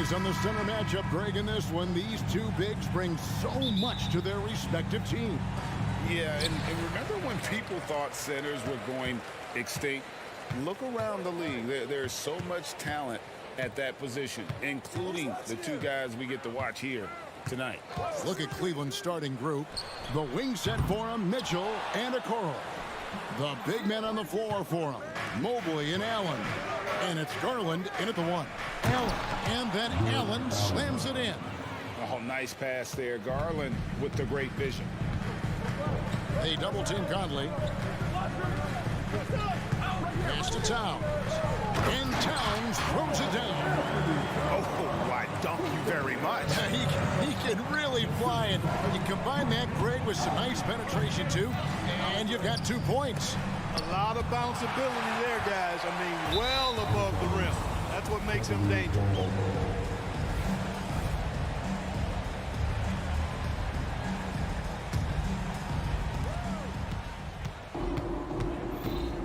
Eyes on the center matchup, Greg, in this one. These two bigs bring so much to their respective teams. Yeah, and remember when people thought centers were going extinct? Look around the league. There's so much talent at that position, including the two guys we get to watch here tonight. Look at Cleveland's starting group. The wing set for him, Mitchell and Okoro. The big men on the floor for him, Mobley and Allen. And it's Garland in at the one. Allen, and then Allen slams it in. Oh, nice pass there. Garland with the great vision. They double team Conley. Pass to Towns. And Towns throws it down. Oh, I dunk you very much. He can really fly it. You combine that, Greg, with some nice penetration, too, and you've got 2 points. A lot of bounceability there, guys. I mean, well above the rim. That's what makes him dangerous.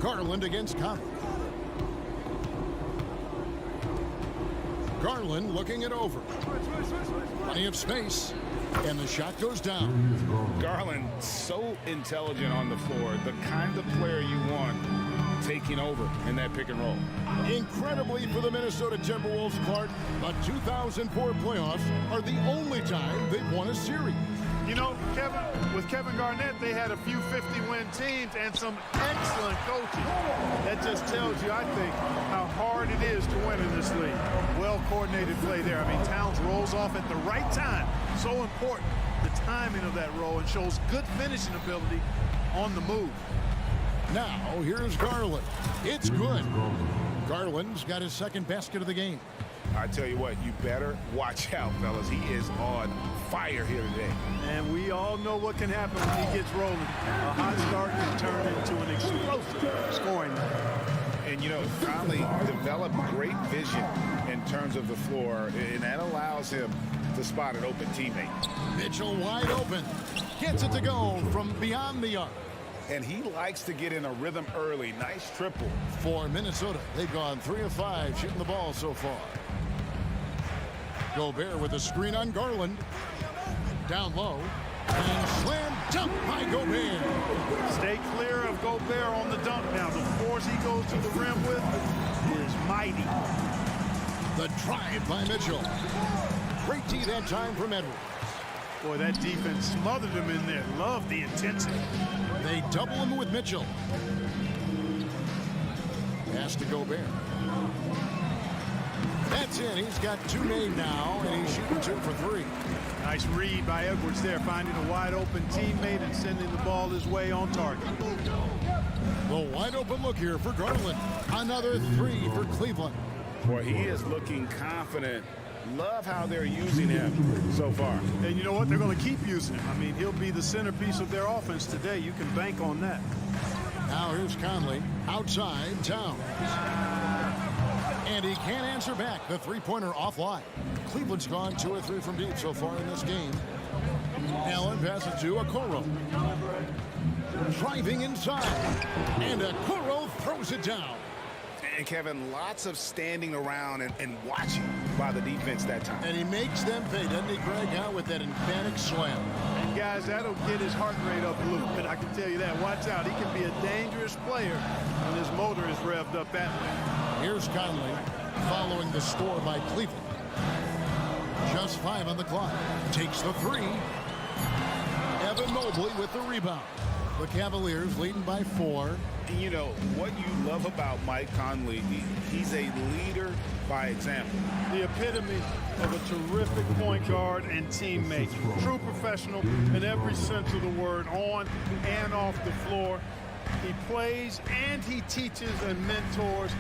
Garland against Conley. Garland looking it over. Plenty of space, and the shot goes down. Garland, so intelligent on the floor, the kind of player you want taking over in that pick and roll. Incredibly for the Minnesota Timberwolves, Clark, the 2004 playoffs are the only time they've won a series. You know, Kevin, with Kevin Garnett, they had a few 50-win teams and some excellent coaching. That just tells you, I think, how hard it is to win in this league. Well-coordinated play there. I mean, Towns rolls off at the right time. So important, the timing of that roll, and shows good finishing ability on the move. Now, here's Garland. It's good. Garland's got his second basket of the game. I tell you what, you better watch out, fellas. He is on fire here today. And we all know what can happen when he gets rolling. A hot start can turn into an explosive scoring. And, you know, Conley developed great vision in terms of the floor, and that allows him to spot an open teammate. Mitchell wide open. Gets it to go from beyond the arc. And he likes to get in a rhythm early. Nice triple. For Minnesota, they've gone 3 of 5 shooting the ball so far. Gobert with a screen on Garland. Down low. And slam dunk by Gobert. Stay clear of Gobert on the dunk now. The force he goes to the rim with is mighty. The drive by Mitchell. Great D that time from Edwards. Boy, that defense smothered him in there. Love the intensity. They double him with Mitchell. Pass to Gobert. That's in. He's got 2 made now, and he's shooting 2 for 3. Nice read by Edwards there, finding a wide open teammate and sending the ball his way on target. The wide open look here for Garland. Another 3 for Cleveland. Boy, he is looking confident. Love how they're using him so far. And you know what? They're going to keep using him. I mean, he'll be the centerpiece of their offense today. You can bank on that. Now here's Conley. Outside, Towns. And he can't answer back. The three-pointer offline. Cleveland's gone 2 or 3 from deep so far in this game. Allen passes to Okoro. Driving inside. And Okoro throws it down. And Kevin, lots of standing around and watching by the defense that time. And he makes them pay, doesn't he, Greg, out with that emphatic slam. And guys, that'll get his heart rate up a little bit. I can tell you that. Watch out. He can be a dangerous player when his motor is revved up that way. Here's Conley following the score by Cleveland. Just 5 on the clock. Takes the 3. Evan Mobley with the rebound. The Cavaliers leading by 4. And you know, what you love about Mike Conley, he's a leader by example. The epitome of a terrific point guard and teammate. True professional in every sense of the word, on and off the floor. He plays and he teaches and mentors.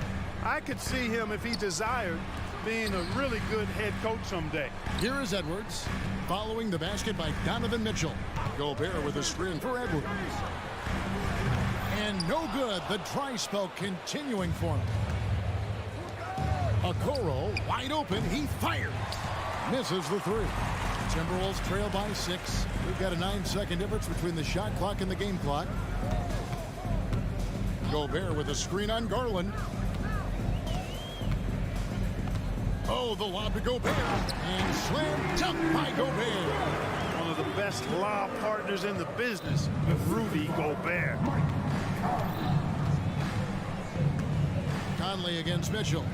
I could see him, if he desired, being a really good head coach someday. Here is Edwards following the basket by Donovan Mitchell. Gobert with a screen for Edwards. And no good. The dry spell continuing for him. Okoro wide open. He fires. Misses the 3. Timberwolves trail by 6. We've got a 9-second difference between the shot clock and the game clock. Gobert with a screen on Garland. Oh, the lob to Gobert. And slam dunk by Gobert. One of the best lob partners in the business with Rudy Gobert. Conley against Mitchell.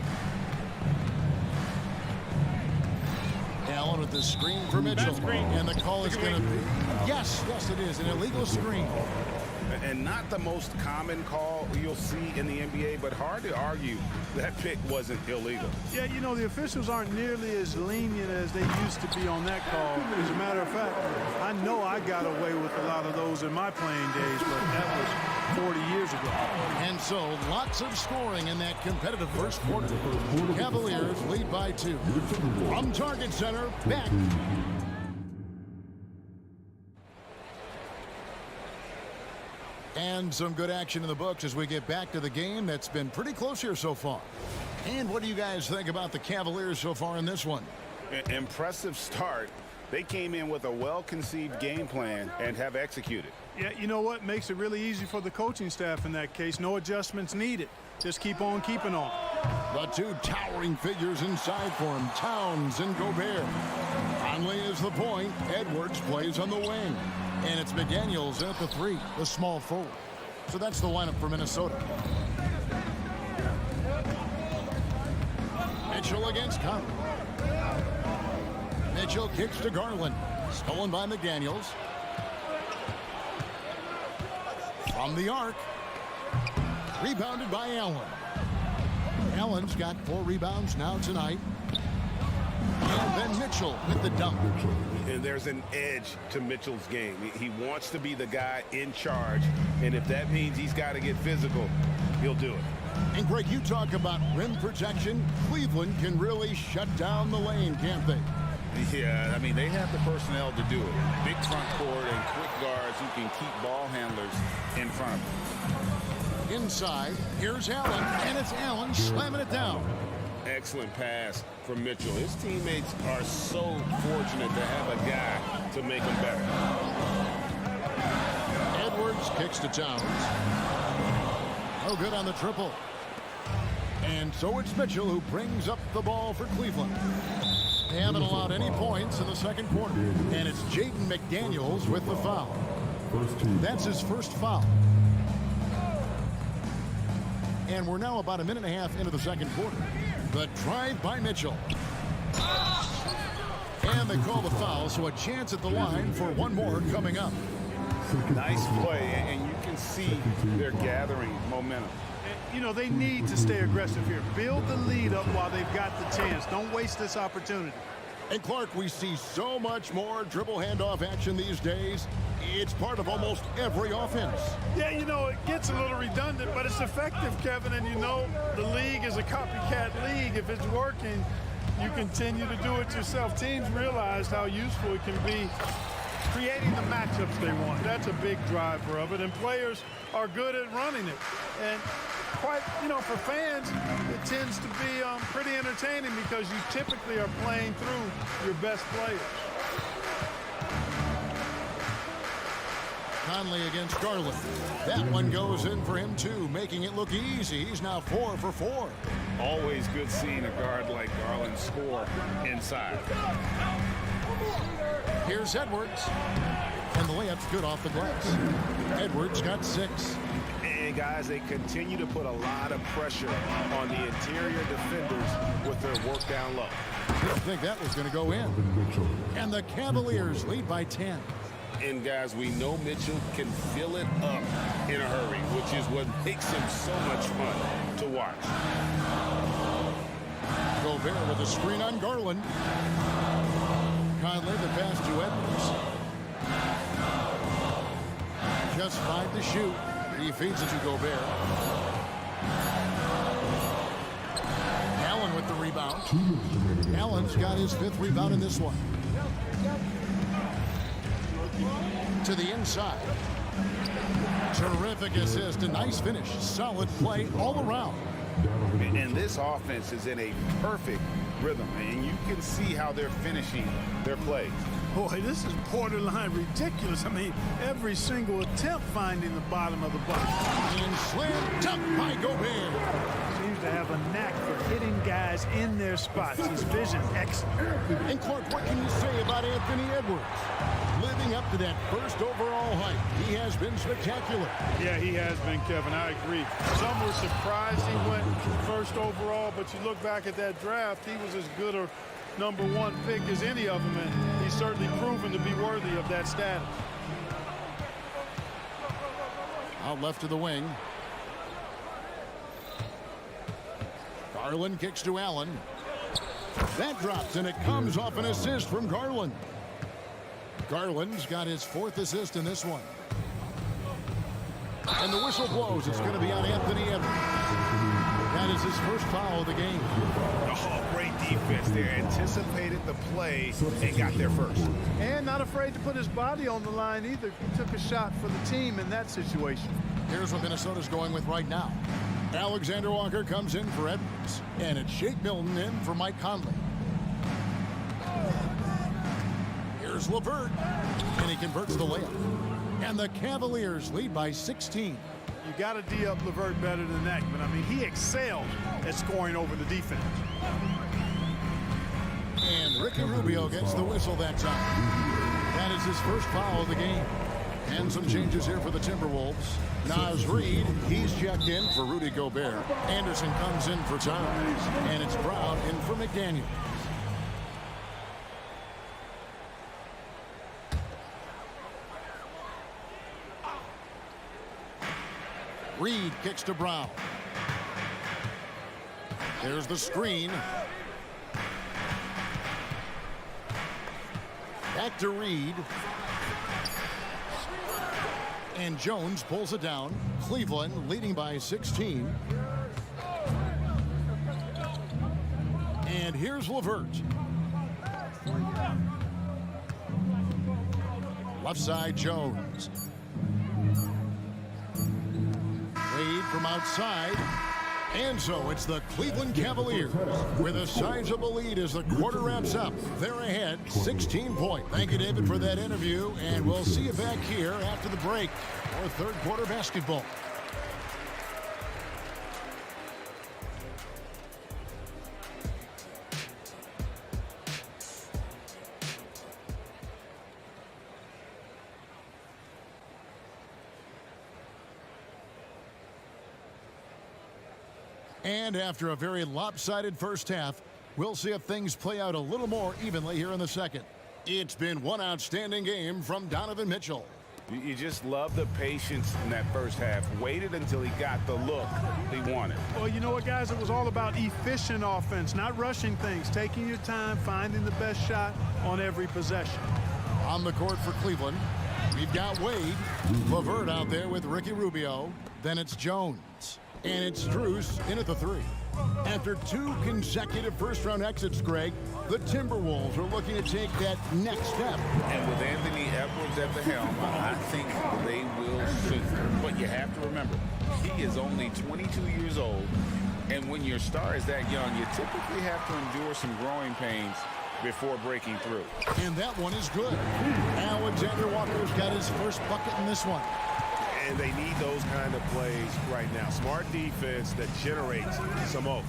Allen with the screen for Mitchell. And the call is going to be, yes, it is, an illegal screen. And not the most common call you'll see in the NBA, but hard to argue that pick wasn't illegal. Yeah, you know, the officials aren't nearly as lenient as they used to be on that call. As a matter of fact, I know I got away with a lot of those in my playing days, but that was 40 years ago. And so, lots of scoring in that competitive first quarter. Cavaliers lead by 2. From Target Center, back. And some good action in the books as we get back to the game that's been pretty close here so far. And what do you guys think about the Cavaliers so far in this one? Impressive start. They came in with a well-conceived game plan and have executed. Yeah, you know what? Makes it really easy for the coaching staff in that case. No adjustments needed. Just keep on keeping on. The two towering figures inside for him, Towns and Gobert. Conley is the point. Edwards plays on the wing. And it's McDaniels at the 3, the small forward. So that's the lineup for Minnesota. Mitchell against Conley. Mitchell kicks to Garland. Stolen by McDaniels. From the arc. Rebounded by Allen. Allen's got 4 rebounds now tonight. And then Mitchell with the dunk. And there's an edge to Mitchell's game. He wants to be the guy in charge, and if that means he's got to get physical, he'll do it. And Greg, you talk about rim protection. Cleveland can really shut down the lane, can't they? Yeah, I mean, they have the personnel to do it. Big front court and quick guards who can keep ball handlers in front of them. Inside, here's Allen, and it's Allen slamming it down. Excellent pass from Mitchell. His teammates are so fortunate to have a guy to make them better. Edwards kicks to Towns. No good on the triple. And so it's Mitchell who brings up the ball for Cleveland. They haven't allowed any points in the second quarter. And it's Jaden McDaniels with the foul. That's his first foul. And we're now about a minute and a half into the second quarter. The drive by Mitchell. And they call the foul, so a chance at the line for one more coming up. Nice play, and you can see they're gathering momentum. You know, they need to stay aggressive here. Build the lead up while they've got the chance. Don't waste this opportunity. And Clark, we see so much more dribble handoff action these days. It's part of almost every offense. Yeah, you know, it gets a little redundant, but it's effective, Kevin. And you know, the league is a copycat league. If it's working, you continue to do it yourself. Teams realize how useful it can be creating the matchups they want. That's a big driver of it, and players are good at running it. And quite, you know, for fans, it tends to be pretty entertaining because you typically are playing through your best players. Conley against Garland. That one goes in for him, too, making it look easy. He's now 4 for 4. Always good seeing a guard like Garland score inside. Here's Edwards. And the layup's good off the glass. Edwards got 6. And, guys, they continue to put a lot of pressure on the interior defenders with their work down low. Didn't think that was going to go in. And the Cavaliers lead by 10. And, guys, we know Mitchell can fill it up in a hurry, which is what makes him so much fun to watch. Gobert with a screen on Garland. Conley the pass to Edwards. Just 5 to shoot. He feeds it to Gobert. Allen with the rebound. Allen's got his 5th rebound in this one. To the inside. Terrific assist, a nice finish. Solid play all around. And this offense is in a perfect rhythm, and you can see how they're finishing their plays. Boy, this is borderline ridiculous. I mean, every single attempt finding the bottom of the bucket. And slam dunk by Gobert. Seems to have a knack for hitting guys in their spots. His vision, excellent. And Clark, what can you say about Anthony Edwards? Living up to that first overall hype, he has been spectacular. Yeah, he has been, Kevin. I agree. Some were surprised he went first overall, but you look back at that draft, he was as good a #1 pick as any of them, and he's certainly proven to be worthy of that status. Out left to the wing. Garland kicks to Allen. That drops, and it comes off an assist from Garland. Garland's got his 4th assist in this one. And the whistle blows. It's going to be on Anthony Edwards. That is his first foul of the game. Oh, great defense there. Anticipated the play and got there first. And not afraid to put his body on the line either. He took a shot for the team in that situation. Here's what Minnesota's going with right now. Alexander Walker comes in for Edwards. And it's Shake Milton in for Mike Conley. Here's LeVert. And he converts the layup. And the Cavaliers lead by 16. You got to D-up LeVert better than that, but I mean, he excelled at scoring over the defense. And Ricky Rubio gets the whistle that time. That is his first foul of the game. And some changes here for the Timberwolves. Naz Reid, he's checked in for Rudy Gobert. Anderson comes in for Towns. And it's Brown in for McDaniels. Reid kicks to Brown. There's the screen. Back to Reid. And Jones pulls it down. Cleveland leading by 16. And here's LeVert. Left side, Jones. Wade from outside. And so it's the Cleveland Cavaliers with a sizable lead as the quarter wraps up. They're ahead 16 points. Thank you, David, for that interview. And we'll see you back here after the break for third quarter basketball. And after a very lopsided first half, we'll see if things play out a little more evenly here in the second. It's been one outstanding game from Donovan Mitchell. You just love the patience in that first half. Waited until he got the look he wanted. Well, you know what, guys? It was all about efficient offense, not rushing things, taking your time, finding the best shot on every possession. On the court for Cleveland, we've got Wade. LeVert out there with Ricky Rubio. Then it's Jones. And it's Strus in at the 3. After 2 consecutive first-round exits, Greg, the Timberwolves are looking to take that next step. And with Anthony Edwards at the helm, I think they will soon. But you have to remember, he is only 22 years old. And when your star is that young, you typically have to endure some growing pains before breaking through. And that one is good. Alexander Walker's got his first bucket in this one. And they need those kind of plays right now. Smart defense that generates some hope.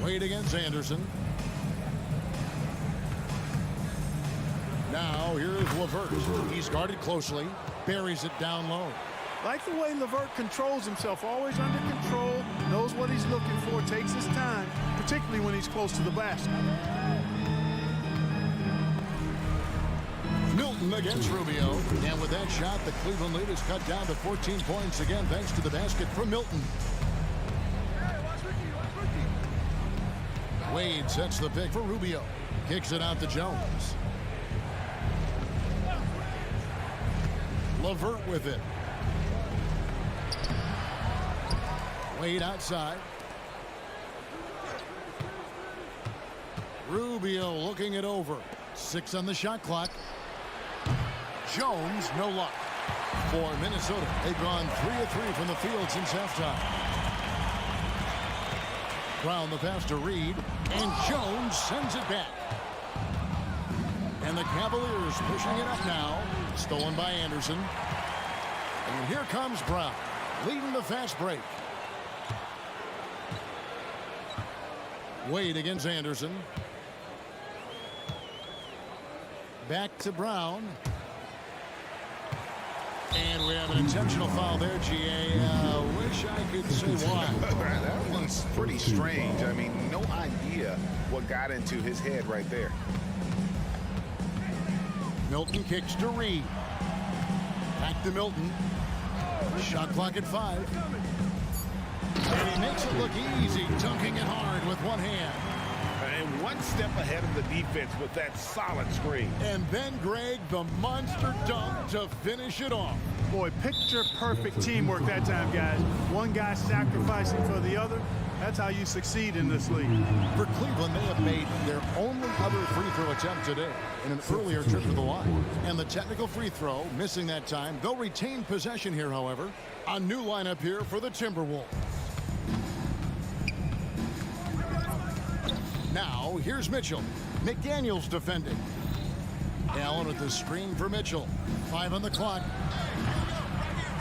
Wade against Anderson. Now here's LeVert. He's guarded closely. Buries it down low. Like the way LeVert controls himself, always under control, knows what he's looking for, takes his time, particularly when he's close to the basket. Milton against Rubio. And with that shot, the Cleveland lead is cut down to 14 points again, thanks to the basket from Milton. Wade sets the pick for Rubio. Kicks it out to Jones. LeVert with it. Wade outside. Rubio looking it over. 6 on the shot clock. Jones, no luck. For Minnesota, they've gone 3 of 3 from the field since halftime. Brown the pass to Reed, and Jones sends it back. And the Cavaliers pushing it up now. Stolen by Anderson. And here comes Brown, leading the fast break. Wade against Anderson. Back to Brown. And we have an intentional foul there, GA. Wish I could say why. That one's pretty strange. I mean, no idea what got into his head right there. Milton kicks to Reed. Back to Milton. Shot clock at 5. And he makes it look easy, dunking it hard with one hand. And one step ahead of the defense with that solid screen. And then, Greg, the monster dunk to finish it off. Boy, picture perfect teamwork that time, guys. One guy sacrificing for the other. That's how you succeed in this league. For Cleveland, they have made their only other free throw attempt today in an earlier trip to the line. And the technical free throw, missing that time. They'll retain possession here, however. A new lineup here for the Timberwolves. Now, here's Mitchell. McDaniels defending. Allen with the screen for Mitchell. 5 on the clock.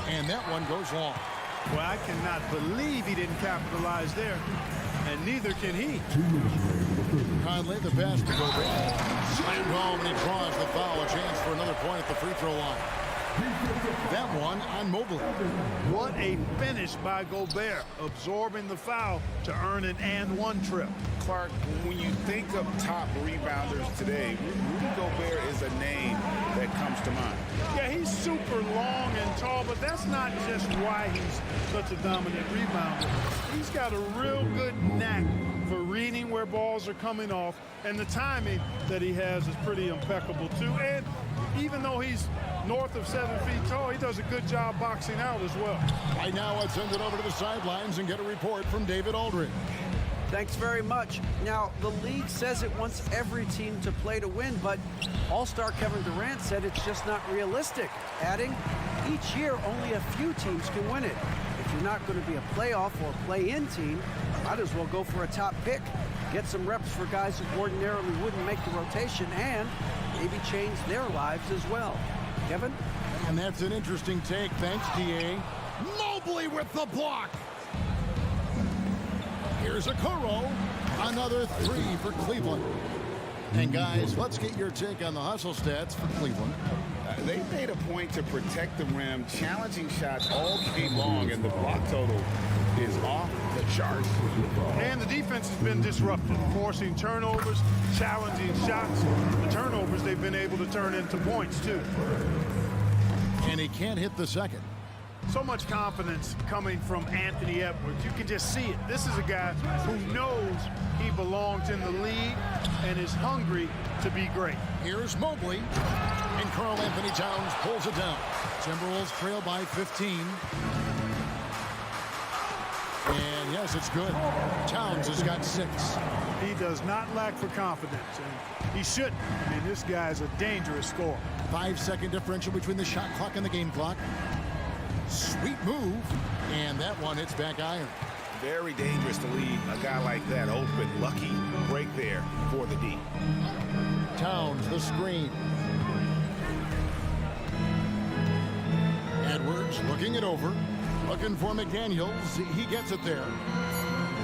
And that one goes long. Well, I cannot believe he didn't capitalize there. And neither can he. Conley, the pass to Gobert. Slammed home, and he draws the foul. A chance for another point at the free throw line. That one on Mobley. What a finish by Gobert, absorbing the foul to earn an and-one trip. Clark, when you think of top rebounders today, Rudy Gobert is a name that comes to mind. Yeah, he's super long and tall, but that's not just why he's such a dominant rebounder. He's got a real good knack for reading where balls are coming off, and the timing that he has is pretty impeccable too. And even though he's north of 7 feet tall, he does a good job boxing out as well. Right now, let's send it over to the sidelines and get a report from David Aldridge. Thanks very much. Now, the league says it wants every team to play to win, but All-Star Kevin Durant said it's just not realistic, adding, each year only a few teams can win it. If you're not going to be a playoff or play-in team, might as well go for a top pick, get some reps for guys who ordinarily wouldn't make the rotation, and maybe change their lives as well. Kevin? And that's an interesting take. Thanks, DA. Mobley with the block. Here's Okoro. Another 3 for Cleveland. And guys, let's get your take on the hustle stats for Cleveland. They made a point to protect the rim, challenging shots all game long, and the block total is off the charts. And the defense has been disrupted, forcing turnovers, challenging shots. The turnovers they've been able to turn into points, too. And he can't hit the second. So much confidence coming from Anthony Edwards. You can just see it. This is a guy who knows he belongs in the league and is hungry to be great. Here's Mobley. And Karl Anthony Towns pulls it down. Timberwolves trail by 15. And yes, it's good. Towns has got 6. He does not lack for confidence, and he shouldn't. I mean, this guy's a dangerous scorer. 5-second differential between the shot clock and the game clock. Sweet move, and that one hits back iron. Very dangerous to leave a guy like that open. Lucky break there for the D. Towns, the screen. Edwards looking it over. Looking for McDaniels. He gets it there.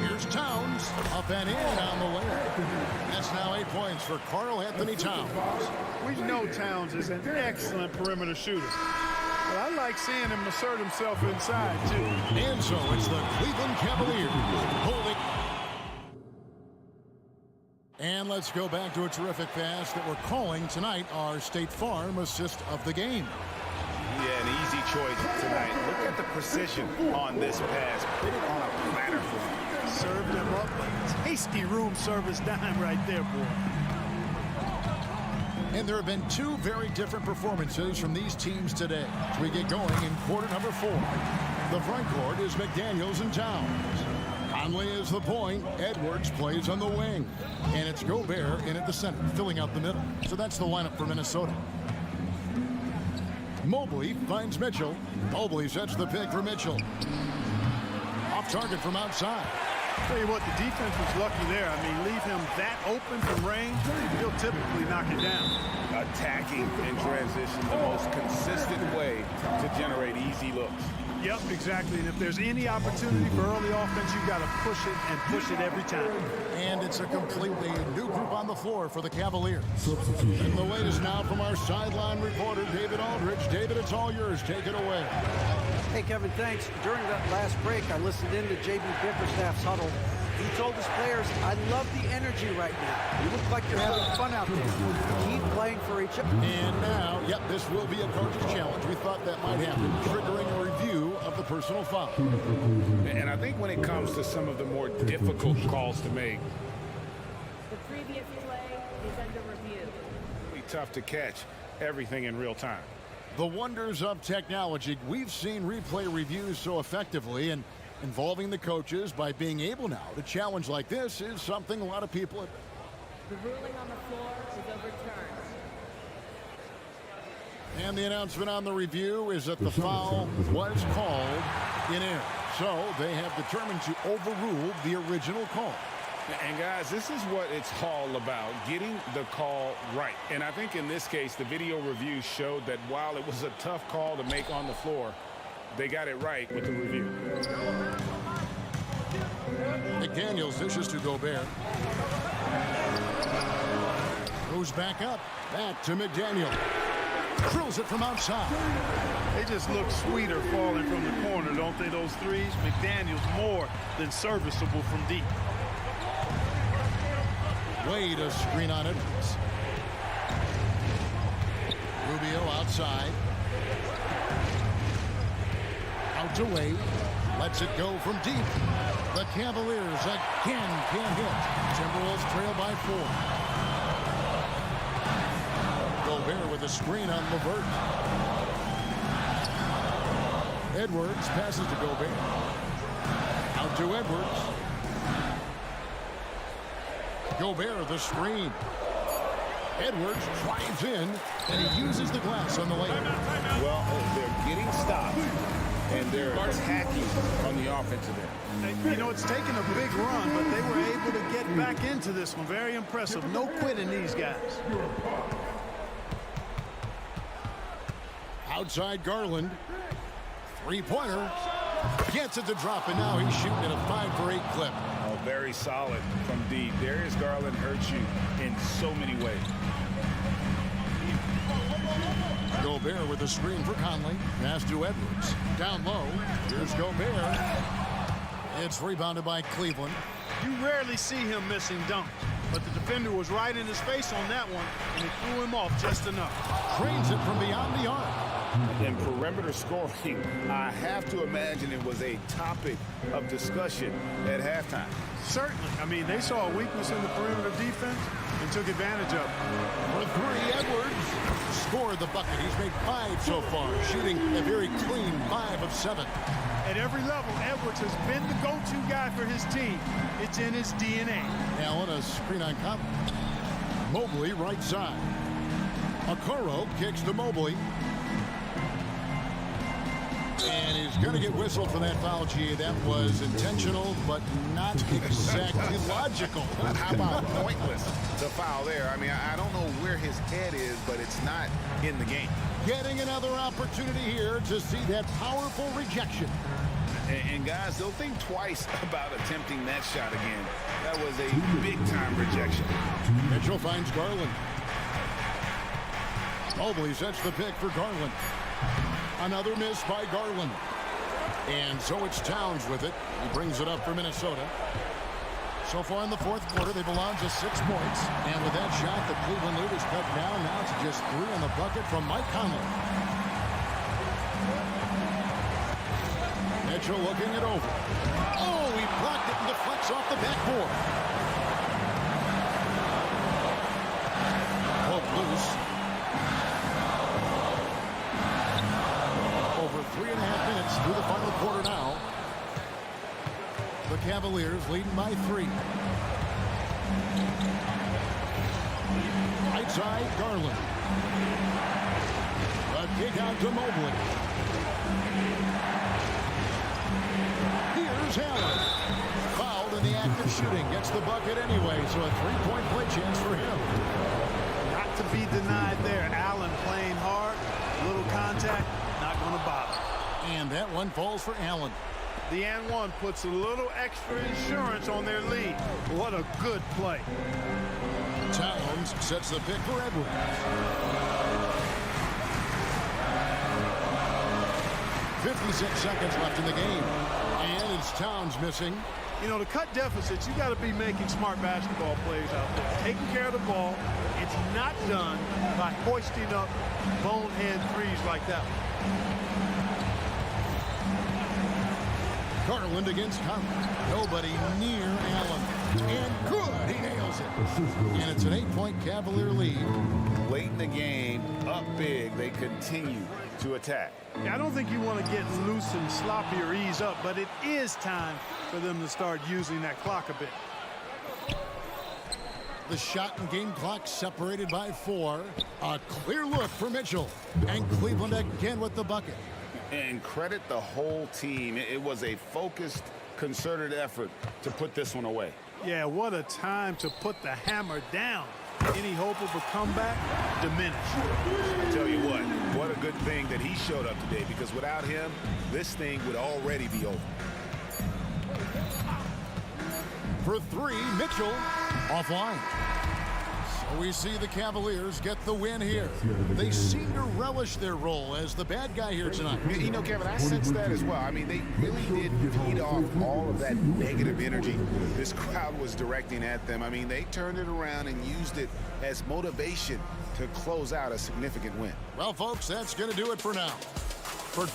Here's Towns. Up and in on the way. That's now 8 points for Karl Anthony Towns. We know Towns is an excellent perimeter shooter. But I like seeing him assert himself inside, too. And so it's the Cleveland Cavaliers holding. And let's go back to a terrific pass that we're calling tonight our State Farm assist of the game. Yeah, an easy choice tonight. Look at the precision on this pass. Put it on a platter for him. Served him up a tasty room service dime right there, boy. And there have been 2 very different performances from these teams today as we get going in quarter number 4. The front court is McDaniels and Towns. Conley is the point. Edwards plays on the wing. And it's Gobert in at the center, filling out the middle. So that's the lineup for Minnesota. Mobley finds Mitchell. Mobley sets the pick for Mitchell. Off target from outside. Tell you what, the defense was lucky there. I mean, leave him that open from range, he'll typically knock it down. Attacking in transition, the most consistent way to generate easy looks. Yep, exactly. And if there's any opportunity for early offense, you've got to push it and push it every time. And it's a completely new group on the floor for the Cavaliers. And the latest now from our sideline reporter, David Aldridge. David, it's all yours. Take it away. Hey, Kevin, thanks. During that last break, I listened in to J.B. Bickerstaff's huddle. He told his players, I love the energy right now. You look like you're having fun out there. Keep playing for each other. And now, yep, this will be a coach's challenge. We thought that might happen, triggering a review of the personal foul. And I think when it comes to some of the more difficult calls to make, the previous play is under review. it'll be tough to catch everything in real time. The wonders of technology. We've seen replay reviews so effectively, and involving the coaches by being able now to challenge like this is something a lot of people have. The ruling on the floor is overturned. And the announcement on the review is that the foul was called in error. So they have determined to overrule the original call. And guys, this is what it's all about, getting the call right. And I think in this case, the video review showed that while it was a tough call to make on the floor, they got it right with the review. McDaniels dishes to Gobert. Goes back up. Back to McDaniel. Drills it from outside. They just look sweeter falling from the corner, don't they, those threes? McDaniels more than serviceable from deep. Wade a screen on Edwards. Rubio outside. Out to Wade. Lets it go from deep. The Cavaliers again can't hit. Timberwolves trail by 4. Gobert with a screen on LeVert. Edwards passes to Gobert. Out to Edwards. Gobert the screen. Edwards drives in, and he uses the glass on the layup. Well, they're getting stopped, and they're attacking on the offensive end. You know, it's taken a big run, but they were able to get back into this one. Very impressive. No quitting these guys. Outside Garland. Three-pointer. Gets it to drop, and now he's shooting at a 5-for-8 clip. Oh, very solid from deep. Darius Garland hurts you in so many ways. Gobert with a screen for Conley. Pass to Edwards. Down low. Here's Gobert. It's rebounded by Cleveland. You rarely see him missing dunks, but the defender was right in his face on that one, and it threw him off just enough. Trains it from beyond the arc. In perimeter scoring, I have to imagine it was a topic of discussion at halftime. Certainly. I mean, they saw a weakness in the perimeter defense and took advantage of it. For 3, Edwards scored the bucket. He's made 5 so far, shooting a very clean 5 of 7. At every level, Edwards has been the go-to guy for his team. It's in his DNA. Allen, a screen on Conley. Mobley, right side. Okoro kicks to Mobley. And he's going to get whistled for that foul, G. That was intentional, but not exactly logical. How about pointless to foul there? I mean, I don't know where his head is, but it's not in the game. Getting another opportunity here to see that powerful rejection. And guys, they'll think twice about attempting that shot again. That was a big-time rejection. Mitchell finds Garland. Mobley sets the pick for Garland. Another miss by Garland. And so it's Towns with it. He brings it up for Minnesota. So far in the fourth quarter, they belong to 6 points. And with that shot, the Cleveland lead is cut down now to just 3 on the bucket from Mike Conley. Mitchell looking it over. Oh, he blocked it and deflects off the backboard. Hook loose. Over 3.5 minutes through the final quarter now. The Cavaliers Cavaliers leading by 3. Right side, Garland. The kick out to Mobley. Here's Allen. Fouled in the act of shooting. Gets the bucket anyway, so a 3-point play chance for him. Not to be denied there. Allen playing hard. Little contact, not going to bother. And that one falls for Allen. The and one puts a little extra insurance on their lead. What a good play. Towns sets the pick for Edwards. .56 seconds left in the game. And it's Towns missing. You know, to cut deficits, you got to be making smart basketball plays out there. Taking care of the ball. It's not done by hoisting up bonehead threes like that. Garland against Conley. Nobody near Allen. And good. He nails it. And it's an 8-point Cavalier lead. Late in the game, up big, they continue to attack. Yeah, I don't think you want to get loose and sloppy or ease up, but it is time for them to start using that clock a bit. The shot and game clock separated by 4. A clear look for Mitchell. And Cleveland again with the bucket. And credit the whole team. It was a focused, concerted effort to put this one away. Yeah, what a time to put the hammer down. Any hope of a comeback diminished. I tell you what a good thing that he showed up today, because without him, this thing would already be over. For 3, Mitchell offline. So we see the Cavaliers get the win here. They seem to relish their role as the bad guy here tonight. You know, Kevin, I sense that as well. I mean, they really did feed off all of that negative energy this crowd was directing at them. I mean, they turned it around and used it as motivation to close out a significant win. Well, folks, that's going to do it for now. For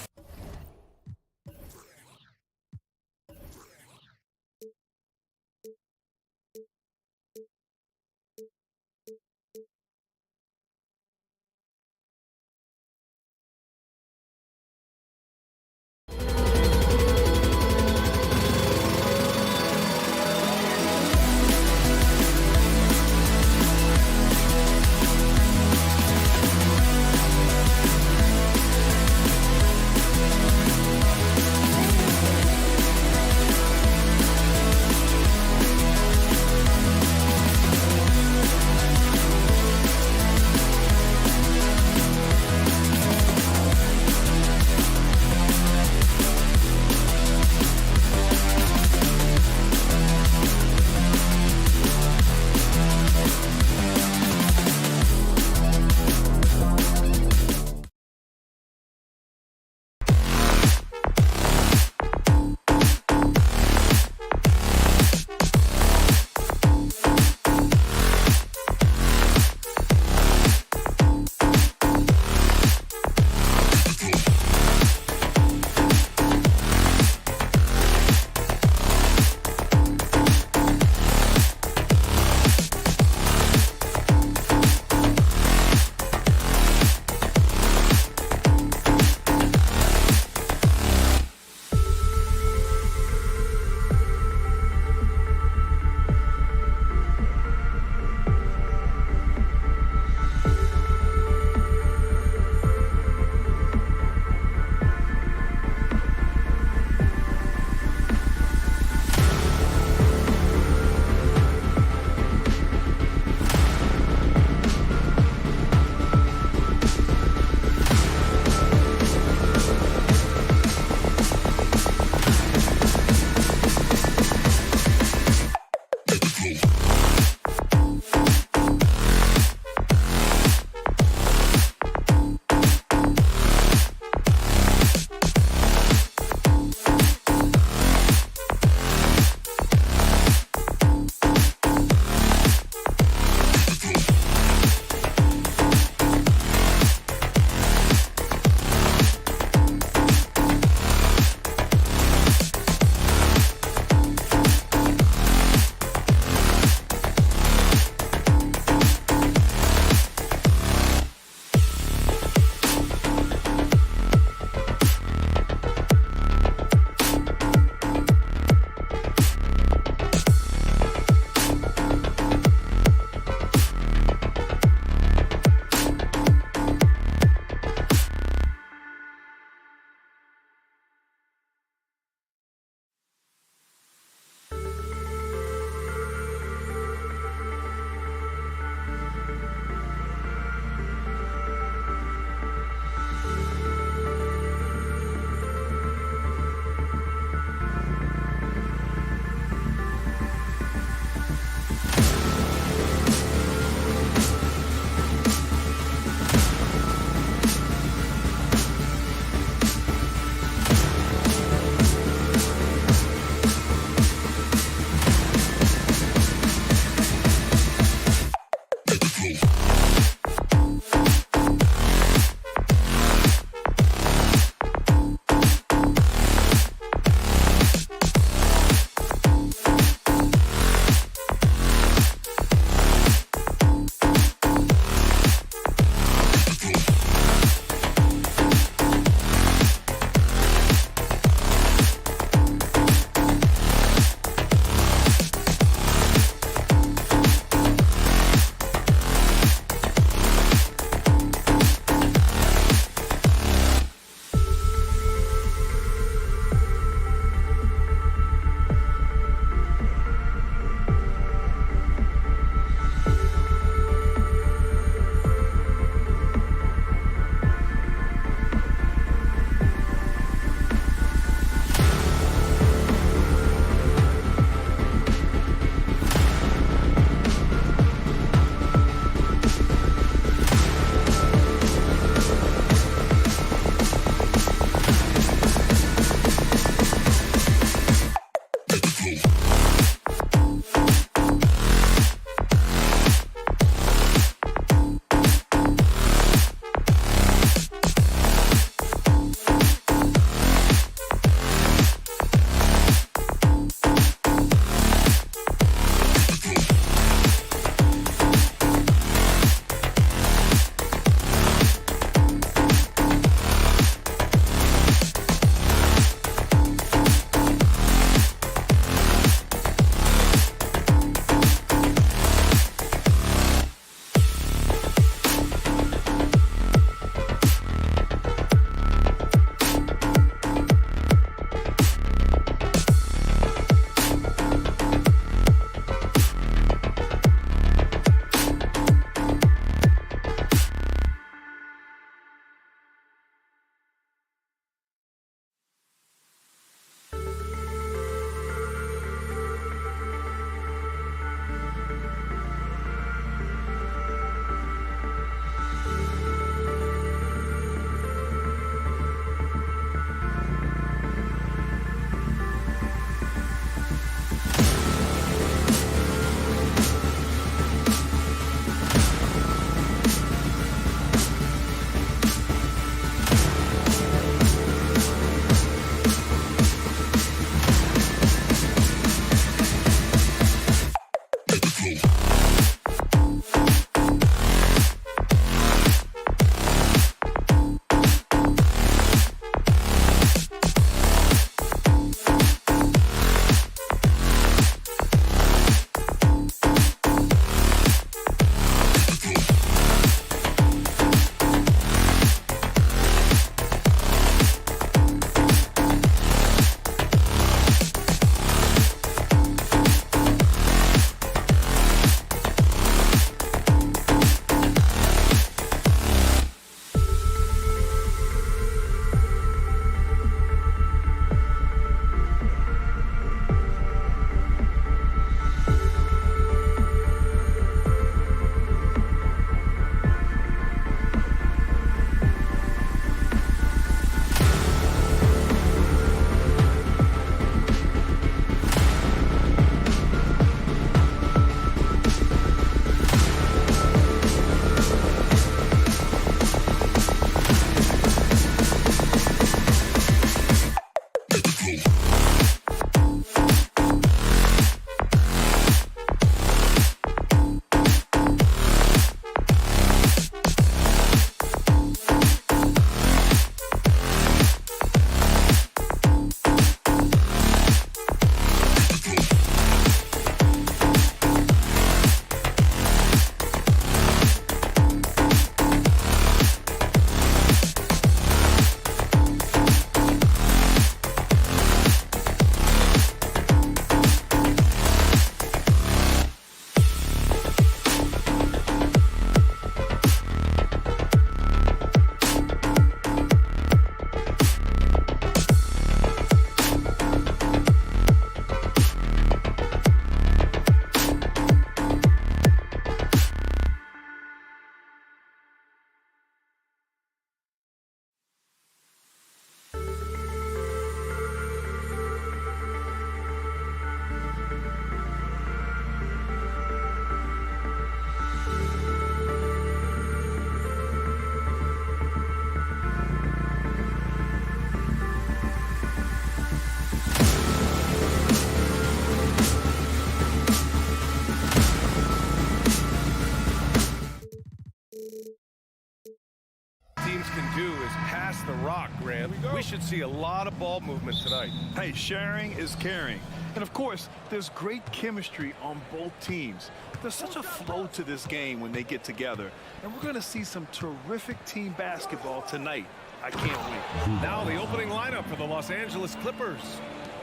Kings can do is pass the rock, Grant. We should see a lot of ball movement tonight. Hey, sharing is caring. And of course, there's great chemistry on both teams. There's such a flow to this game when they get together. And we're going to see some terrific team basketball tonight. I can't wait. Now the opening lineup for the Los Angeles Clippers.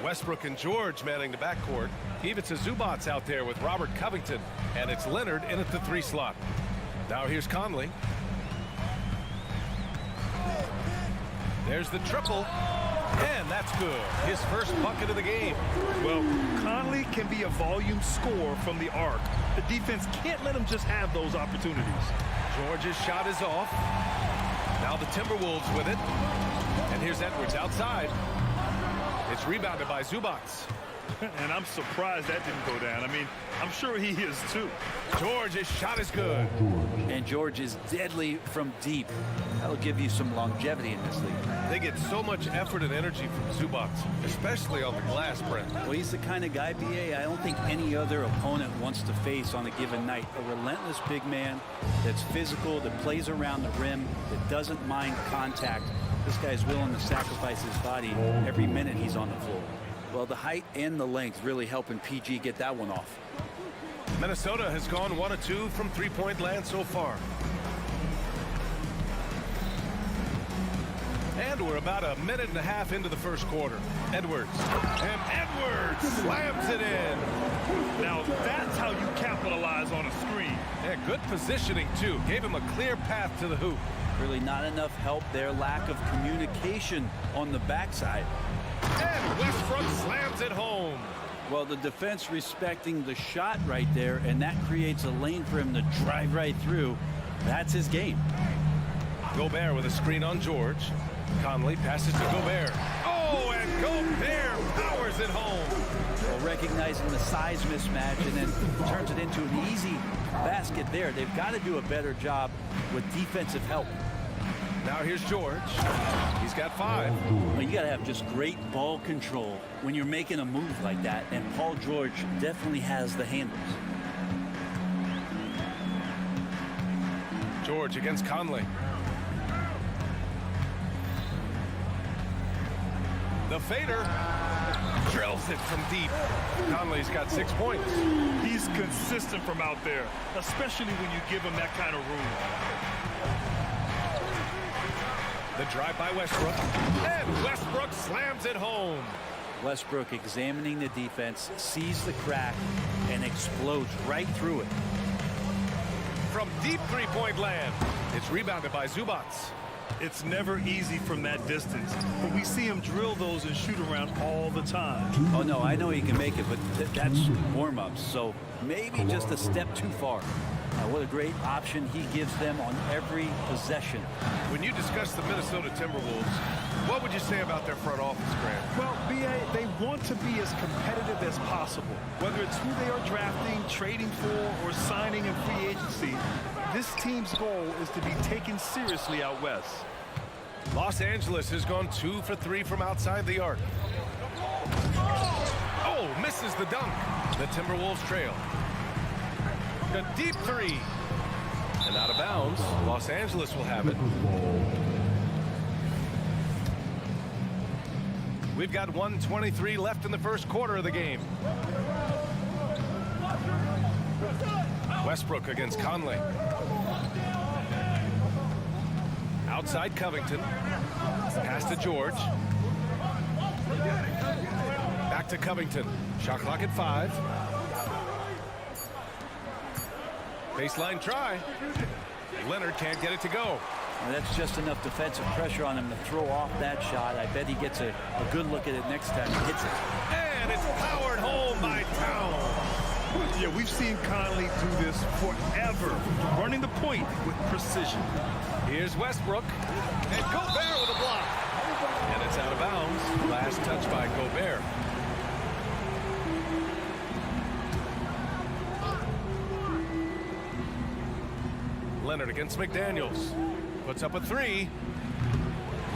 Westbrook and George manning the backcourt. Ivica Zubac's out there with Robert Covington. And it's Leonard in at the 3 slot. Now here's Conley. There's the triple. And that's good. His first bucket of the game. Well, Conley can be a volume scorer from the arc. The defense can't let him just have those opportunities. George's shot is off. Now the Timberwolves with it. And here's Edwards outside. It's rebounded by Zubac. And I'm surprised that didn't go down. I mean, I'm sure he is too. George's shot is good. And George is deadly from deep. That'll give you some longevity in this league. They get so much effort and energy from Zubac, especially on the glass, Brent. Well, he's the kind of guy, BA, I don't think any other opponent wants to face on a given night. A relentless big man that's physical, that plays around the rim, that doesn't mind contact. This guy's willing to sacrifice his body every minute he's on the floor. Well, the height and the length really helping PG get that one off. Minnesota has gone 1 of 2 from three-point land so far. And we're about a minute and a half into the first quarter. Edwards. And Edwards slams it in. Now, that's how you capitalize on a screen. Yeah, good positioning, too. Gave him a clear path to the hoop. Really not enough help there. Lack of communication on the backside. And Westbrook slams it home. Well, the defense respecting the shot right there, and that creates a lane for him to drive right through. That's his game. Gobert with a screen on George. Conley passes to Gobert. Oh, and Gobert powers it home. Well, recognizing the size mismatch and then turns it into an easy basket there. They've got to do a better job with defensive help. Now here's George. He's got 5. Well, you got to have just great ball control when you're making a move like that, and Paul George definitely has the handles. George against Conley. The fader drills it from deep. Conley's got 6 points. He's consistent from out there, especially when you give him that kind of room. The drive by Westbrook. And Westbrook slams it home. Westbrook examining the defense, sees the crack, and explodes right through it. From deep three-point land, it's rebounded by Zubac. It's never easy from that distance, but we see him drill those and shoot around all the time. Oh, no, I know he can make it, but that's warm-ups, so maybe just a step too far. What a great option he gives them on every possession. When you discuss the Minnesota Timberwolves, what would you say about their front office, Grant? Well, BA, they want to be as competitive as possible. Whether it's who they are drafting, trading for, or signing in free agency, this team's goal is to be taken seriously out west. Los Angeles has gone 2 for 3 from outside the arc. Oh, misses the dunk. The Timberwolves trail. A deep 3. And out of bounds. Los Angeles will have it. We've got 1:23 left in the first quarter of the game. Westbrook against Conley. Outside Covington. Pass to George. Back to Covington. Shot clock at 5. Baseline try. Leonard can't get it to go. And that's just enough defensive pressure on him to throw off that shot. I bet he gets a good look at it next time he hits it. And it's powered home by Town. Yeah, we've seen Conley do this forever, running the point with precision. Here's Westbrook. And Gobert with a block. And it's out of bounds. Last touch by Gobert. Leonard against McDaniels. Puts up a 3.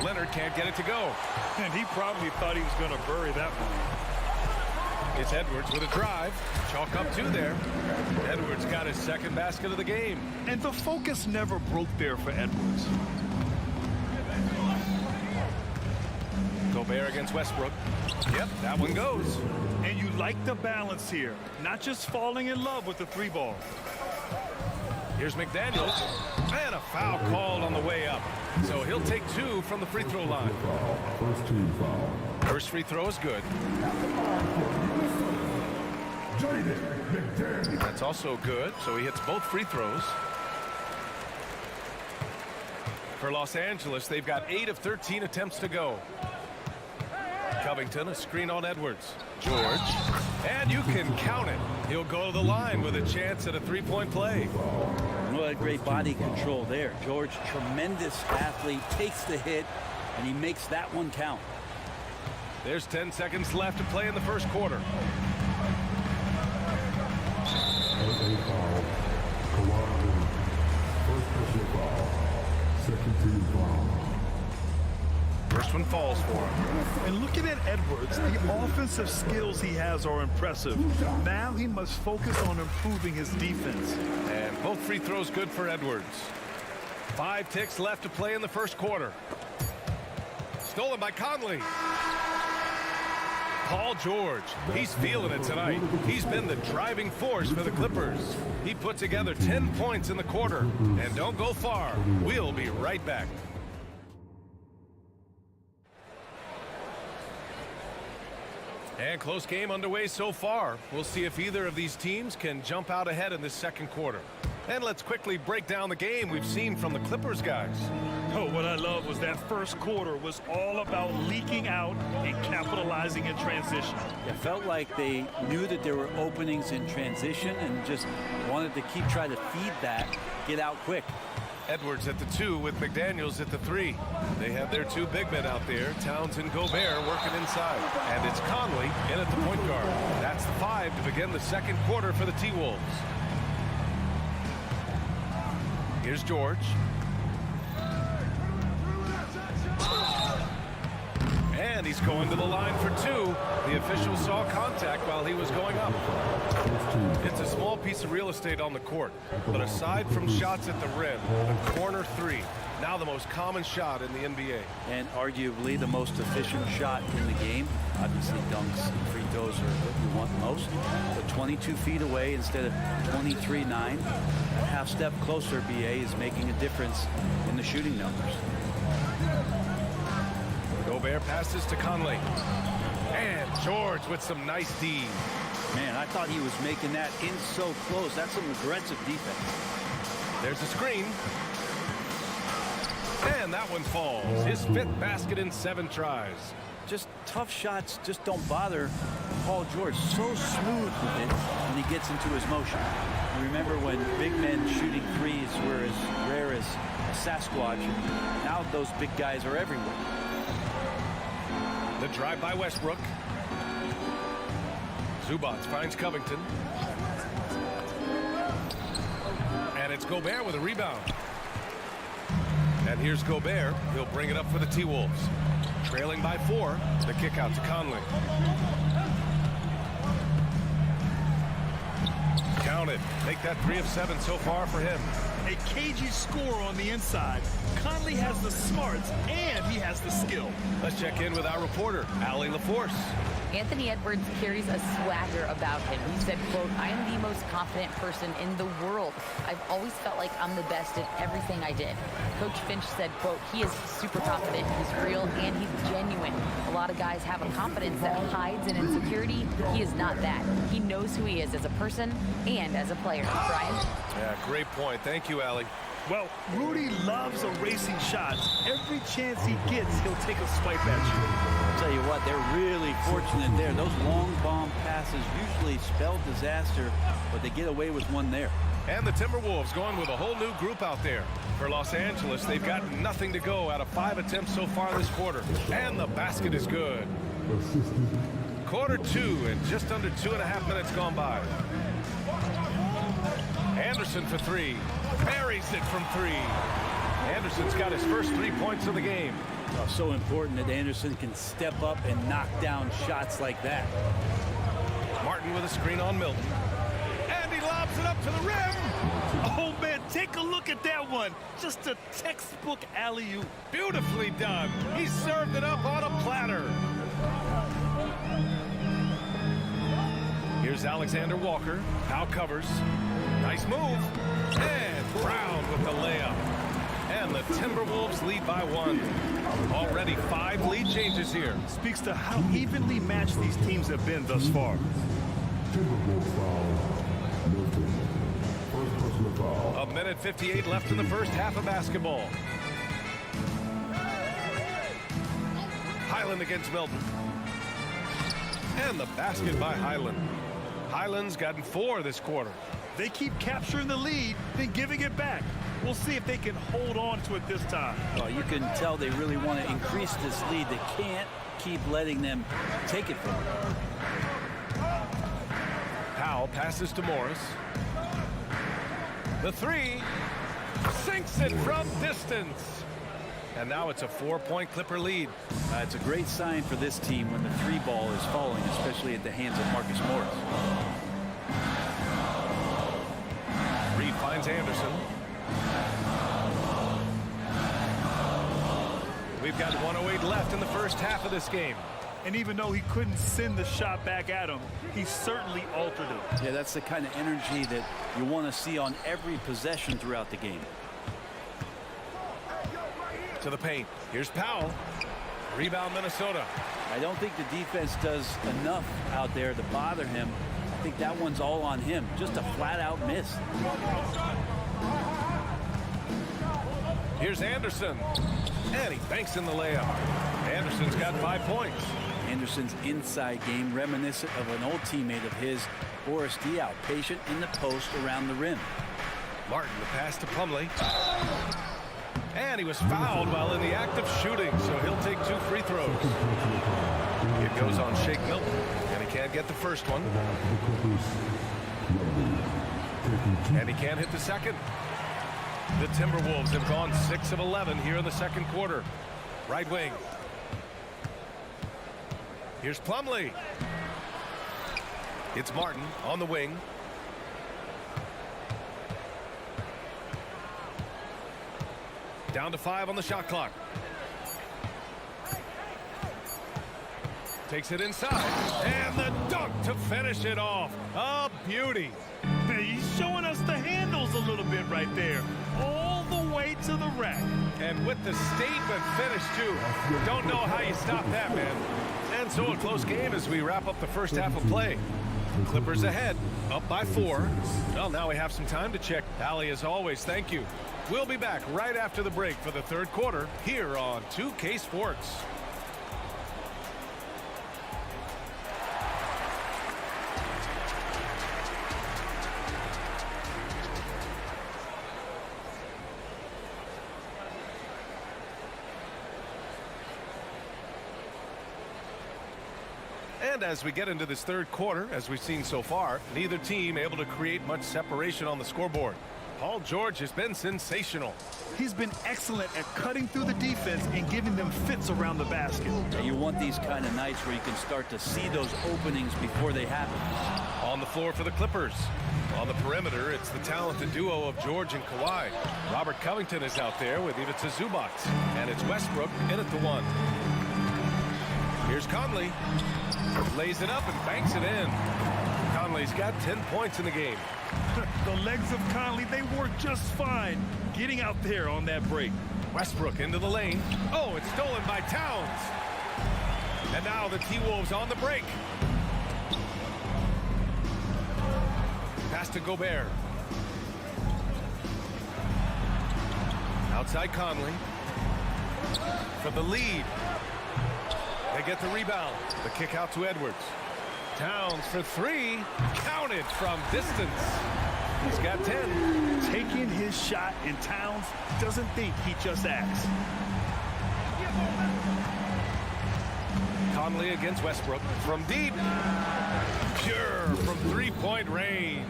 Leonard can't get it to go. And he probably thought he was going to bury that one. It's Edwards with a drive. Chalk up 2 there. Edwards got his second basket of the game. And the focus never broke there for Edwards. Gobert against Westbrook. Yep, that one goes. And you like the balance here, not just falling in love with the 3-ball. Here's McDaniels, and a foul called on the way up. So he'll take 2 from the free throw line. First free throw is good. That's also good, so he hits both free throws. For Los Angeles, they've got 8 of 13 attempts to go. Covington, a screen on Edwards. George, and you can count it. He'll go to the line with a chance at a 3-point play. What great body control there. George, tremendous athlete, takes the hit, and he makes that one count. There's 10 seconds left to play in the first quarter. First one falls for him. And looking at Edwards, the offensive skills he has are impressive. Now he must focus on improving his defense. And both free throws good for Edwards. 5 ticks left to play in the first quarter. Stolen by Conley. Paul George, he's feeling it tonight. He's been the driving force for the Clippers. He put together 10 points in the quarter. And don't go far. We'll be right back. And close game underway so far. We'll see if either of these teams can jump out ahead in this second quarter. And let's quickly break down the game we've seen from the Clippers guys. Oh, what I love was that first quarter was all about leaking out and capitalizing in transition. It felt like they knew that there were openings in transition and just wanted to keep trying to feed that, get out quick. Edwards at the 2 with McDaniels at the 3. They have their 2 big men out there, Towns and Gobert, working inside. And it's Conley in at the point guard. That's the 5 to begin the second quarter for the T-Wolves. Here's George. And he's going to the line for 2. The official saw contact while he was going up. It's a small piece of real estate on the court, but aside from shots at the rim, the corner 3, now the most common shot in the NBA. And arguably the most efficient shot in the game. Obviously dunks and free throws are what you want most. But 22 feet away instead of 23-9. A half step closer, BA, is making a difference in the shooting numbers. Gobert passes to Conley. And George with some nice D. Man, I thought he was making that in so close. That's some aggressive defense. There's a screen. And that one falls. His 5th basket in 7 tries. Just tough shots just don't bother Paul George. So smooth with it when he gets into his motion. You remember when big men shooting threes were as rare as a Sasquatch. Now those big guys are everywhere. The drive by Westbrook. Zubac finds Covington. And it's Gobert with a rebound. And here's Gobert. He'll bring it up for the T-Wolves. Trailing by 4. The kick out to Conley. Counted. Make that 3 of 7 so far for him. A cagey score on the inside. Conley has the smarts and he has the skill. Let's check in with our reporter, Allie LaForce. Anthony Edwards carries a swagger about him. He said, quote, "I am the most confident person in the world. I've always felt like I'm the best at everything I did." Coach Finch said, quote, "He is super confident, he's real, and he's genuine. A lot of guys have a confidence that hides in insecurity. He is not that. He knows who he is as a person and as a player." Brian? Yeah, great point. Thank you, Allie. Well, Rudy loves erasing shots. Every chance he gets, he'll take a swipe at you. I'll tell you what, they're really fortunate there. Those long bomb passes usually spell disaster, but they get away with one there. And the Timberwolves going with a whole new group out there. For Los Angeles, they've got nothing to go out of 5 attempts so far this quarter. And the basket is good. Quarter 2 and just under 2.5 minutes gone by. Anderson for 3. Buries it from 3. Anderson's got his first 3 points of the game. Oh, so important that Anderson can step up and knock down shots like that. Martin with a screen on Milton. And he lobs it up to the rim. Oh, man, Take a look at that one. Just a textbook alley-oop. Beautifully done. He served it up on a platter. Here's Alexander Walker. Powell covers. Nice move. And Brown with the layup. And the Timberwolves lead by 1. Already 5 lead changes here. Speaks to how evenly matched these teams have been thus far. A minute 58 left in the first half of basketball. Highland against Melton. And the basket by Highland. Highland's gotten 4 this quarter. They keep capturing the lead, then giving it back. We'll see if they can hold on to it this time. Well, you can tell they really want to increase this lead. They can't keep letting them take it from them. Powell passes to Morris. The 3 sinks it from distance. And now it's a 4-point Clipper lead. It's a great sign for this team when the 3 ball is falling, especially at the hands of Marcus Morris. Reed finds Anderson. We've got 1:08 left in the first half of this game. And even though he couldn't send the shot back at him, he certainly altered it. Yeah, that's the kind of energy that you want to see on every possession throughout the game. To the paint. Here's Powell. Rebound Minnesota. I don't think the defense does enough out there to bother him. I think that one's all on him. Just a flat-out miss. Here's Anderson. And he banks in the layup. Anderson's got 5 points. Anderson's inside game reminiscent of an old teammate of his, Boris Diaw, patient in the post around the rim. Martin, the pass to Plumlee. And he was fouled while in the act of shooting, so he'll take 2 free throws. It goes on Shake Milton, and he can't get the first one. And he can't hit the second. The Timberwolves have gone 6 of 11 here in the second quarter. Right wing. Here's Plumlee. It's Martin on the wing. Down to 5 on the shot clock. Takes it inside. And the dunk to finish it off. A beauty. He's showing us the handles a little bit right there. All the way to the rack. And with the statement finish, too. Don't know how you stop that, man. And so a close game as we wrap up the first half of play. Clippers ahead, up by 4. Well, now we have some time to check. Allie, as always, thank you. We'll be back right after the break for the third quarter here on 2K Sports. And as we get into this third quarter, as we've seen so far, neither team able to create much separation on the scoreboard. Paul George has been sensational. He's been excellent at cutting through the defense and giving them fits around the basket. You want these kind of nights where you can start to see those openings before they happen. On the floor for the Clippers. On the perimeter, it's the talented duo of George and Kawhi. Robert Covington is out there with Ivica Zubac. And it's Westbrook in at the 1. Here's Conley. Lays it up and banks it in. Conley's got 10 points in the game. The legs of Conley, they work just fine getting out there on that break. Westbrook into the lane. Oh, it's stolen by Towns. And now the T-Wolves on the break. Pass to Gobert. Outside Conley. For the lead. They get the rebound. The kick out to Edwards. Towns for 3. Counted from distance. He's got 10. Taking his shot, and Towns doesn't think he just acts. Conley against Westbrook from deep. Pure from 3-point range.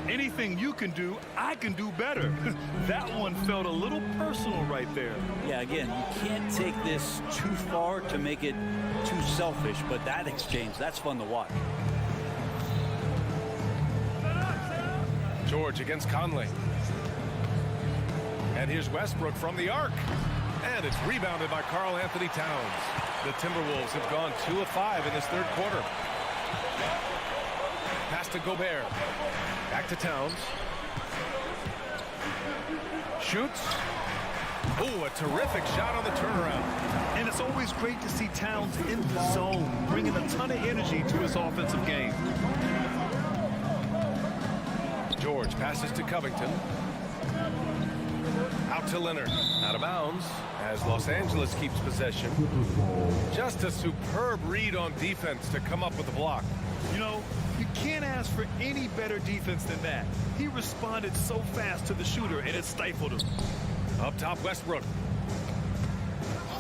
Anything you can do, I can do better. That one felt a little personal right there. Yeah, again, you can't take this too far to make it too selfish, but that exchange, that's fun to watch. George against Conley. And here's Westbrook from the arc. And it's rebounded by Karl Anthony Towns. The Timberwolves have gone 2 of 5 in this third quarter. Pass to Gobert. Back to Towns. Shoots. Oh, a terrific shot on the turnaround. And it's always great to see Towns in the zone, bringing a ton of energy to his offensive game. George passes to Covington. Out to Leonard. Out of bounds as Los Angeles keeps possession. Just a superb read on defense to come up with the block. You know, you can't ask for any better defense than that. He responded so fast to the shooter, and it stifled him. Up top, Westbrook.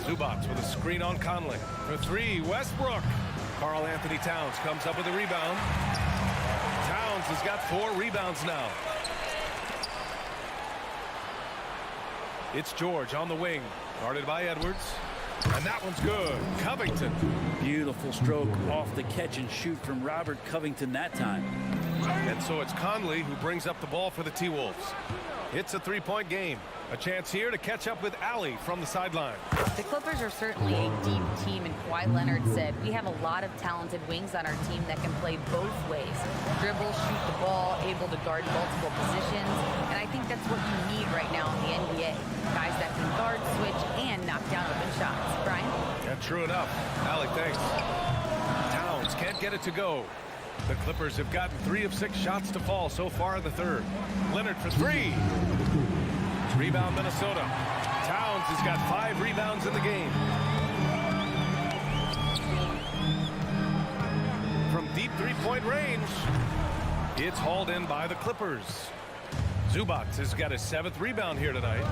Zubac with a screen on Conley. For three, Westbrook. Karl Anthony Towns comes up with a rebound. Towns has got 4 rebounds now. It's George on the wing, guarded by Edwards. And that one's good. Covington. Beautiful stroke off the catch and shoot from Robert Covington that time. And so it's Conley who brings up the ball for the T-Wolves. It's a 3-point game. A chance here to catch up with Allie from the sideline. The Clippers are certainly a deep team, and Kawhi Leonard said, we have a lot of talented wings on our team that can play both ways. Dribble, shoot the ball, able to guard multiple positions, and I think that's what you need right now in the NBA. Guys that can guard, switch, and knock down open shots. Brian? Yeah, true enough. Allie, thanks. Towns can't get it to go. The Clippers have gotten 3 of 6 shots to fall so far in the third. Leonard for 3. Rebound Minnesota. Towns has got 5 rebounds in the game. From deep 3-point range, it's hauled in by the Clippers. Zubac has got his 7th rebound here tonight.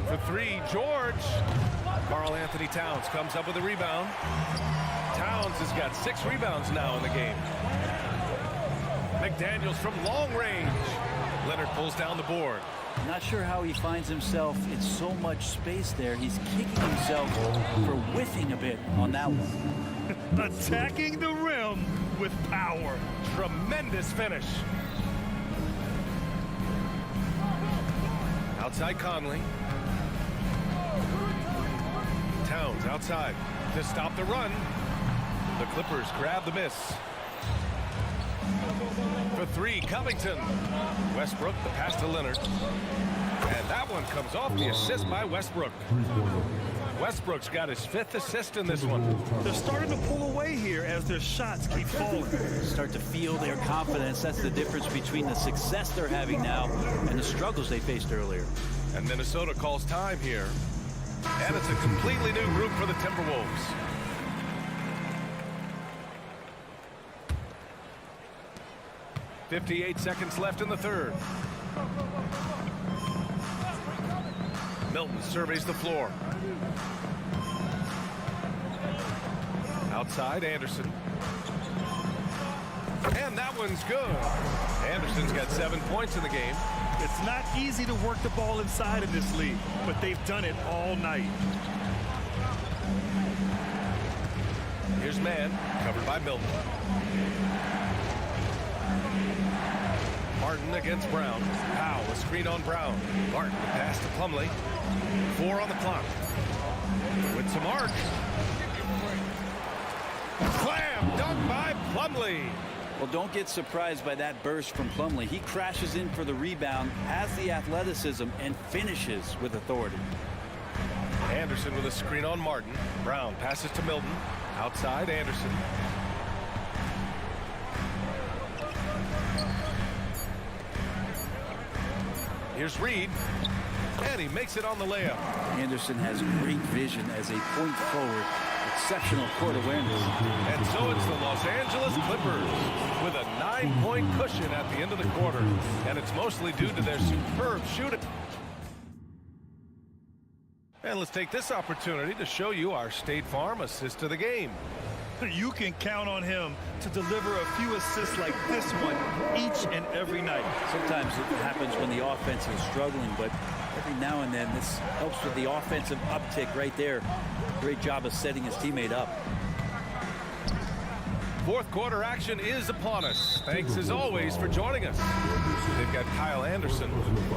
For 3, George. Karl Anthony Towns comes up with a rebound. Towns has got 6 rebounds now in the game. McDaniels from long range. Leonard pulls down the board. Not sure how he finds himself in so much space there. He's kicking himself for whiffing a bit on that one. Attacking the rim with power. Tremendous finish. Outside Conley. Towns outside to stop the run. The Clippers grab the miss. For 3, Covington. Westbrook, the pass to Leonard. And that one comes off the assist by Westbrook. Westbrook's got his 5th assist in this one. They're starting to pull away here as their shots keep falling. Start to feel their confidence. That's the difference between the success they're having now and the struggles they faced earlier. And Minnesota calls time here. And it's a completely new group for the Timberwolves. .58 seconds left in the third. Milton surveys the floor. Outside, Anderson. And that one's good. Anderson's got 7 points in the game. It's not easy to work the ball inside in this league, but they've done it all night. Here's man, covered by Milton. Martin against Brown. Powell, a screen on Brown. Martin, the pass to Plumlee. 4 on the clock. With some arc. Slam dunk by Plumlee. Well, don't get surprised by that burst from Plumlee. He crashes in for the rebound, has the athleticism, and finishes with authority. Anderson with a screen on Martin. Brown passes to Milton. Outside, Anderson. Here's Reed. And he makes it on the layup. Anderson has great vision as a point forward. Exceptional court awareness. And so it's the Los Angeles Clippers with a 9-point cushion at the end of the quarter. And it's mostly due to their superb shooting. And let's take this opportunity to show you our State Farm assist of the game. You can count on him to deliver a few assists like this one each and every night. Sometimes it happens when the offense is struggling, but every now and then this helps with the offensive uptick right there. Great job of setting his teammate up. Fourth quarter action is upon us. Thanks as always for joining us. They've got Kyle Anderson,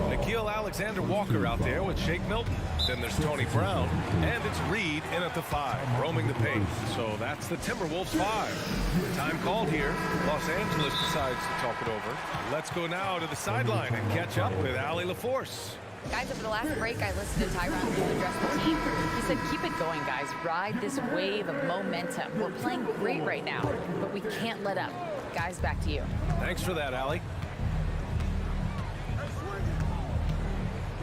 Nickeil Alexander-Walker out there with Shake Milton. Then there's Tony Brown, and it's Reed in at the 5, roaming the paint. So that's the Timberwolves 5. Time called here. Los Angeles decides to talk it over. Let's go now to the sideline and catch up with Allie LaForce. Guys, over the last break, I listened to Tyronn Lue address the team. He said, keep it going, guys. Ride this wave of momentum. We're playing great right now, but we can't let up. Guys, back to you. Thanks for that, Allie.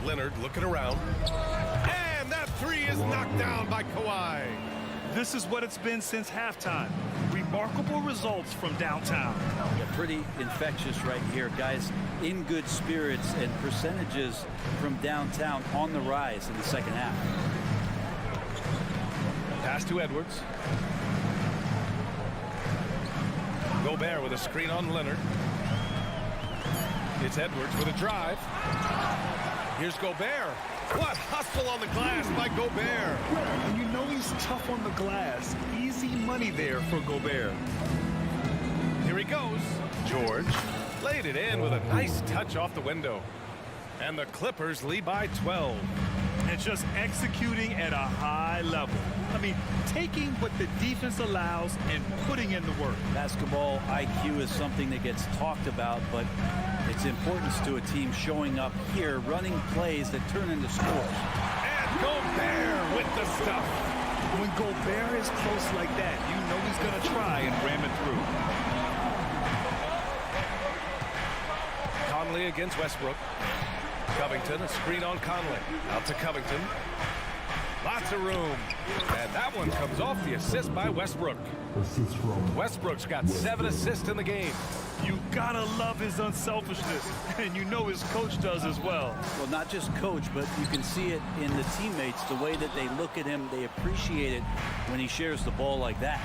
Leonard looking around. And that 3 is knocked down by Kawhi. This is what it's been since halftime. Remarkable results from downtown. Yeah, pretty infectious right here, guys. In good spirits and percentages from downtown on the rise in the second half. Pass to Edwards. Gobert with a screen on Leonard. It's Edwards with a drive. Here's Gobert. What hustle on the glass by Gobert. And you know he's tough on the glass. Easy money there for Gobert. Here he goes. George laid it in with a nice touch off the window. And the Clippers lead by 12. And just executing at a high level. I mean, taking what the defense allows and putting in the work. Basketball IQ is something that gets talked about, but its importance to a team showing up here, running plays that turn into scores. And Gobert with the stuff. When Gobert is close like that, you know he's going to try and ram it through. Conley against Westbrook. Covington, a screen on Conley. Out to Covington. Lots of room. And that one comes off the assist by Westbrook. Westbrook's got 7 assists in the game. You gotta love his unselfishness, and you know his coach does as well. Well, not just coach, but you can see it in the teammates, the way that they look at him. They appreciate it when he shares the ball like that.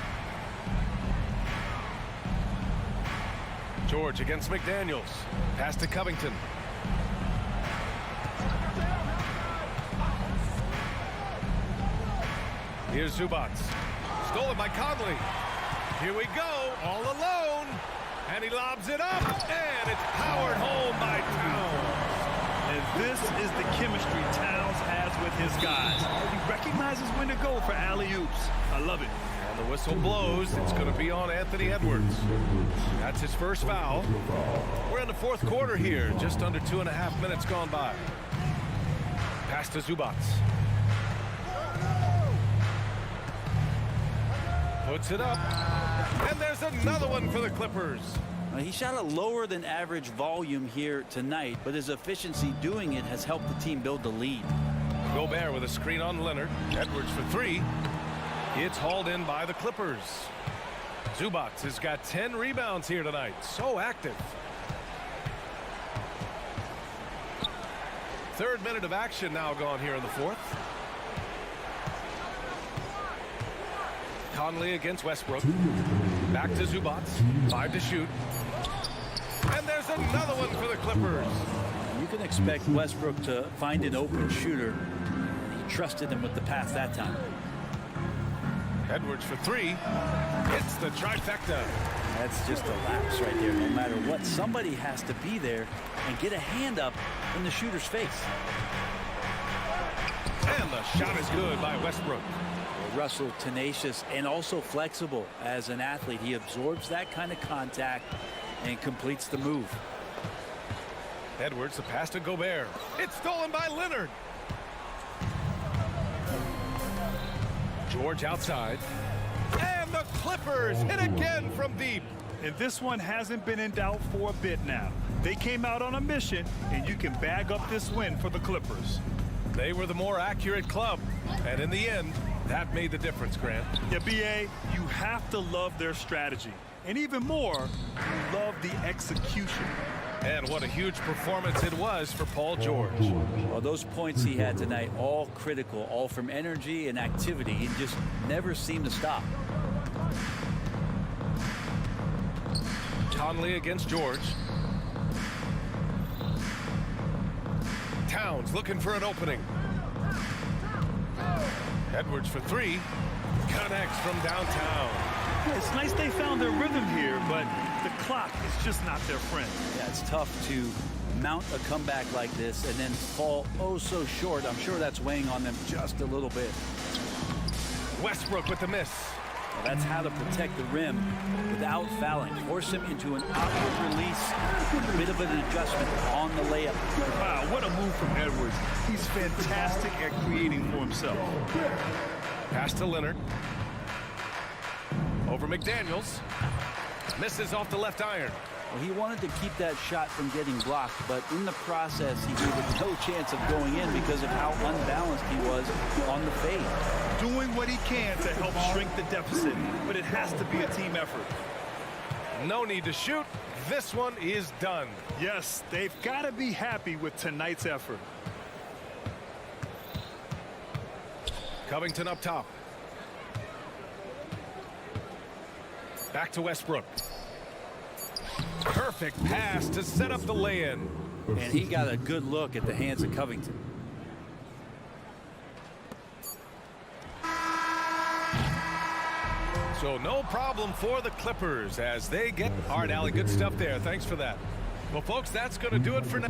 George against McDaniels. Pass to Covington. Here's Zubac. Stolen by Conley. Here we go, all alone. And he lobs it up, and it's powered home by Towns. And this is the chemistry Towns has with his guys. He recognizes when to go for alley-oops. I love it. And the whistle blows. It's going to be on Anthony Edwards. That's his first foul. We're in the fourth quarter here. Just under 2.5 minutes gone by. Pass to Zubac. Puts it up. And there's another one for the Clippers. He shot a lower than average volume here tonight, but his efficiency doing it has helped the team build the lead. Gobert with a screen on Leonard. Edwards for 3. It's hauled in by the Clippers. Zubac has got 10 rebounds here tonight. So active. Third minute of action now gone here in the fourth. Conley against Westbrook. Back to Zubac. 5 to shoot. And there's another one for the Clippers. You can expect Westbrook to find an open shooter. He trusted him with the pass that time. Edwards for 3. It's the trifecta. That's just a lapse right there. No matter what, somebody has to be there and get a hand up in the shooter's face. And the shot is good by Westbrook. Russell, tenacious and also flexible as an athlete. He absorbs that kind of contact and completes the move. Edwards, the pass to Gobert. It's stolen by Leonard. George outside. And the Clippers hit again from deep. And this one hasn't been in doubt for a bit now. They came out on a mission, and you can bag up this win for the Clippers. They were the more accurate club. And in the end, that made the difference, Grant. Yeah, B.A., you have to love their strategy. And even more, you love the execution. And what a huge performance it was for Paul George. Well, those points he had tonight, all critical, all from energy and activity. He just never seemed to stop. Conley against George. Towns looking for an opening. Edwards for 3. Connects from downtown. It's nice they found their rhythm here, but the clock is just not their friend. Yeah, it's tough to mount a comeback like this and then fall oh so short. I'm sure that's weighing on them just a little bit. Westbrook with the miss. Well, that's how to protect the rim without fouling. Force him into an awkward release, a bit of an adjustment on the layup. Wow, what a move from Edwards. He's fantastic at creating for himself. Pass to Leonard. Over McDaniels. Misses off the left iron. Well, he wanted to keep that shot from getting blocked, but in the process, he gave it no chance of going in because of how unbalanced he was on the fade. Doing what he can to help shrink the deficit, but it has to be a team effort. No need to shoot. This one is done. Yes, they've got to be happy with tonight's effort. Covington up top. Back to Westbrook. Perfect pass to set up the lay-in. And he got a good look at the hands of Covington. So no problem for the Clippers as they get... All right, Allie, good stuff there. Thanks for that. Well, folks, that's going to do it for now.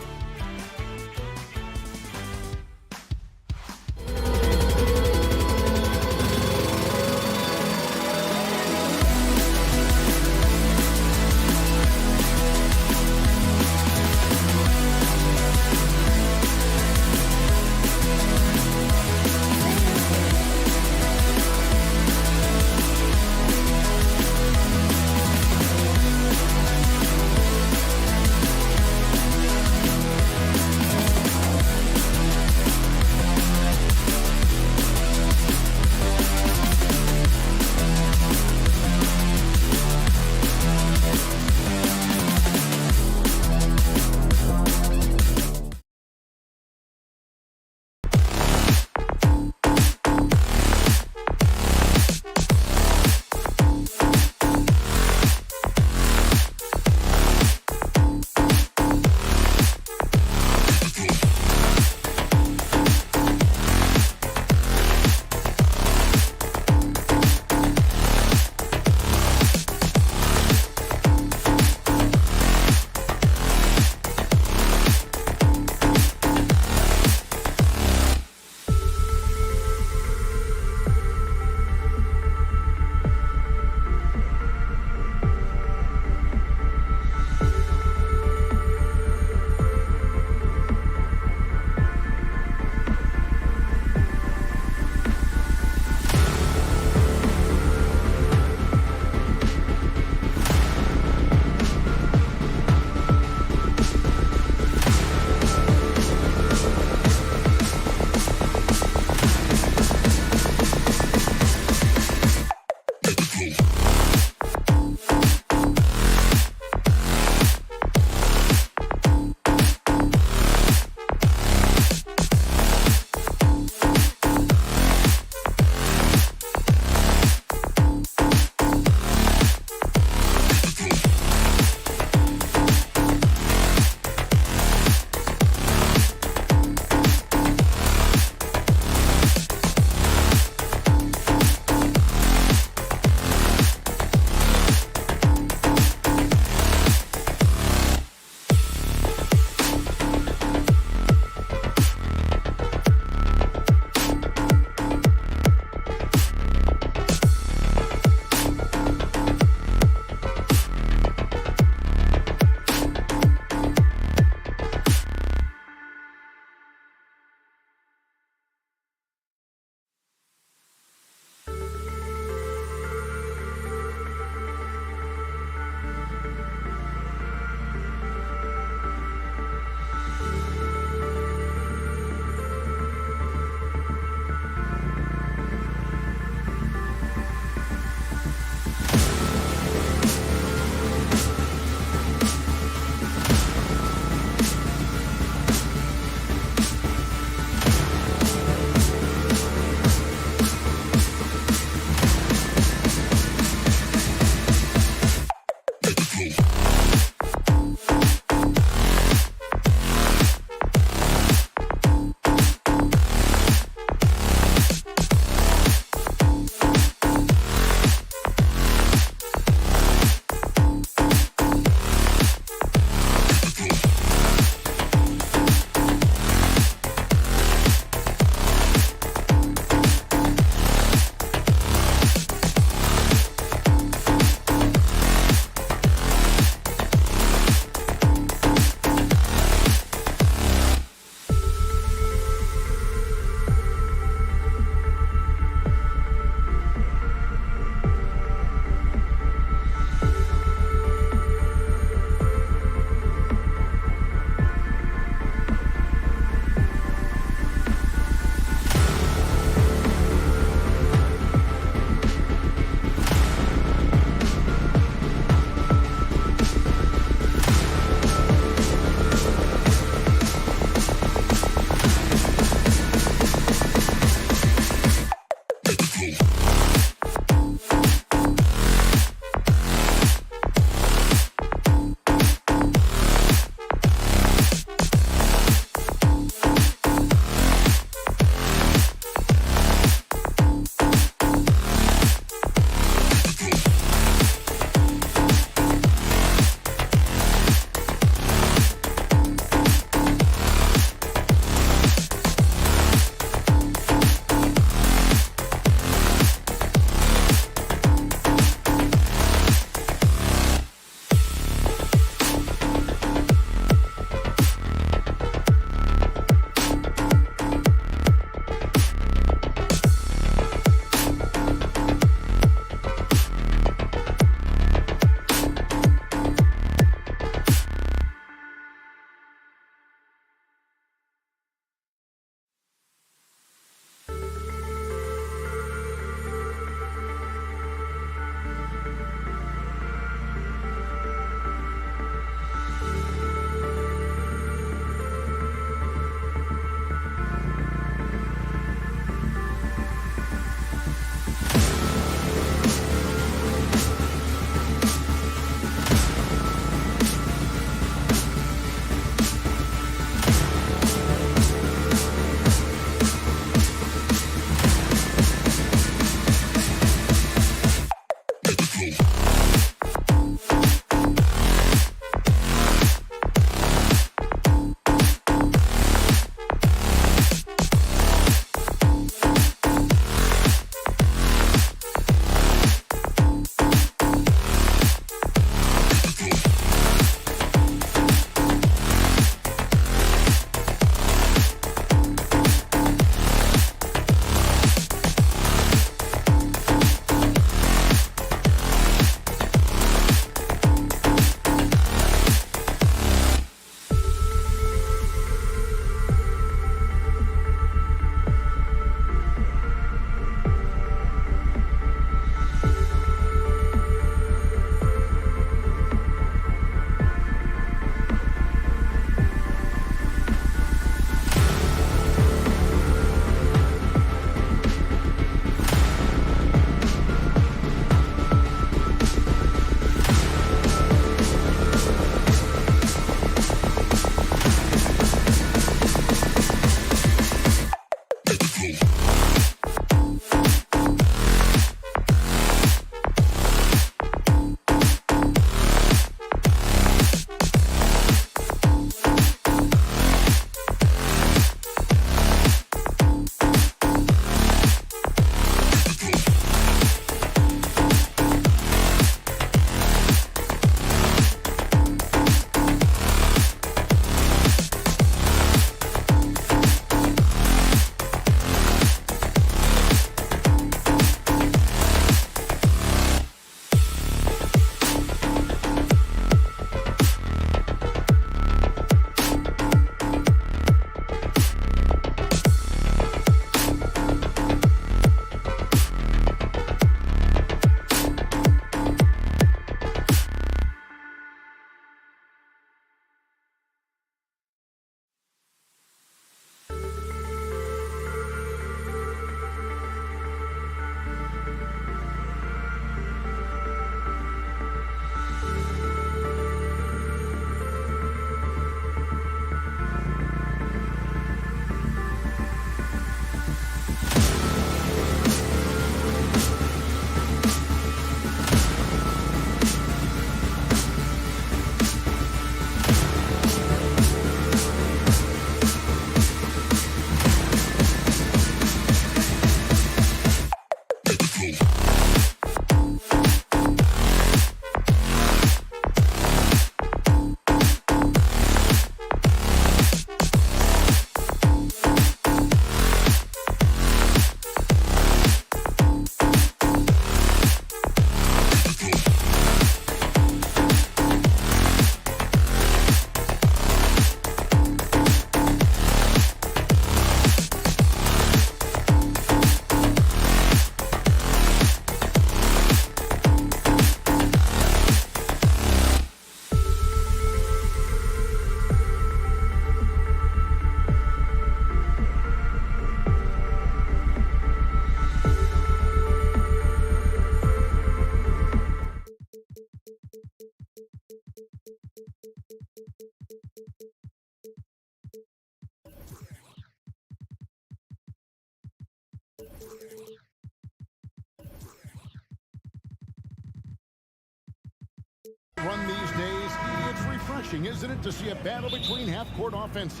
Run these days, it's refreshing, isn't it, to see a battle between half-court offenses?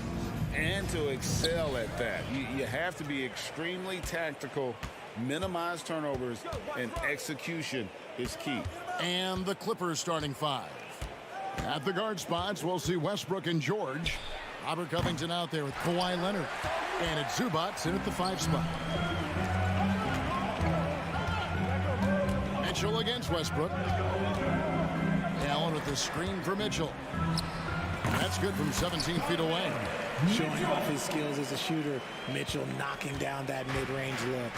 And to excel at that, you have to be extremely tactical, minimize turnovers, and execution is key. And the Clippers starting five. At the guard spots, we'll see Westbrook and George. Robert Covington out there with Kawhi Leonard. And it's Zubats in at the 5 spot. Mitchell against Westbrook. Allen with the screen for Mitchell. That's good from 17 feet away. Showing off his skills as a shooter. Mitchell knocking down that mid-range look.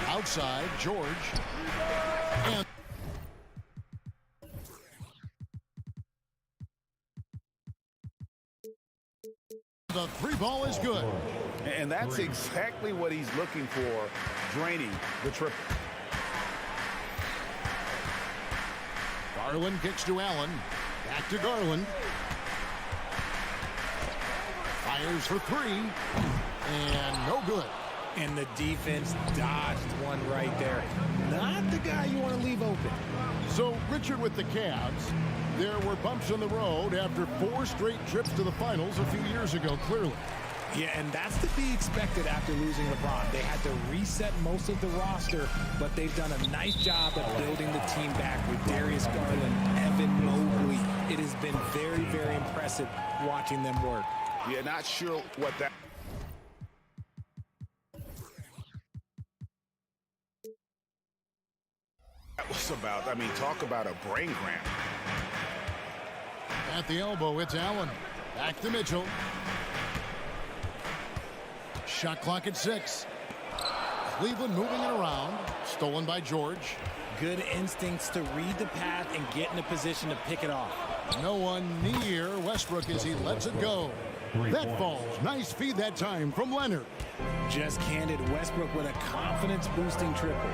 Outside, George. And the 3 ball is good. And that's exactly what he's looking for, draining the triple. Garland kicks to Allen. Back to Garland. Fires for 3. And no good. And the defense dodged one right there. Not the guy you want to leave open. So, Richard, with the Cavs, there were bumps on the road after 4 straight trips to the finals a few years ago, clearly. Yeah, and that's to be expected after losing LeBron. They had to reset most of the roster, but they've done a nice job of building the team back with Darius Garland, Evan Mobley. It has been very, very impressive watching them work. Yeah, not sure what that was about. I mean, talk about a brain cramp. At the elbow, it's Allen. Back to Mitchell. Shot clock at 6. Cleveland moving it around. Stolen by George. Good instincts to read the path and get in a position to pick it off. No one near Westbrook as he lets it go. That falls. Nice feed that time from Leonard. Just handed Westbrook with a confidence-boosting triple.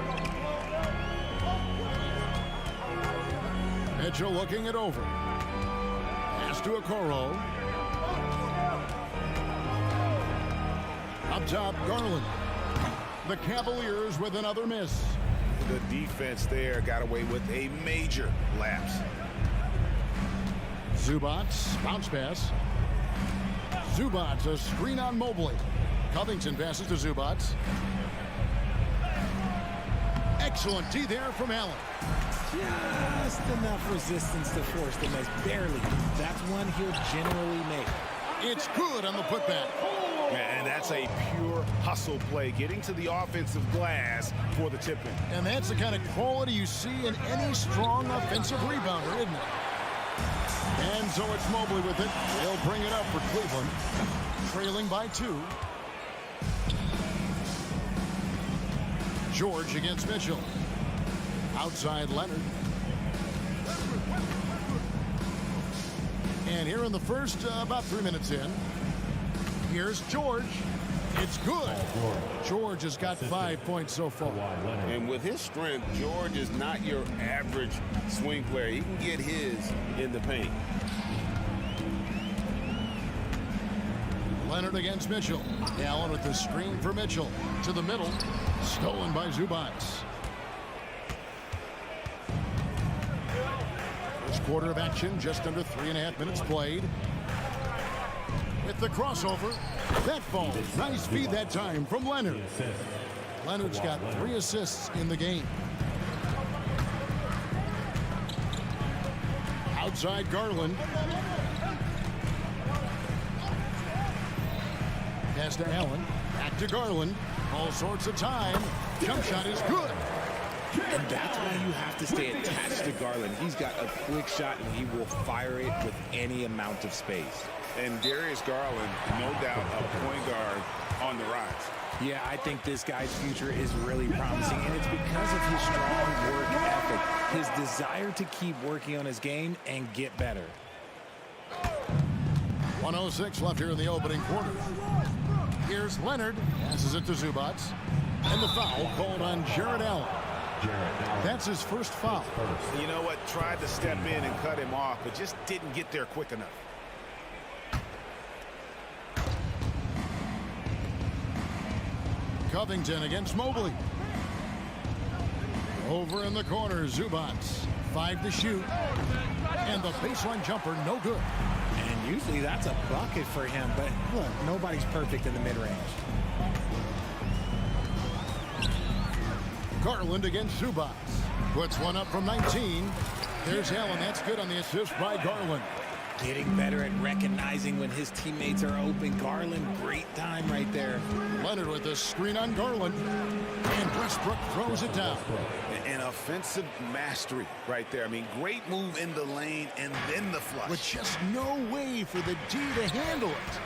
Mitchell looking it over. Pass to Okoro. Up top, Garland. The Cavaliers with another miss. The defense there got away with a major lapse. Zubats, bounce pass. Zubats, a screen on Mobley. Covington passes to Zubats. Excellent D there from Allen. Just enough resistance to force the miss. Barely. That's one he'll generally make. It's good on the putback. And that's a pure hustle play, getting to the offensive glass for the tip-in. And that's the kind of quality you see in any strong offensive rebounder, isn't it? And so it's Mobley with it. They'll bring it up for Cleveland. Trailing by 2. George against Mitchell. Outside Leonard. And here in the first, about 3 minutes in, here's George. It's good. George has got 5 points so far. And with his strength, George is not your average swing player. He can get his in the paint. Leonard against Mitchell. Allen with the screen for Mitchell. To the middle. Stolen by Zubats. First quarter of action, just under 3.5 minutes played. With the crossover, that falls. Nice feed that time from Leonard. Leonard's got 3 assists in the game. Outside Garland. Pass to Allen. Back to Garland. All sorts of time. Jump shot is good. And that's why you have to stay attached to Garland. He's got a quick shot, and he will fire it with any amount of space. And Darius Garland, no doubt, a point guard on the rise. Yeah, I think this guy's future is really promising, and it's because of his strong work ethic, his desire to keep working on his game and get better. 1:06 left here in the opening quarter. Here's Leonard. Passes it to Zubats. And the foul called on Jared Allen. That's his first foul. You know what? Tried to step in and cut him off, but just didn't get there quick enough. Covington against Mobley. Over in the corner, Zubats. 5 to shoot. And the baseline jumper, no good. And usually that's a bucket for him, but look, nobody's perfect in the mid-range. Garland against Zubats. Puts one up from 19. There's Allen. That's good on the assist by Garland. Getting better at recognizing when his teammates are open. Garland, great time right there. Leonard with a screen on Garland. And Westbrook throws it down. An offensive mastery right there. I mean, great move in the lane and then the flush. With just no way for the D to handle it.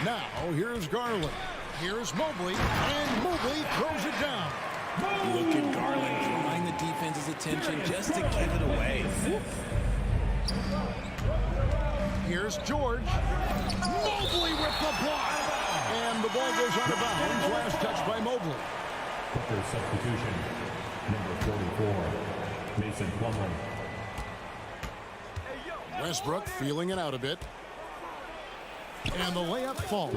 Now, here's Garland. Here's Mobley. And Mobley throws it down. Look at Garland drawing the defense's attention just to give it away. Here's George. Mobley with the block. And the ball goes out of bounds. Last touch by Mobley. Booker substitution. Number 44, Mason Plumlee. Westbrook feeling it out a bit. And the layup falls.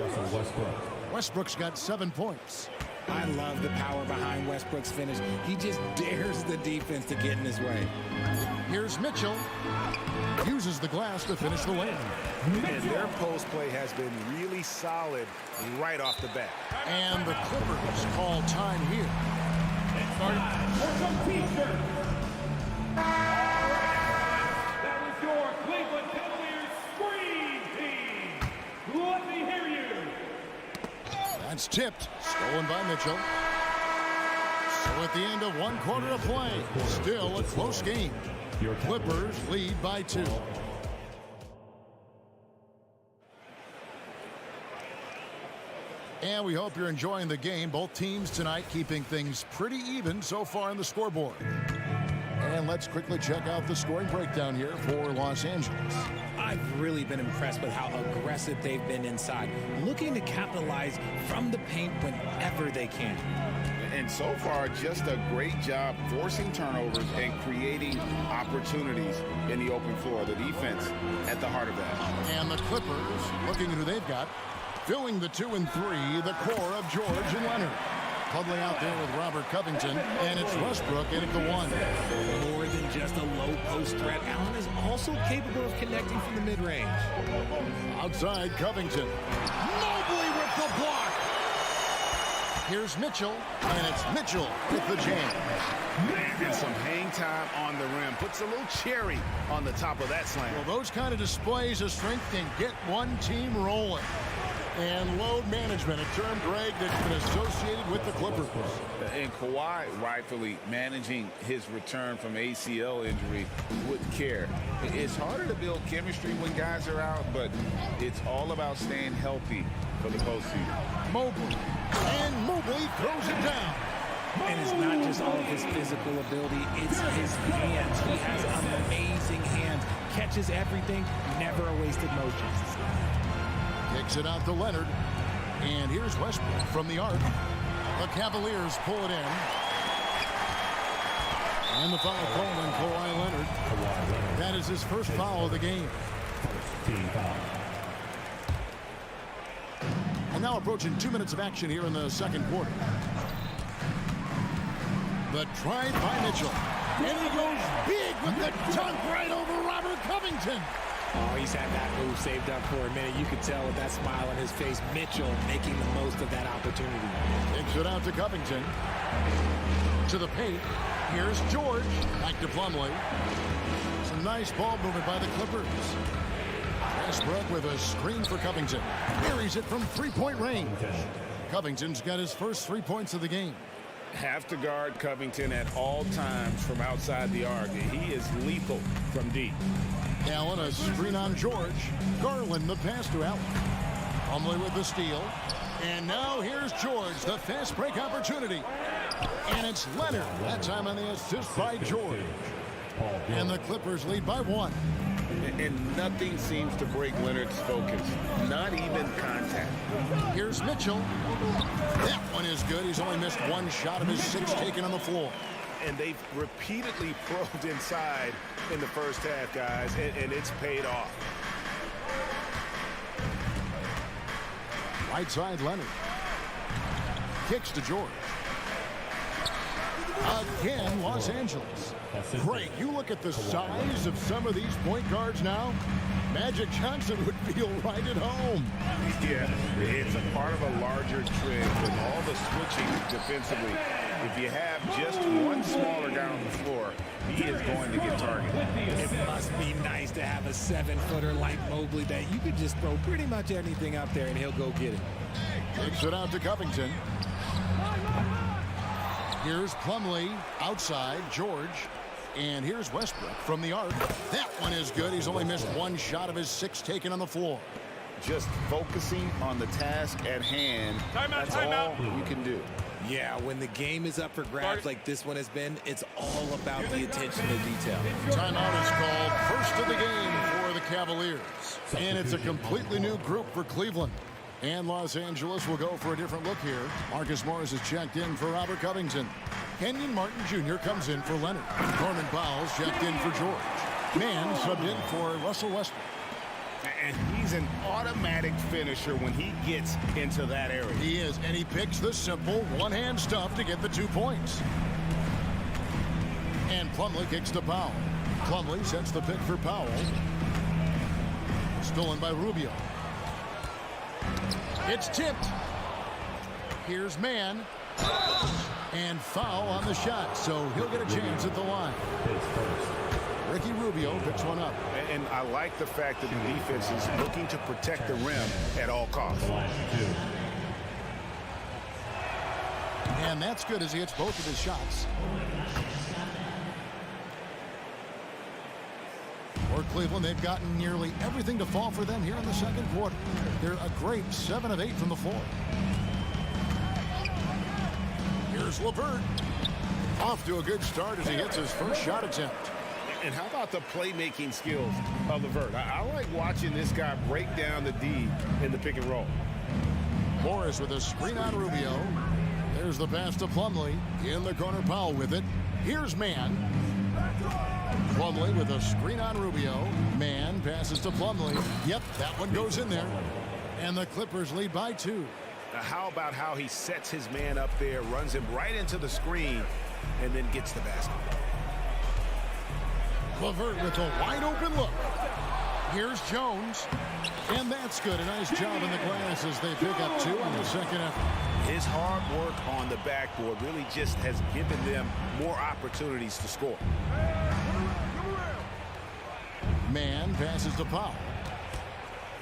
Westbrook's got 7 points. I love the power behind Westbrook's finish. He just dares the defense to get in his way. Here's Mitchell. Uses the glass to finish the lane. And their post play has been really solid right off the bat. And the Clippers call time here. That was your Cleveland Cavaliers screen team. Let me hear you. That's tipped. Stolen by Mitchell. So at the end of 1 quarter of play, still a close game. Clippers lead by 2. And we hope you're enjoying the game. Both teams tonight keeping things pretty even so far on the scoreboard. And let's quickly check out the scoring breakdown here for Los Angeles. I've really been impressed with how aggressive they've been inside, looking to capitalize from the paint whenever they can. And so far, just a great job forcing turnovers and creating opportunities in the open floor. The defense at the heart of that. And the Clippers, looking at who they've got, filling the 2 and 3, the core of George and Leonard. Huddling out there with Robert Covington, and it's Westbrook in at the 1. More than just a low post threat, Allen is also capable of connecting from the mid-range. Outside, Covington. Mobley with the block. Here's Mitchell, and it's Mitchell with the jam. And some hang time on the rim. Puts a little cherry on the top of that slam. Well, those kind of displays of strength can get one team rolling. And load management, a term, Greg, that's been associated with the Clippers. And Kawhi rightfully managing his return from ACL injury wouldn't care. It's harder to build chemistry when guys are out, but it's all about staying healthy for the postseason. Mobley. And Mobley throws it down. And it's not just all of his physical ability, it's his hands. He has amazing hands. Catches everything, never a wasted motion. Kicks it out to Leonard. And here's Westbrook from the arc. The Cavaliers pull it in. And the foul called on Kawhi Leonard. That is his first foul of the game. And now approaching 2 minutes of action here in the second quarter. The drive by Mitchell. And he goes big with the dunk right over Robert Covington. Oh, he's had that move saved up for a minute. You could tell with that smile on his face. Mitchell making the most of that opportunity. Kicks it out to Covington. To the paint. Here's George. Back to Plumlee. Some nice ball movement by the Clippers. Westbrook with a screen for Covington. Buries it from three-point range. Covington's got his first 3 points of the game. Have to guard Covington at all times from outside the arc. He is lethal from deep. Allen, a screen on George. Garland, the pass to Allen. Plumlee with the steal. And now here's George, the fast break opportunity. And it's Leonard. That time on the assist by George. And the Clippers lead by 1. And nothing seems to break Leonard's focus. Not even contact. Here's Mitchell. That one is good. He's only missed 1 shot of his 6 taken on the floor. And they've repeatedly probed inside in the first half, guys, and it's paid off. Right side, Leonard. Kicks to George. Again, Los Angeles. Great. You look at the size of some of these point guards now. Magic Johnson would feel right at home. Yeah, it's a part of a larger trend with all the switching defensively. If you have just one smaller guy on the floor, he is going to get targeted. It must be nice to have a 7-footer like Mobley that you could just throw pretty much anything up there and he'll go get it. Kicks it out to Covington. Here's Plumlee outside, George. And here's Westbrook from the arc. That one is good. He's only missed one shot of his 6 taken on the floor. Just focusing on the task at hand, that's all you can do. Yeah, when the game is up for grabs like this one has been, it's all about the attention to detail. Timeout is called, first of the game for the Cavaliers. And it's a completely new group for Cleveland. And Los Angeles will go for a different look here. Marcus Morris is checked in for Robert Covington. Kenyon Martin Jr. comes in for Leonard. Norman Powell's checked in for George. Mann subbed in for Russell Westbrook. And he's an automatic finisher when he gets into that area. He is, and he picks the simple one-hand stuff to get the 2 points. And Plumlee kicks to Powell. Plumlee sets the pick for Powell. Stolen by Rubio. It's tipped. Here's Mann. And foul on the shot, so he'll get a chance at the line. Ricky Rubio picks one up. And I like the fact that the defense is looking to protect the rim at all costs. And that's good as he hits both of his shots. For Cleveland, they've gotten nearly everything to fall for them here in the second quarter. They're a great 7 of 8 from the floor. Here's LeVert. Off to a good start as he hits his first shot attempt. And how about the playmaking skills of LeVert? I like watching this guy break down the D in the pick and roll. Morris with a screen on Rubio. There's the pass to Plumlee. In the corner, Powell with it. Here's Mann. Plumlee with a screen on Rubio. Mann passes to Plumlee. Yep, that one goes in there. And the Clippers lead by 2. How about how he sets his man up there, runs him right into the screen, and then gets the basket. LeVert with a wide open look. Here's Jones. And that's good. A nice job in the glass as they pick up 2 on the second effort. His hard work on the backboard really just has given them more opportunities to score. Mann passes to Powell.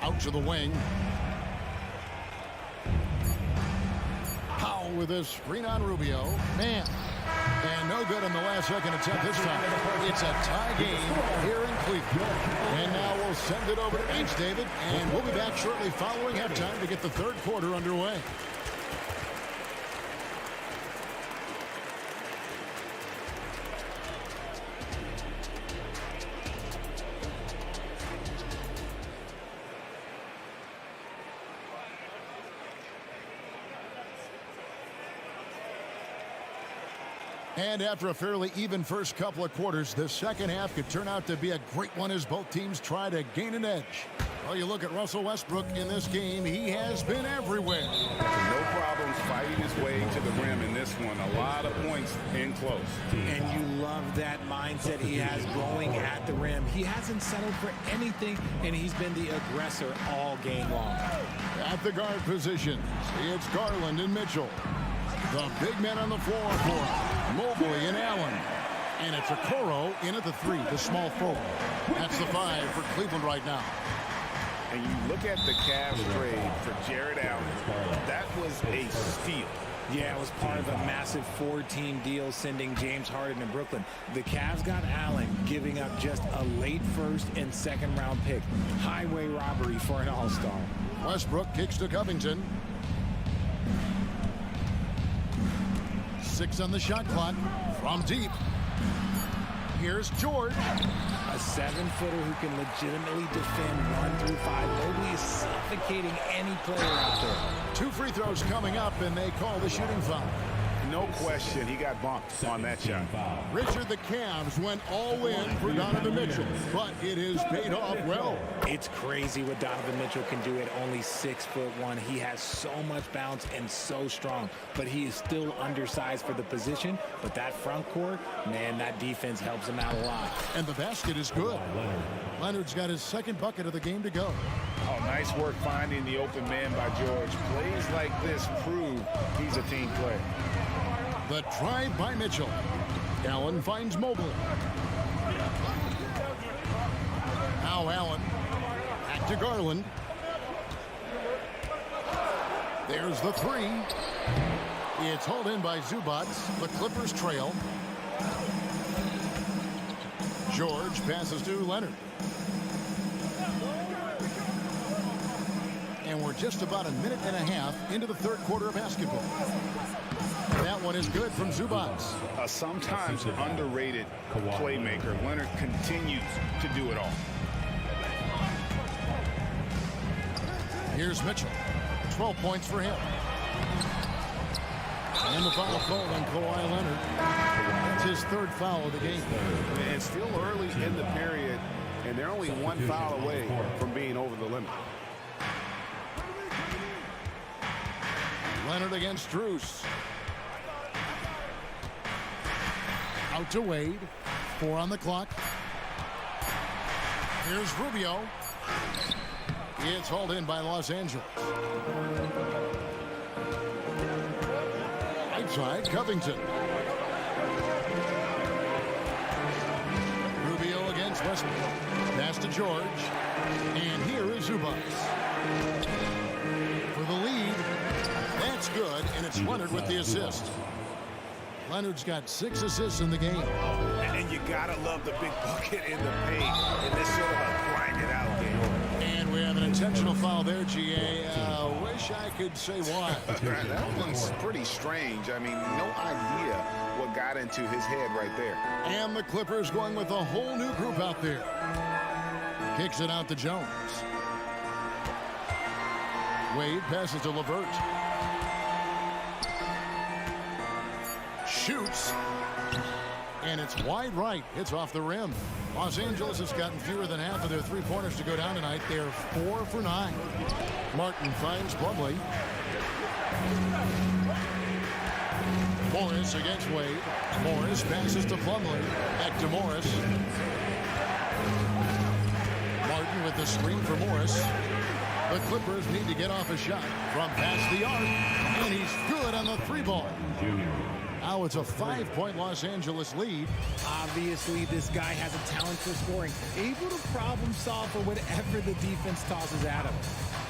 Out to the wing. Powell with a screen on Rubio. Mann. And no good on the last second attempt this time. It's a tie game here in Cleveland. And now we'll send it over to H. David. And we'll be back shortly following halftime to get the third quarter underway. And after a fairly even first couple of quarters, the second half could turn out to be a great one as both teams try to gain an edge. Well, you look at Russell Westbrook in this game, he has been everywhere. No problems fighting his way to the rim in this one. A lot of points in close. And you love that mindset he has going at the rim. He hasn't settled for anything, and he's been the aggressor all game long. At the guard positions, it's Garland and Mitchell. The big men on the floor for Mobley and Allen. And it's Okoro in at the 3, the small forward. That's the 5 for Cleveland right now. And you look at the Cavs trade for Jared Allen. That was a steal. Yeah, it was part of a massive 4-team deal sending James Harden to Brooklyn. The Cavs got Allen, giving up just a late first and second round pick. Highway robbery for an all-star. Westbrook kicks to Covington. 6 on the shot clock from deep. Here's George. A 7-footer who can legitimately defend 1 through 5. Mobley is suffocating any player out there. 2 free throws coming up, and they call the shooting foul. No question, he got bumped on that shot. Richard, the Cavs went all in for Donovan Mitchell, but it has paid off well. It's crazy what Donovan Mitchell can do at only 6'1". He has so much bounce and so strong, but he is still undersized for the position. But that front court, man, that defense helps him out a lot. And the basket is good. Leonard's got his second bucket of the game to go. Oh, nice work finding the open man by George. Plays like this prove he's a team player. The drive by Mitchell. Allen finds Mobley. Now Allen. Back to Garland. There's the three. It's hauled in by Zubac. The Clippers trail. George passes to Leonard. And we're just about a minute and a half into the third quarter of basketball. That one is good from Zubac. A sometimes underrated playmaker. Leonard continues to do it all. Here's Mitchell. 12 points for him. And the foul call on Kawhi Leonard. That's his third foul of the game. And still early in the period, and they're only one foul away from being over the limit. Leonard against Strus. Out to Wade. 4 on the clock. Here's Rubio. It's hauled in by Los Angeles. Right side, Covington. Rubio against Westbrook. Pass to George. And here is Zubac. For the lead. That's good, and it's Leonard with the assist. Leonard's got 6 assists in the game. And you gotta love the big bucket in the paint in this sort of a grinded out game. And we have an intentional foul there, GA. Wish I could say why. That one's pretty strange. I mean, no idea what got into his head right there. And the Clippers going with a whole new group out there. Kicks it out to Jones. Wade passes to LeVert. Shoots. And it's wide right. It's off the rim. Los Angeles has gotten fewer than half of their three-pointers to go down tonight. They're 4 for 9. Martin finds Plumlee. Morris against Wade. Morris passes to Plumlee. Back to Morris. Martin with the screen for Morris. The Clippers need to get off a shot from past the arc. And he's good on the 3-ball. Now it's a 5-point Los Angeles lead. Obviously, this guy has a talent for scoring, able to problem solve for whatever the defense tosses at him.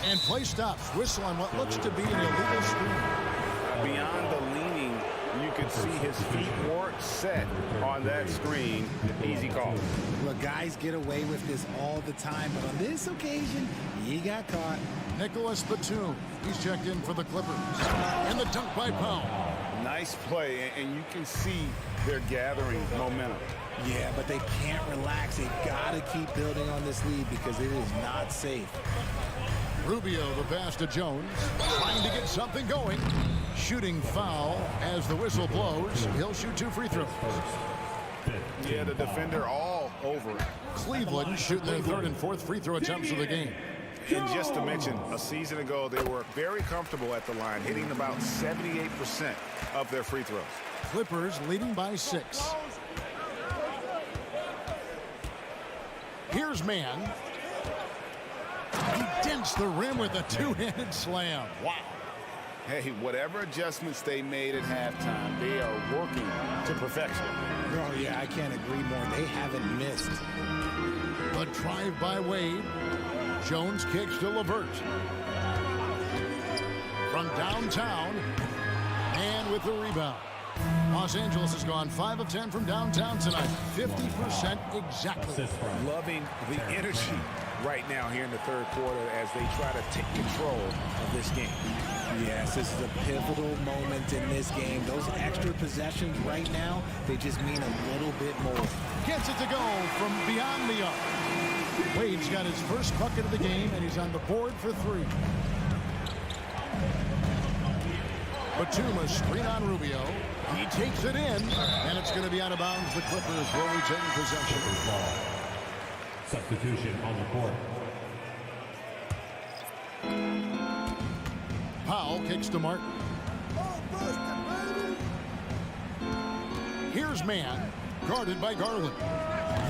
And play stops. Whistle on what looks to be an illegal screen. Beyond the leaning, you could see his feet weren't set on that screen. Easy call. Look, guys get away with this all the time, but on this occasion, he got caught. Nicholas Batum. He's checked in for the Clippers. And the dunk by Powell. Nice play, and you can see they're gathering momentum. Yeah, but they can't relax. They've got to keep building on this lead because it is not safe. Rubio, the pass to Jones. Trying to get something going. Shooting foul as the whistle blows. He'll shoot 2 free throws. Yeah, the defender all over it. Cleveland shooting their 3rd and 4th free throw attempts of the game. And just to mention, a season ago, they were very comfortable at the line, hitting about 78% of their free throws. Clippers leading by 6. Here's Mann. He dents the rim with a 2-handed slam. Wow. Hey, whatever adjustments they made at halftime, they are working to perfection. Oh, yeah, I can't agree more. They haven't missed. The drive by Wade. Jones kicks to LeVert. From downtown. And with the rebound. Los Angeles has gone 5 of 10 from downtown tonight. 50% exactly. Loving the energy right now here in the third quarter as they try to take control of this game. Yes, this is a pivotal moment in this game. Those extra possessions right now, they just mean a little bit more. Gets it to go from beyond the arc. Wade's got his first bucket of the game, and he's on the board for 3. Batum, a screen on Rubio. He takes it in, and it's going to be out of bounds. The Clippers will retain possession. Substitution on the court. Powell kicks to Martin. Here's man, guarded by Garland.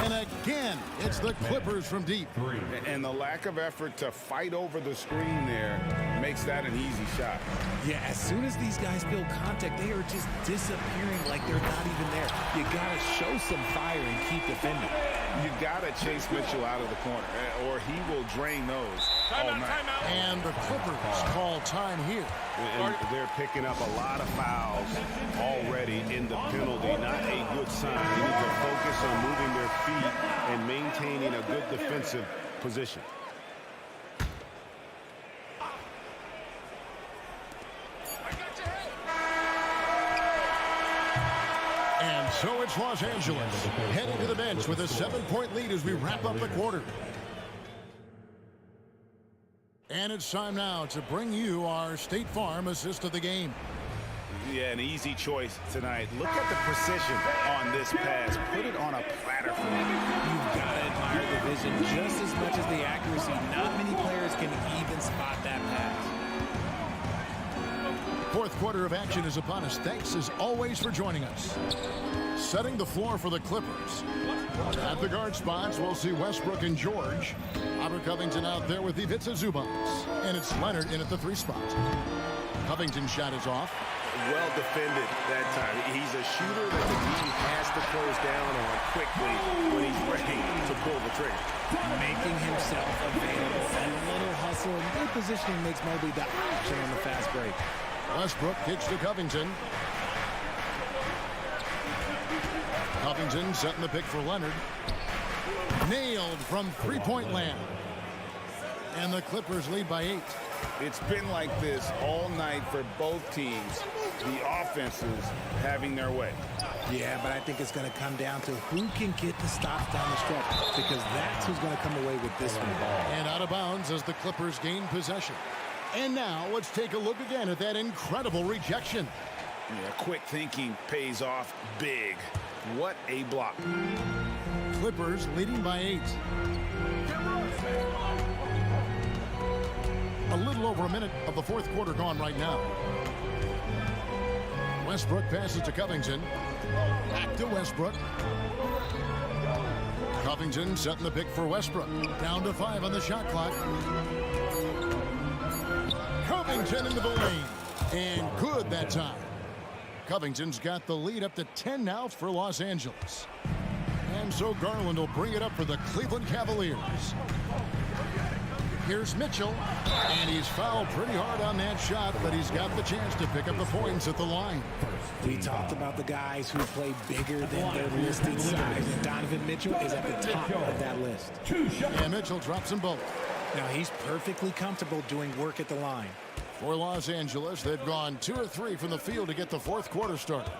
And again, it's the Clippers from deep. And the lack of effort to fight over the screen there makes that an easy shot. Yeah, as soon as these guys feel contact, they are just disappearing like they're not even there. You got to show some fire and keep defending. You got to chase Mitchell out of the corner, or he will drain those all night. And the Clippers call time here. And they're picking up a lot of fouls already in the penalty. Not a good sign. They need to focus on moving their feet and maintaining a good defensive position. And so it's Los Angeles heading to the bench with a 7-point lead as we wrap up the quarter. And it's time now to bring you our State Farm assist of the game. Yeah, an easy choice tonight. Look at the precision on this pass. Put it on a platter for him. You've got to admire the vision just as much as the accuracy. Not many players can even spot that pass. Fourth quarter of action is upon us. Thanks as always for joining us. Setting the floor for the Clippers. At the guard spots, we'll see Westbrook and George. Robert Covington out there with Ivica Zubac. And it's Leonard in at the 3 spot. Covington's shot is off. Well defended that time. He's a shooter that the team has to close down on quickly when he's ready to pull the trigger. Making himself available. A little hustle and good positioning makes Mobley the option on the fast break. Westbrook kicks to Covington. Covington setting the pick for Leonard. Nailed from 3-point land. And the Clippers lead by 8. It's been like this all night for both teams. The offenses having their way. Yeah, but I think it's going to come down to who can get the stops down the stretch, because that's who's going to come away with this one. And out of bounds as the Clippers gain possession. And now let's take a look again at that incredible rejection. Yeah, quick thinking pays off big. What a block. Clippers leading by 8. A little over a minute of the fourth quarter gone right now. Westbrook passes to Covington. Back to Westbrook. Covington setting the pick for Westbrook. Down to 5 on the shot clock. Covington into the lane. And good that time. Covington's got the lead up to 10 now for Los Angeles. And so Garland will bring it up for the Cleveland Cavaliers. Here's Mitchell, and he's fouled pretty hard on that shot, but he's got the chance to pick up the points at the line. We talked about the guys who play bigger than their listed size, and Donovan Mitchell is at the top of that list. And Mitchell drops them both. Now he's perfectly comfortable doing work at the line. For Los Angeles, they've gone 2 or 3 from the field to get the fourth quarter started.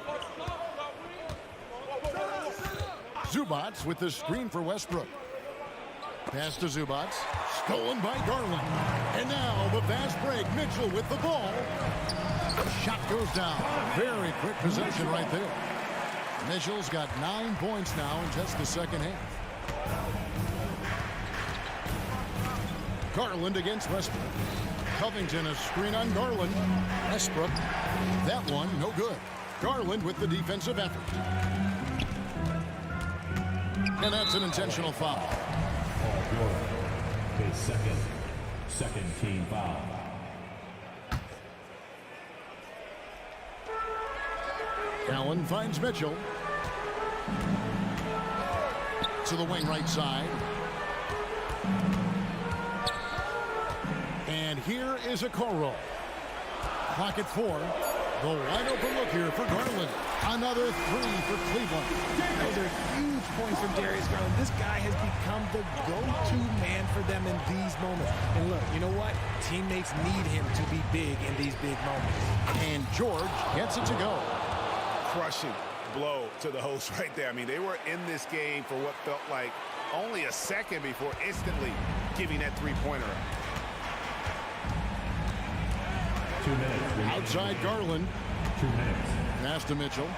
Zubac with the screen for Westbrook. Pass to Zubac. Stolen by Garland. And now the fast break. Mitchell with the ball. Shot goes down. Very quick possession right there. Mitchell's got 9 points now in just the second half. Garland against Westbrook. Covington a screen on Garland. Westbrook. That one no good. Garland with the defensive effort. And that's an intentional foul. His second team foul. Allen finds Mitchell. To the wing right side. And here is a Okoro. Clock at 4. The wide open look here for Garland. Another 3 for Cleveland. Those are huge points from Darius Garland. This guy has become the go-to man for them in these moments. And look, you know what? Teammates need him to be big in these big moments. And George gets it to go. Crushing blow to the host right there. I mean, they were in this game for what felt like only a second before instantly giving that three-pointer up. Outside Garland. 2 minutes. Pass to Mitchell.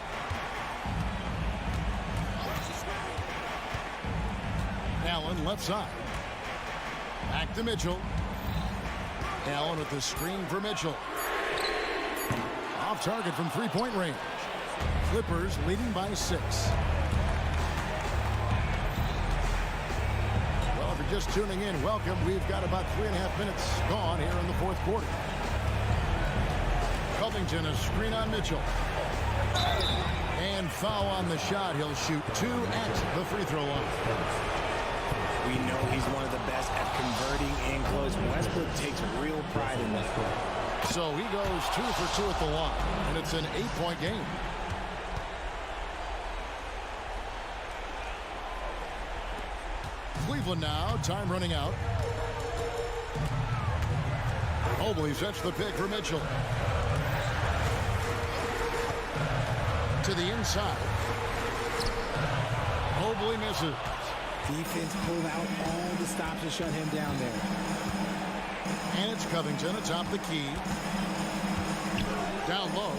Allen left side. Back to Mitchell. Allen with the screen for Mitchell. Off target from three-point range. Clippers leading by 6. Well, if you're just tuning in, welcome. We've got about 3.5 minutes gone here in the fourth quarter. Covington, a screen on Mitchell. And foul on the shot. He'll shoot 2 at the free throw line. We know he's one of the best at converting in close. Westbrook takes real pride in that. So he goes 2 for 2 at the line, and it's an 8-point game. Cleveland now, time running out. Mobley sets the pick for Mitchell. To the inside. Mobley misses. Defense pulled out all the stops to shut him down there. And it's Covington atop the key. Down low.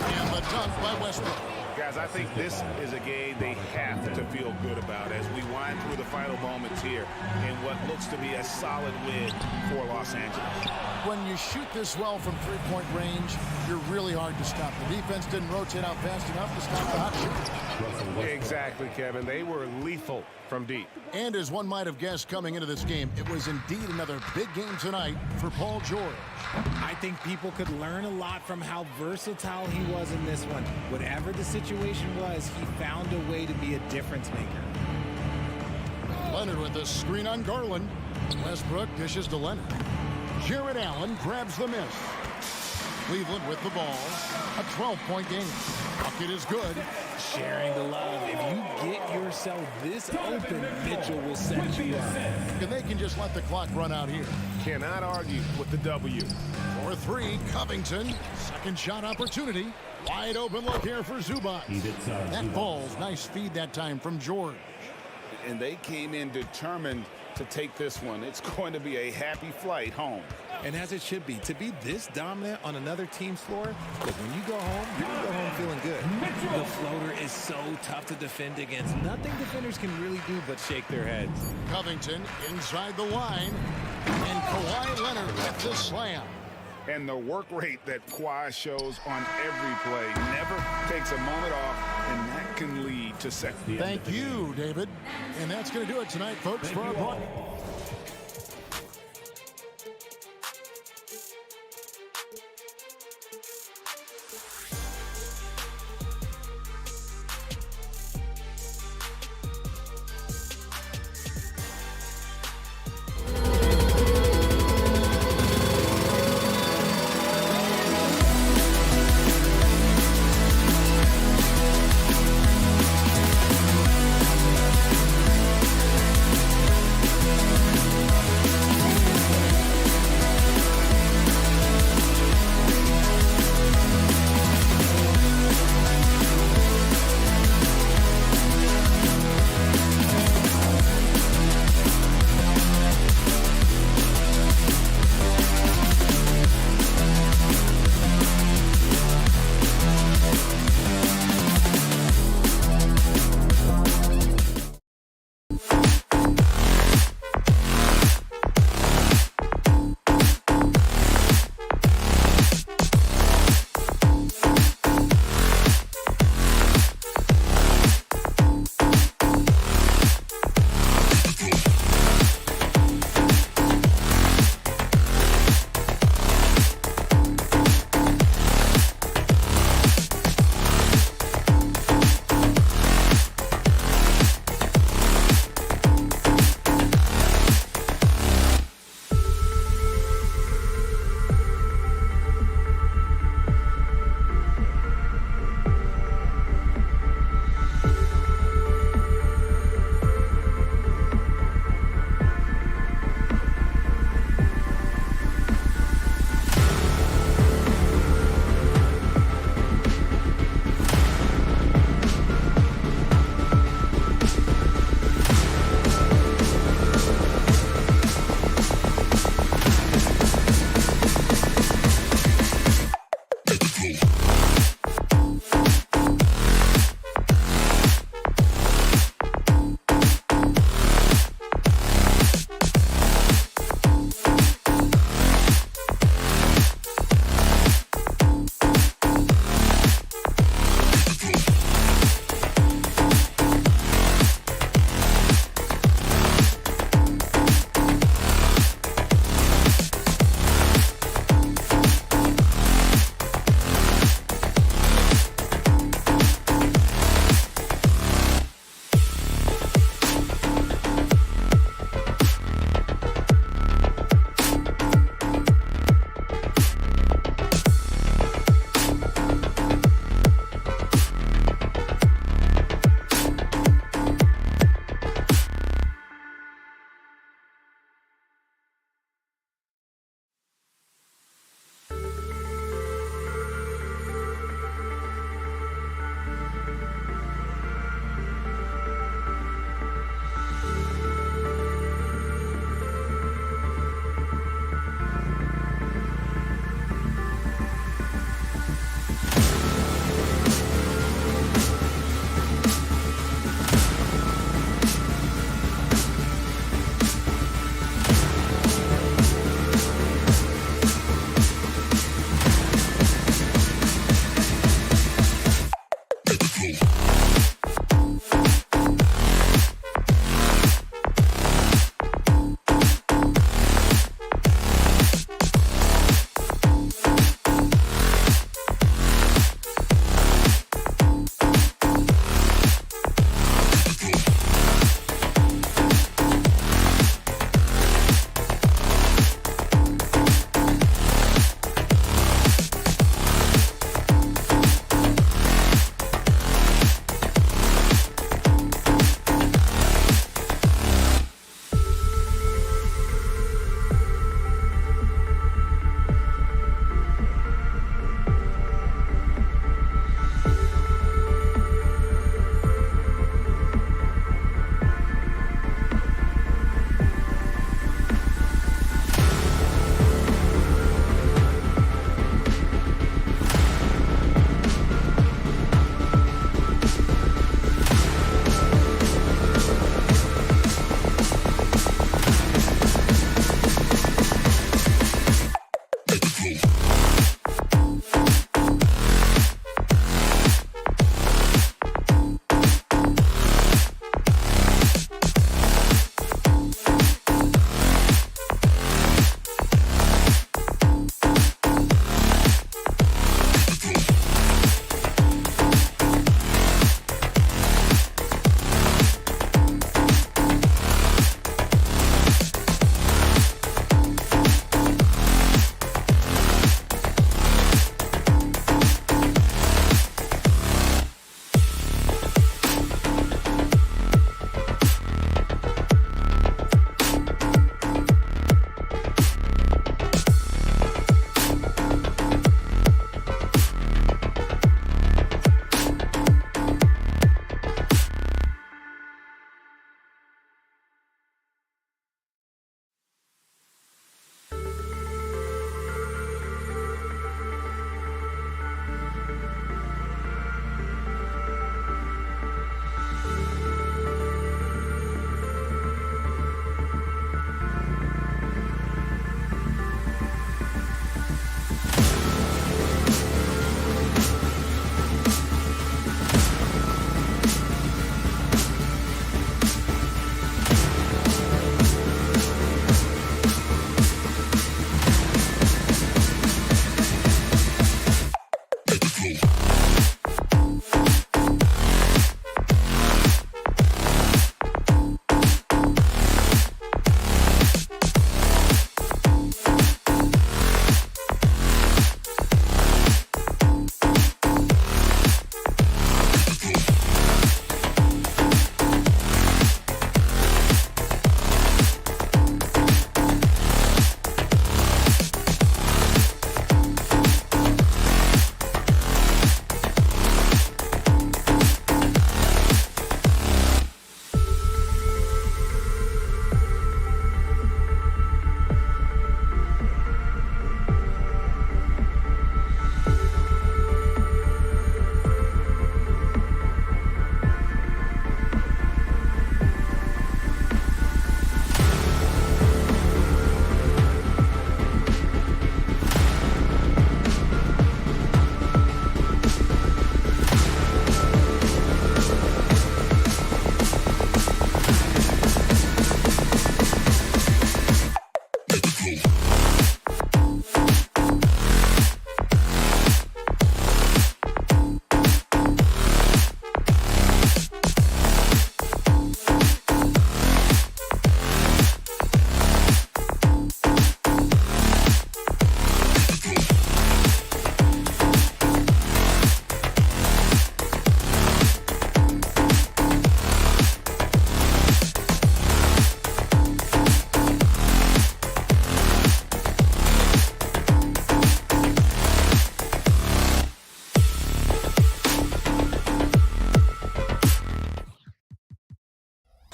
And the dunk by Westbrook. Guys, I think this is a game they have to feel good about as we wind through the final moments here in what looks to be a solid win for Los Angeles. When you shoot this well from three-point range, you're really hard to stop. The defense didn't rotate out fast enough to stop the hot shooters. Exactly, Kevin. They were lethal from deep. And as one might have guessed coming into this game, it was indeed another big game tonight for Paul George. I think people could learn a lot from how versatile he was in this one. Whatever the situation was, he found a way to be a difference maker. Leonard with the screen on Garland. Westbrook dishes to Leonard. Jared Allen grabs the miss. Cleveland with the ball. A 12-point game. Bucket is good. Sharing the love. If you get yourself this open, Mitchell will set you up. And they can just let the clock run out here. Cannot argue with the W. For 3, Covington. Second shot opportunity. Wide open look here for Zubac. That ball's nice feed that time from George. And they came in determined to take this one. It's going to be a happy flight home. And as it should be, to be this dominant on another team's floor, look, when you go home, you're going to go home feeling good. The floater is so tough to defend against. Nothing defenders can really do but shake their heads. Covington inside the line. And Kawhi Leonard with the slam. And the work rate that Kawhi shows on every play never takes a moment off, and that can lead to second. Thank you, David. And that's going to do it tonight, folks, for our broadcast.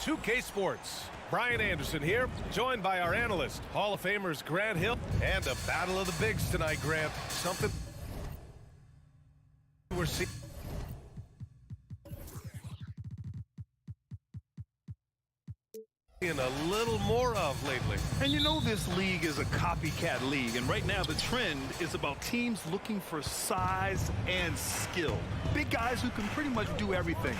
2K Sports. Brian Anderson here, joined by our analyst, Hall of Famers Grant Hill, and a battle of the bigs tonight, Grant. Something we're seeing. A little more of lately. And you know this league is a copycat league, and right now the trend is about teams looking for size and skill. Big guys who can pretty much do everything.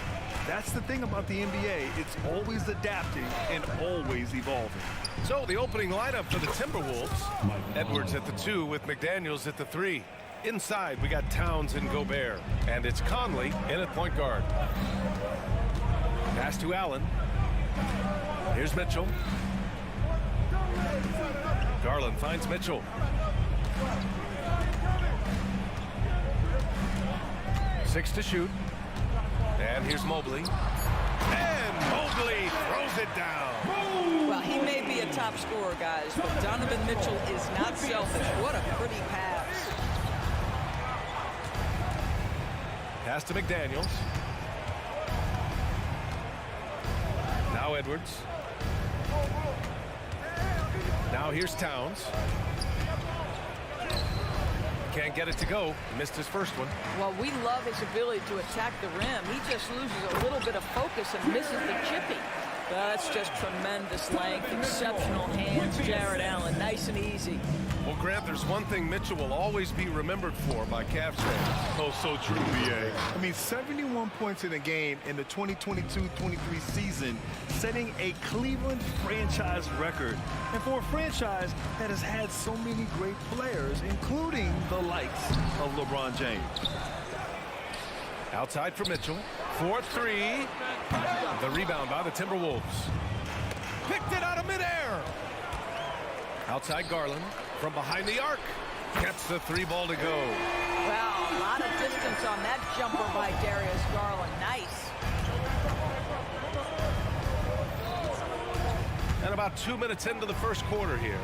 That's the thing about the NBA. It's always adapting and always evolving. So the opening lineup for the Timberwolves. Edwards at the 2 with McDaniels at the 3. Inside we got Towns and Gobert. And it's Conley in at point guard. Pass to Allen. Here's Mitchell. Garland finds Mitchell. 6 to shoot. And here's Mobley. And Mobley throws it down. Well, he may be a top scorer, guys, but Donovan Mitchell is not selfish. What a pretty pass. Pass to McDaniels. Now Edwards. Now here's Towns. Can't get it to go. Missed his first one. Well, we love his ability to attack the rim. He just loses a little bit of focus and misses the chippy. That's just tremendous length, exceptional hands. Jared Allen, nice and easy. Well, Grant, there's one thing Mitchell will always be remembered for by Cavs fans. Oh, so true, B.A. I mean, 71 points in a game in the 2022-23 season, setting a Cleveland franchise record. And for a franchise that has had so many great players, including the likes of LeBron James. Outside for Mitchell. 4-3. The rebound by the Timberwolves. Picked it out of midair. Outside Garland. From behind the arc. Gets the 3 ball to go. Wow, a lot of distance on that jumper by Darius Garland. Nice. And about 2 minutes into the first quarter here.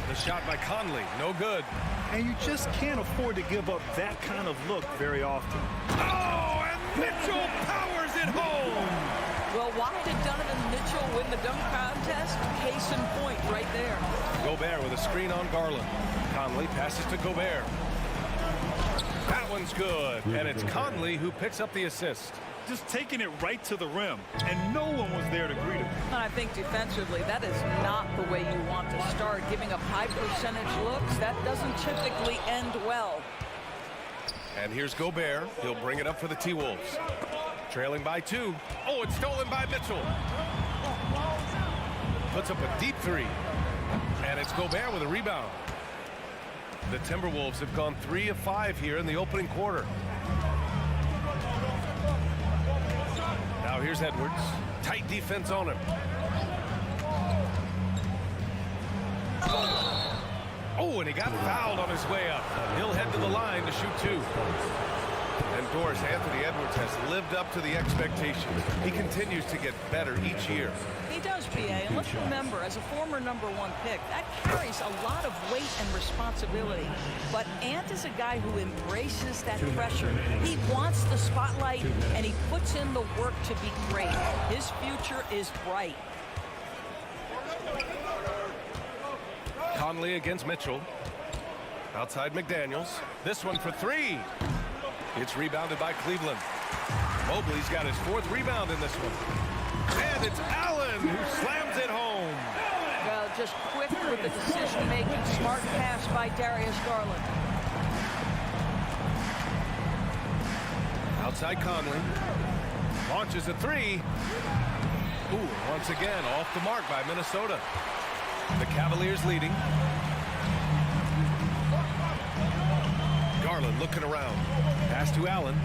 The shot by Conley. No good. And you just can't afford to give up that kind of look very often. Oh, and Mitchell powers it home. Well, why did Donovan Mitchell win the dunk contest? Case in point right there. Gobert with a screen on Garland. Conley passes to Gobert. That one's good. And it's Conley who picks up the assist. Just taking it right to the rim, and no one was there to greet him. And I think defensively, that is not the way you want to start. Giving up high percentage looks, that doesn't typically end well. And here's Gobert. He'll bring it up for the T-Wolves. Trailing by 2. Oh, it's stolen by Mitchell. Puts up a deep 3. And it's Gobert with a rebound. The Timberwolves have gone 3 of 5 here in the opening quarter. Now here's Edwards. Tight defense on him. Oh, and he got fouled on his way up. He'll head to the line to shoot 2. And Doris, Anthony Edwards has lived up to the expectations. He continues to get better each year. He does, PA, and let's remember, as a former #1 pick, that carries a lot of weight and responsibility. But Ant is a guy who embraces that pressure. He wants the spotlight, and he puts in the work to be great. His future is bright. Conley against Mitchell. Outside McDaniels. This one for 3. It's rebounded by Cleveland. Mobley's got his 4th rebound in this one. And it's Allen who slams it home. Well, just quick with the decision-making. Smart pass by Darius Garland. Outside Conley. Launches a 3. Ooh, once again, off the mark by Minnesota. The Cavaliers leading. Garland looking around. Pass to Allen.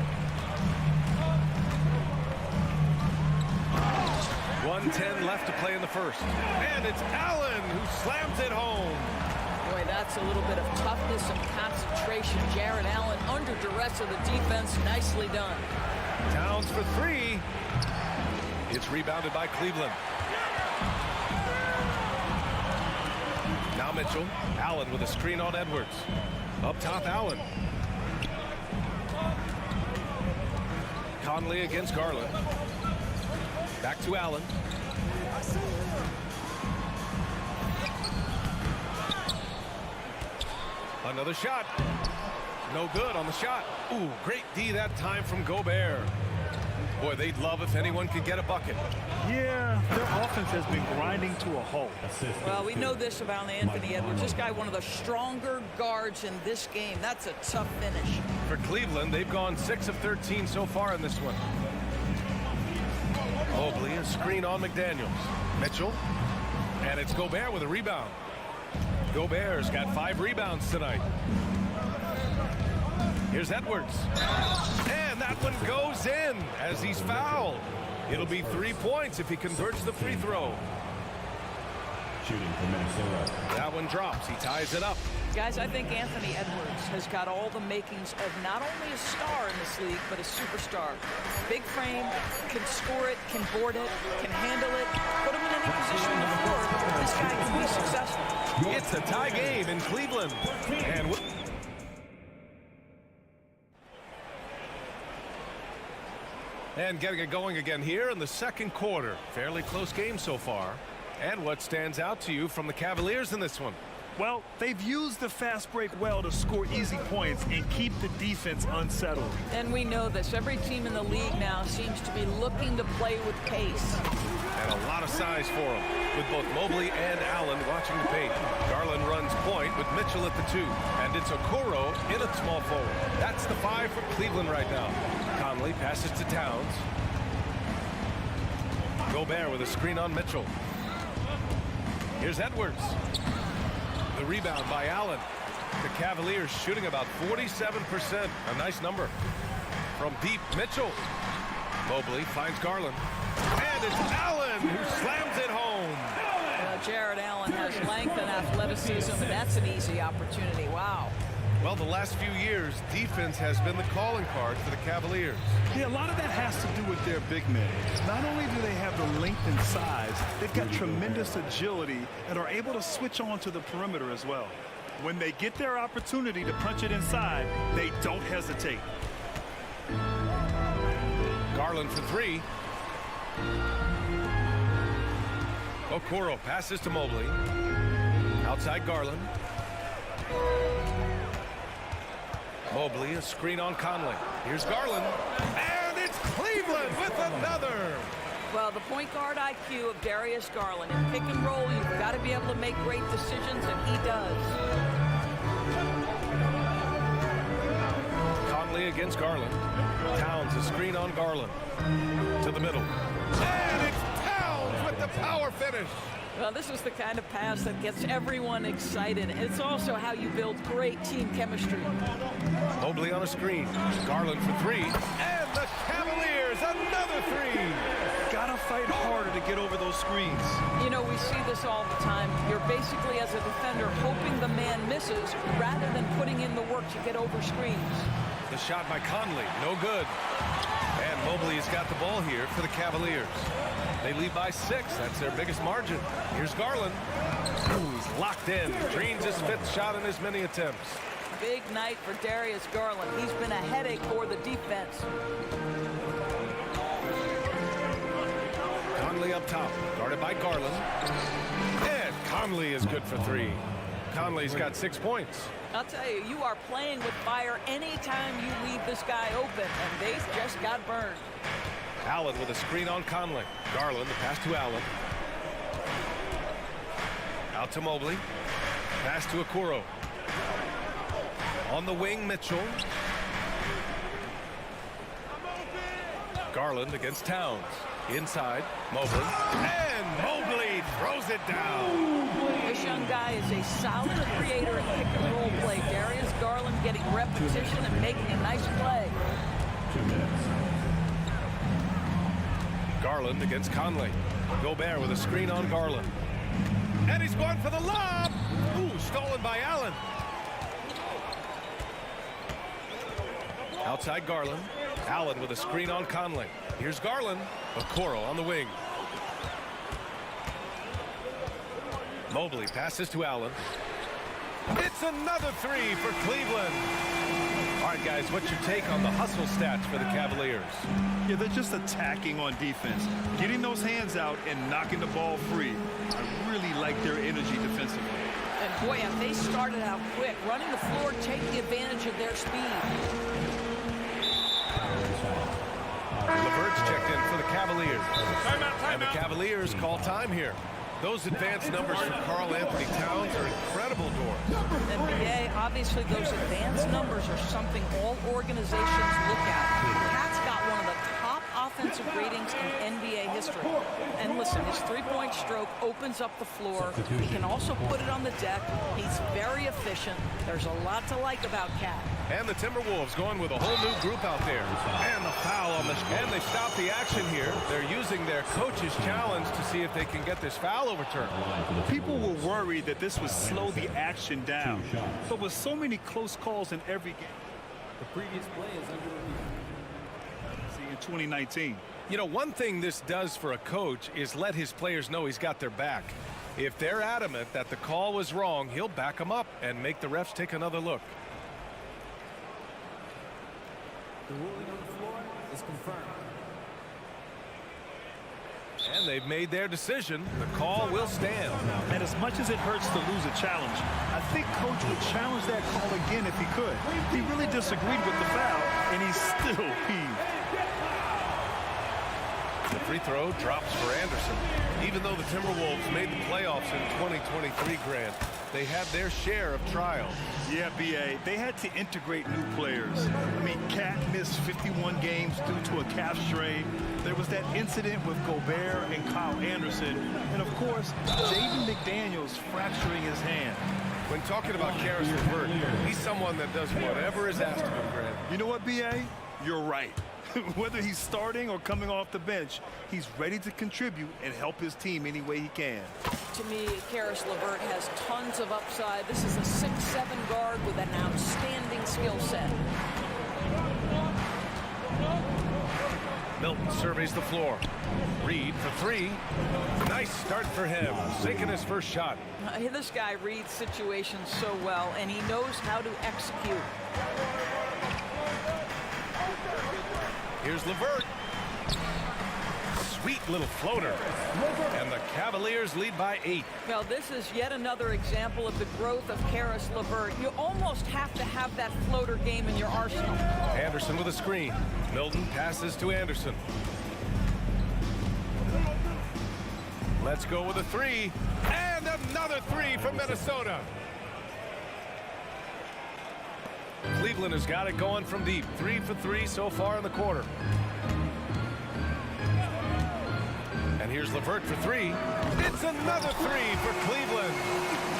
1:10 left to play in the first. And it's Allen who slams it home. Boy, that's a little bit of toughness and concentration. Jared Allen under duress of the defense. Nicely done. Towns for 3. It's rebounded by Cleveland. Now Mitchell. Allen with a screen on Edwards. Up top, Allen. Conley against Garland. Back to Allen. Another shot. No good on the shot. Ooh, great D that time from Gobert. Boy, they'd love if anyone could get a bucket. Yeah, their offense has been grinding to a halt. Well, we know this about Anthony Edwards. This guy, one of the stronger guards in this game. That's a tough finish. For Cleveland, they've gone 6 of 13 so far in this one. Mobley, a screen on McDaniels. Mitchell, and it's Gobert with a rebound. Gobert's got 5 rebounds tonight. Here's Edwards. And that one goes in as he's fouled. It'll be 3 points if he converts the free throw. Shooting for Minnesota. That one drops. He ties it up. Guys, I think Anthony Edwards has got all the makings of not only a star in this league, but a superstar. Big frame, can score it, can board it, can handle it. Put him in any position on the floor. This guy can be successful. It's a tie game in Cleveland. And getting it going again here in the second quarter. Fairly close game so far. And what stands out to you from the Cavaliers in this one? Well, they've used the fast break well to score easy points and keep the defense unsettled. And we know this. Every team in the league now seems to be looking to play with pace. And a lot of size for him, with both Mobley and Allen watching the paint. Garland runs point with Mitchell at the 2. And it's Okoro in at small forward. That's the 5 for Cleveland right now. Conley passes to Towns. Gobert with a screen on Mitchell. Here's Edwards. The rebound by Allen. The Cavaliers shooting about 47%. A nice number. From deep, Mitchell. Mobley finds Garland. And it's Allen who slams it home. Jared Allen has length and athleticism, and that's an easy opportunity. Wow. Well, the last few years, defense has been the calling card for the Cavaliers. Yeah, a lot of that has to do with their big men. Not only do they have the length and size, they've got tremendous agility and are able to switch on to the perimeter as well. When they get their opportunity to punch it inside, they don't hesitate. Garland for 3. Okoro passes to Mobley. Outside Garland. Mobley, a screen on Conley. Here's Garland. And it's Cleveland with another. Well, the point guard IQ of Darius Garland. In pick and roll, you've got to be able to make great decisions, and he does. Conley against Garland. Towns, a screen on Garland. To the middle. And it's Towns with the power finish. Well, this is the kind of pass that gets everyone excited. It's also how you build great team chemistry. Mobley on a screen. Garland for 3. And the Cavaliers, another 3. Gotta fight harder to get over those screens. You know, we see this all the time. You're basically, as a defender, hoping the man misses rather than putting in the work to get over screens. The shot by Conley, no good. And Mobley has got the ball here for the Cavaliers. They lead by 6. That's their biggest margin. Here's Garland. Ooh, he's locked in. Drains his 5th shot in as many attempts. Big night for Darius Garland. He's been a headache for the defense. Conley up top, guarded by Garland. And Conley is good for 3. Conley's got 6 points. I'll tell you, you are playing with fire anytime you leave this guy open, and they just got burned. Allen with a screen on Conley. Garland, the pass to Allen. Out to Mobley. Pass to Okoro. On the wing, Mitchell. Garland against Towns. Inside, Mobley. And Mobley throws it down. This young guy is a solid creator in pick and roll play. Darius Garland getting repetition and making a nice play. 2 minutes. Garland against Conley. Gobert with a screen on Garland. And he's going for the lob. Ooh, stolen by Allen. Outside Garland. Allen with a screen on Conley. Here's Garland. Okoro on the wing. Mobley passes to Allen. It's another 3 for Cleveland. All right, guys, what's your take on the hustle stats for the Cavaliers? Yeah, they're just attacking on defense, getting those hands out and knocking the ball free. I really like their energy defensively. And boy, if they started out quick, running the floor, taking advantage of their speed. LeVert's checked in for the Cavaliers. And the Cavaliers call time here. Those advanced numbers from Karl Anthony Towns are incredible, Doris. NBA, obviously those advanced numbers are something all organizations look at. Pat's got one of the top offensive ratings in NBA history. And listen, his three-point stroke opens up the floor. He can also put it on the deck. He's very efficient. There's a lot to like about Cat. And the Timberwolves going with a whole new group out there. And the foul on the... And they stop the action here. They're using their coach's challenge to see if they can get this foul overturned. People were worried that this would slow the action down. But with so many close calls in every game, The previous play is under review. see in 2019. You know, one thing this does for a coach is let his players know he's got their back. If they're adamant that the call was wrong, he'll back them up and make the refs take another look. The ruling on the floor is confirmed. And they've made their decision. The call will stand. And as much as it hurts to lose a challenge, I think Coach would challenge that call again if he could. He really disagreed with the foul, and he's still peeved. The free throw drops for Anderson. Even though the Timberwolves made the playoffs in 2023, Grant, they had their share of trials. Yeah, B.A., they had to integrate new players. I mean, Cat missed 51 games due to a calf strain. There was that incident with Gobert and Kyle Anderson. And, of course, Jaden McDaniels fracturing his hand. When talking about Caris LeVert, he's someone that does whatever is asked of him, Grant. You know what, B.A.? You're right. Whether he's starting or coming off the bench, he's ready to contribute and help his team any way he can. To me, Caris LeVert has tons of upside. This is a 6'7" guard with an outstanding skill set. Milton surveys the floor. Reed for three. Nice start for him. Sinking his first shot. This guy reads situations so well, and he knows how to execute. Here's LeVert. Sweet little floater. And the Cavaliers lead by 8. Well, this is yet another example of the growth of Caris LeVert. You almost have to have that floater game in your arsenal. Anderson with a screen. Milton passes to Anderson. Let's go with a three. And another three from Minnesota. Cleveland has got it going from deep. 3 for 3 so far in the quarter. And here's LeVert for three. It's another three for Cleveland.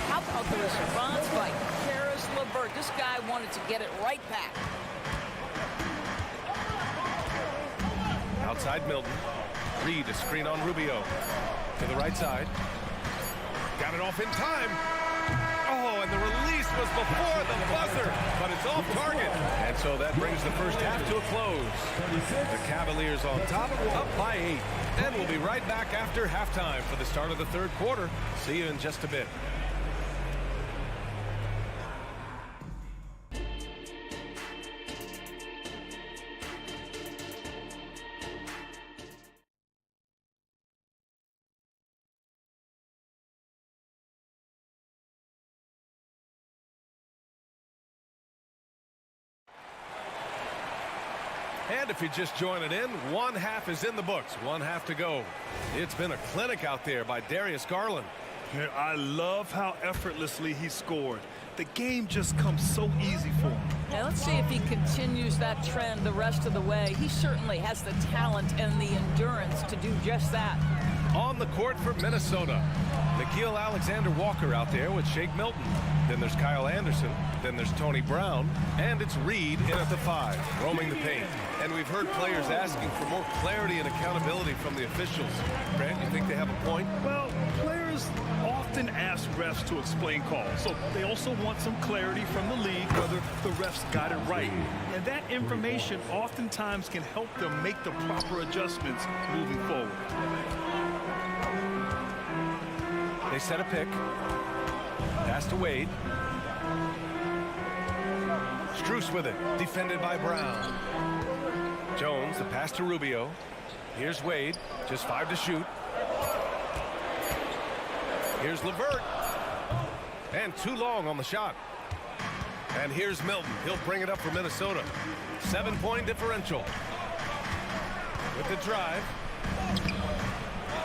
How about the response by Caris LeVert? This guy wanted to get it right back. Outside Milton. Reed, a screen on Rubio. To the right side. Got it off in time. Oh, and the release was before the buzzer, but it's off target. And so that brings the first half to a close. The Cavaliers on top, up by 8. And we'll be right back after halftime for the start of the third quarter. See you in just a bit. And if you're just joining in, one half is in the books. One half to go. It's been a clinic out there by Darius Garland. Yeah, I love how effortlessly he scored. The game just comes so easy for him. Now let's see if he continues that trend the rest of the way. He certainly has the talent and the endurance to do just that. On the court for Minnesota, Nickeil Alexander-Walker out there with Shake Milton. Then there's Kyle Anderson. Then there's Tony Brown. And it's Reed in at the 5, roaming the paint. And we've heard players asking for more clarity and accountability from the officials. Grant, you think they have a point? Well, players often ask refs to explain calls. So they also want some clarity from the league whether the refs got it right. And that information oftentimes can help them make the proper adjustments moving forward. They set a pick. Pass to Wade. Strus with it, defended by Brown. Jones, the pass to Rubio. Here's Wade, just 5 to shoot. Here's LeVert. And too long on the shot. And here's Milton. He'll bring it up for Minnesota. 7-point differential. With the drive.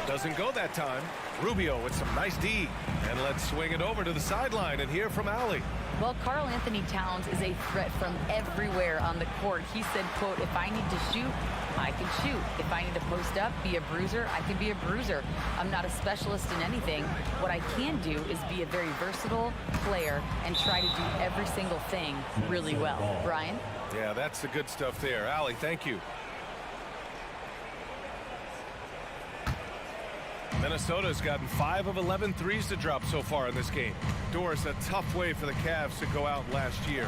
Doesn't go that time. Rubio with some nice D. And let's swing it over to the sideline and hear from Allie. Well, Karl Anthony Towns is a threat from everywhere on the court. He said, quote, if I need to shoot, I can shoot. If I need to post up, be a bruiser, I can be a bruiser. I'm not a specialist in anything. What I can do is be a very versatile player and try to do every single thing really well. Brian? Yeah, that's the good stuff there. Allie, thank you. Minnesota's gotten 5 of 11 threes to drop so far in this game. Doris, a tough way for the Cavs to go out last year.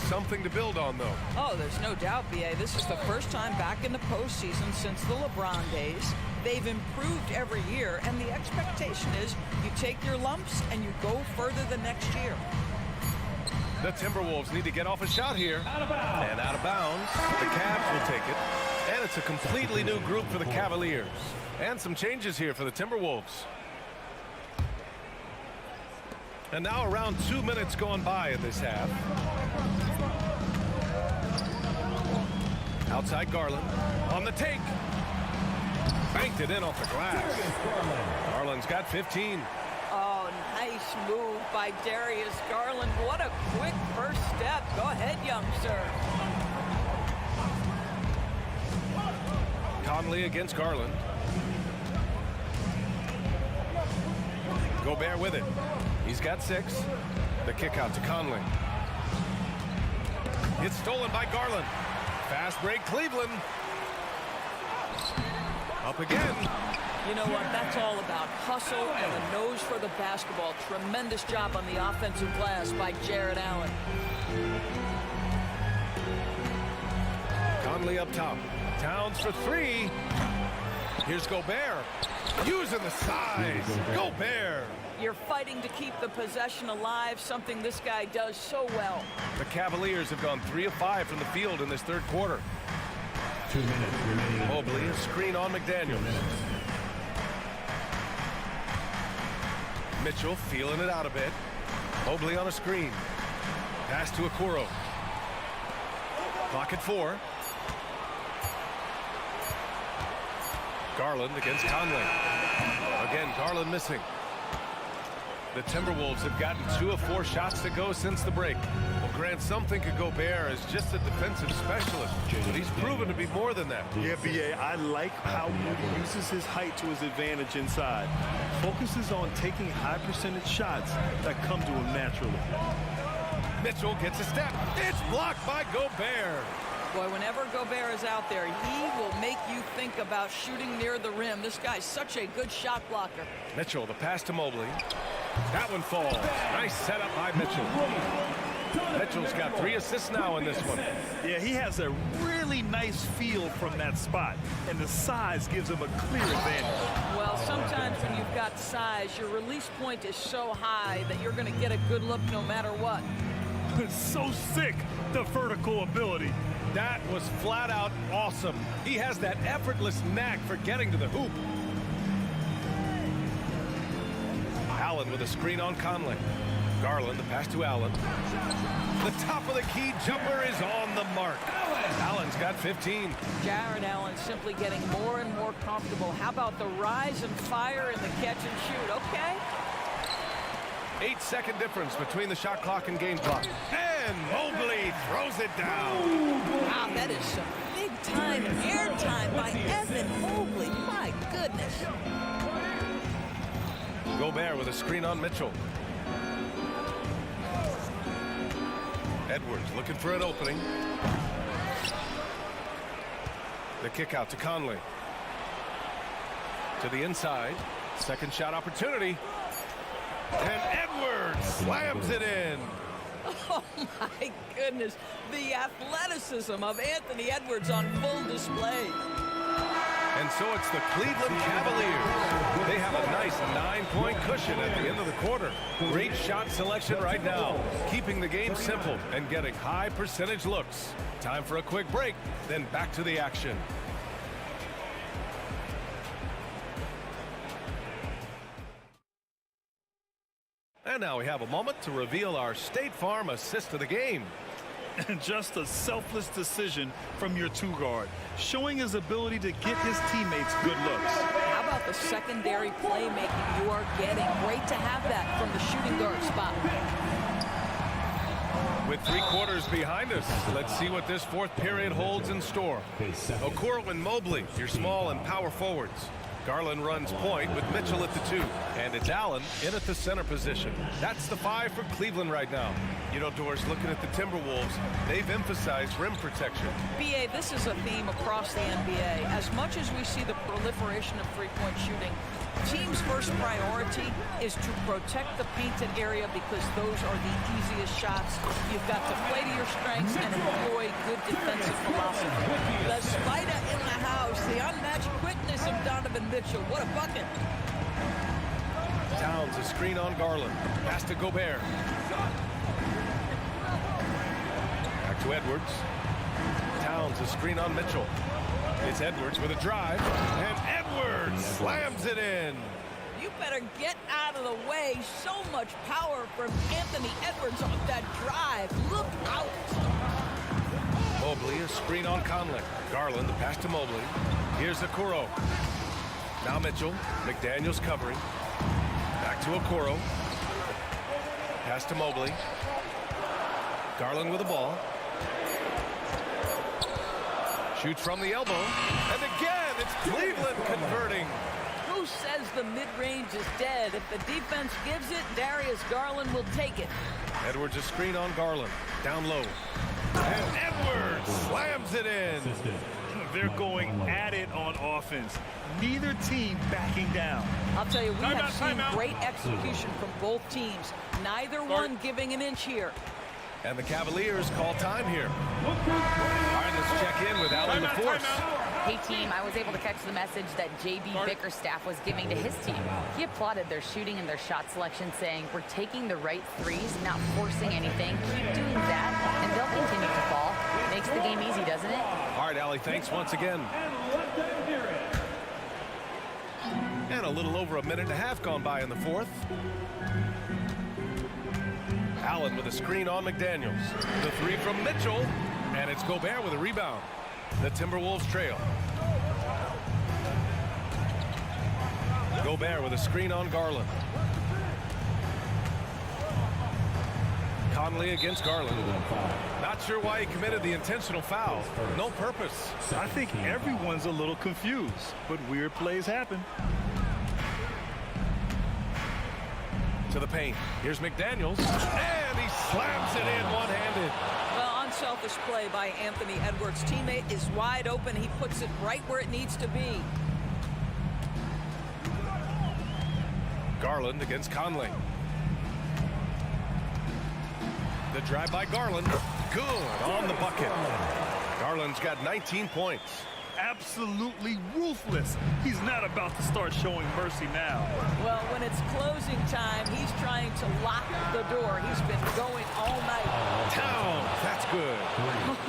Something to build on, though. Oh, there's no doubt, B.A. This is the first time back in the postseason since the LeBron days. They've improved every year, and the expectation is you take your lumps and you go further the next year. The Timberwolves need to get off a shot here. And out of bounds. The Cavs will take it. And it's a completely new group for the Cavaliers. And some changes here for the Timberwolves. And now around 2 minutes gone by in this half. Outside Garland. On the take. Banked it in off the glass. Garland's got 15. Oh, nice move by Darius Garland. What a quick first step. Go ahead, youngster. Conley against Garland. Gobert with it. He's got 6. The kick out to Conley. It's stolen by Garland. Fast break, Cleveland. Up again. You know what? That's all about hustle and a nose for the basketball. Tremendous job on the offensive glass by Jared Allen. Conley up top. Towns for 3. Here's Gobert. Using the size. Gobert. You're fighting to keep the possession alive, something this guy does so well. The Cavaliers have gone 3 of 5 from the field in this third quarter. 2 minutes remaining. Mobley, a screen on McDaniels. Mitchell feeling it out a bit. Mobley on a screen. Pass to Okoro. Clock at 4. Garland against Conley. Again, Garland missing. The Timberwolves have gotten 2 of 4 shots to go since the break. Well, Grant, some think of Gobert as just a defensive specialist, but he's proven to be more than that. Yeah, B.A., I like how he uses his height to his advantage inside. Focuses on taking high percentage shots that come to him naturally. Mitchell gets a step. It's blocked by Gobert. Boy, whenever Gobert is out there, he will make you think about shooting near the rim. This guy's such a good shot blocker. Mitchell, the pass to Mobley. That one falls. Nice setup by Mitchell. Mitchell's got 3 assists now in this one. Yeah, he has a really nice feel from that spot, and the size gives him a clear advantage. Well, sometimes when you've got size, your release point is so high that you're going to get a good look no matter what. It's so sick, the vertical ability. That was flat out awesome. He has that effortless knack for getting to the hoop. Allen with a screen on Conley. Garland, the pass to Allen. The top of the key jumper is on the mark. Allen's got 15. Jared Allen simply getting more and more comfortable. How about the rise and fire in the catch and shoot? Okay. 8-second difference between the shot clock and game clock. And Mobley throws it down. Wow, that is some big-time airtime by Evan Mobley. My goodness. Gobert with a screen on Mitchell. Edwards looking for an opening. The kick out to Conley. To the inside. Second shot opportunity. And Edwards slams it in. Oh, my goodness. The athleticism of Anthony Edwards on full display. And so it's the Cleveland Cavaliers. They have a nice 3-point cushion at the end of the quarter. Great shot selection right now, keeping the game simple and getting high percentage looks. Time for a quick break, then back to the action. And now we have a moment to reveal our State Farm assist of the game. And just a selfless decision from your two-guard, showing his ability to get his teammates good looks. How about the secondary playmaking you are getting? Great to have that from the shooting guard spot. With 3 quarters behind us, let's see what this fourth period holds in store. Okoro and Mobley, your small and power forwards. Garland runs point with Mitchell at the 2. And it's Allen in at the center position. That's the 5 for Cleveland right now. You know, Doris, looking at the Timberwolves, they've emphasized rim protection. BA, this is a theme across the NBA. As much as we see the proliferation of three-point shooting, team's first priority is to protect the painted area because those are the easiest shots. You've got to play to your strengths and employ good defensive philosophy. The spider in the house, the unmatched quickness of Donovan Mitchell. What a bucket. Towns a screen on Garland. Pass to Gobert. Back to Edwards. Towns a screen on Mitchell. It's Edwards with a drive. And Edwards slams it in. You better get out of the way. So much power from Anthony Edwards on that drive. Look out. Mobley a screen on Conley. Garland the pass to Mobley. Here's Okoro. Now Mitchell. McDaniels covering. Back to Okoro. Pass to Mobley. Garland with the ball. Shoots from the elbow. And again, it's Cleveland converting. Who says the mid-range is dead? If the defense gives it, Darius Garland will take it. Edwards a screen on Garland. Down low. And Edwards slams it in. They're going at it on offense. Neither team backing down. I'll tell you, we have seen great execution from both teams. Neither one giving an inch here. And the Cavaliers call time here. All right, let's check in with Allen LaForce. Hey, team, I was able to catch the message that J.B. Bickerstaff was giving to his team. He applauded their shooting and their shot selection, saying, we're taking the right threes, not forcing anything. Keep doing that, and they'll continue to fall. Makes the game easy, doesn't it? All right, Allie, thanks once again. And a little over a minute and a half gone by in the fourth. Allen with a screen on McDaniels. The 3 from Mitchell, and it's Gobert with a rebound. The Timberwolves trail. Gobert with a screen on Garland. Conley against Garland. Not sure why he committed the intentional foul. No purpose. I think everyone's a little confused, but weird plays happen. To the paint. Here's McDaniels, and he slams it in one-handed. Well, unselfish play by Anthony Edwards. Teammate is wide open. He puts it right where it needs to be. Garland against Conley. The drive by Garland. Good on the bucket. Garland's got 19 points. Absolutely ruthless. He's not about to start showing mercy now. Well, when it's closing time, he's trying to lock the door. He's been going all night. Towns, that's good.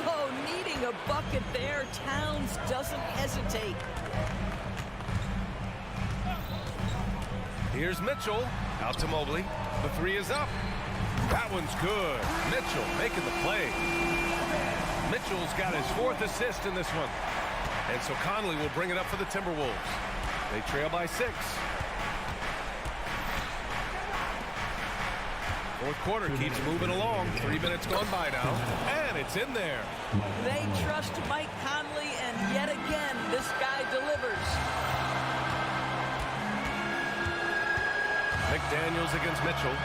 Oh, needing a bucket there. Towns doesn't hesitate. Here's Mitchell. Out to Mobley. The 3 is up. That one's good. Mitchell making the play. Mitchell's got his 4th assist in this one. And so Conley will bring it up for the Timberwolves. They trail by 6. Fourth quarter keeps moving along. 3 minutes gone by now. And it's in there. They trust Mike Conley, and yet again, this guy delivers. McDaniels against Mitchell.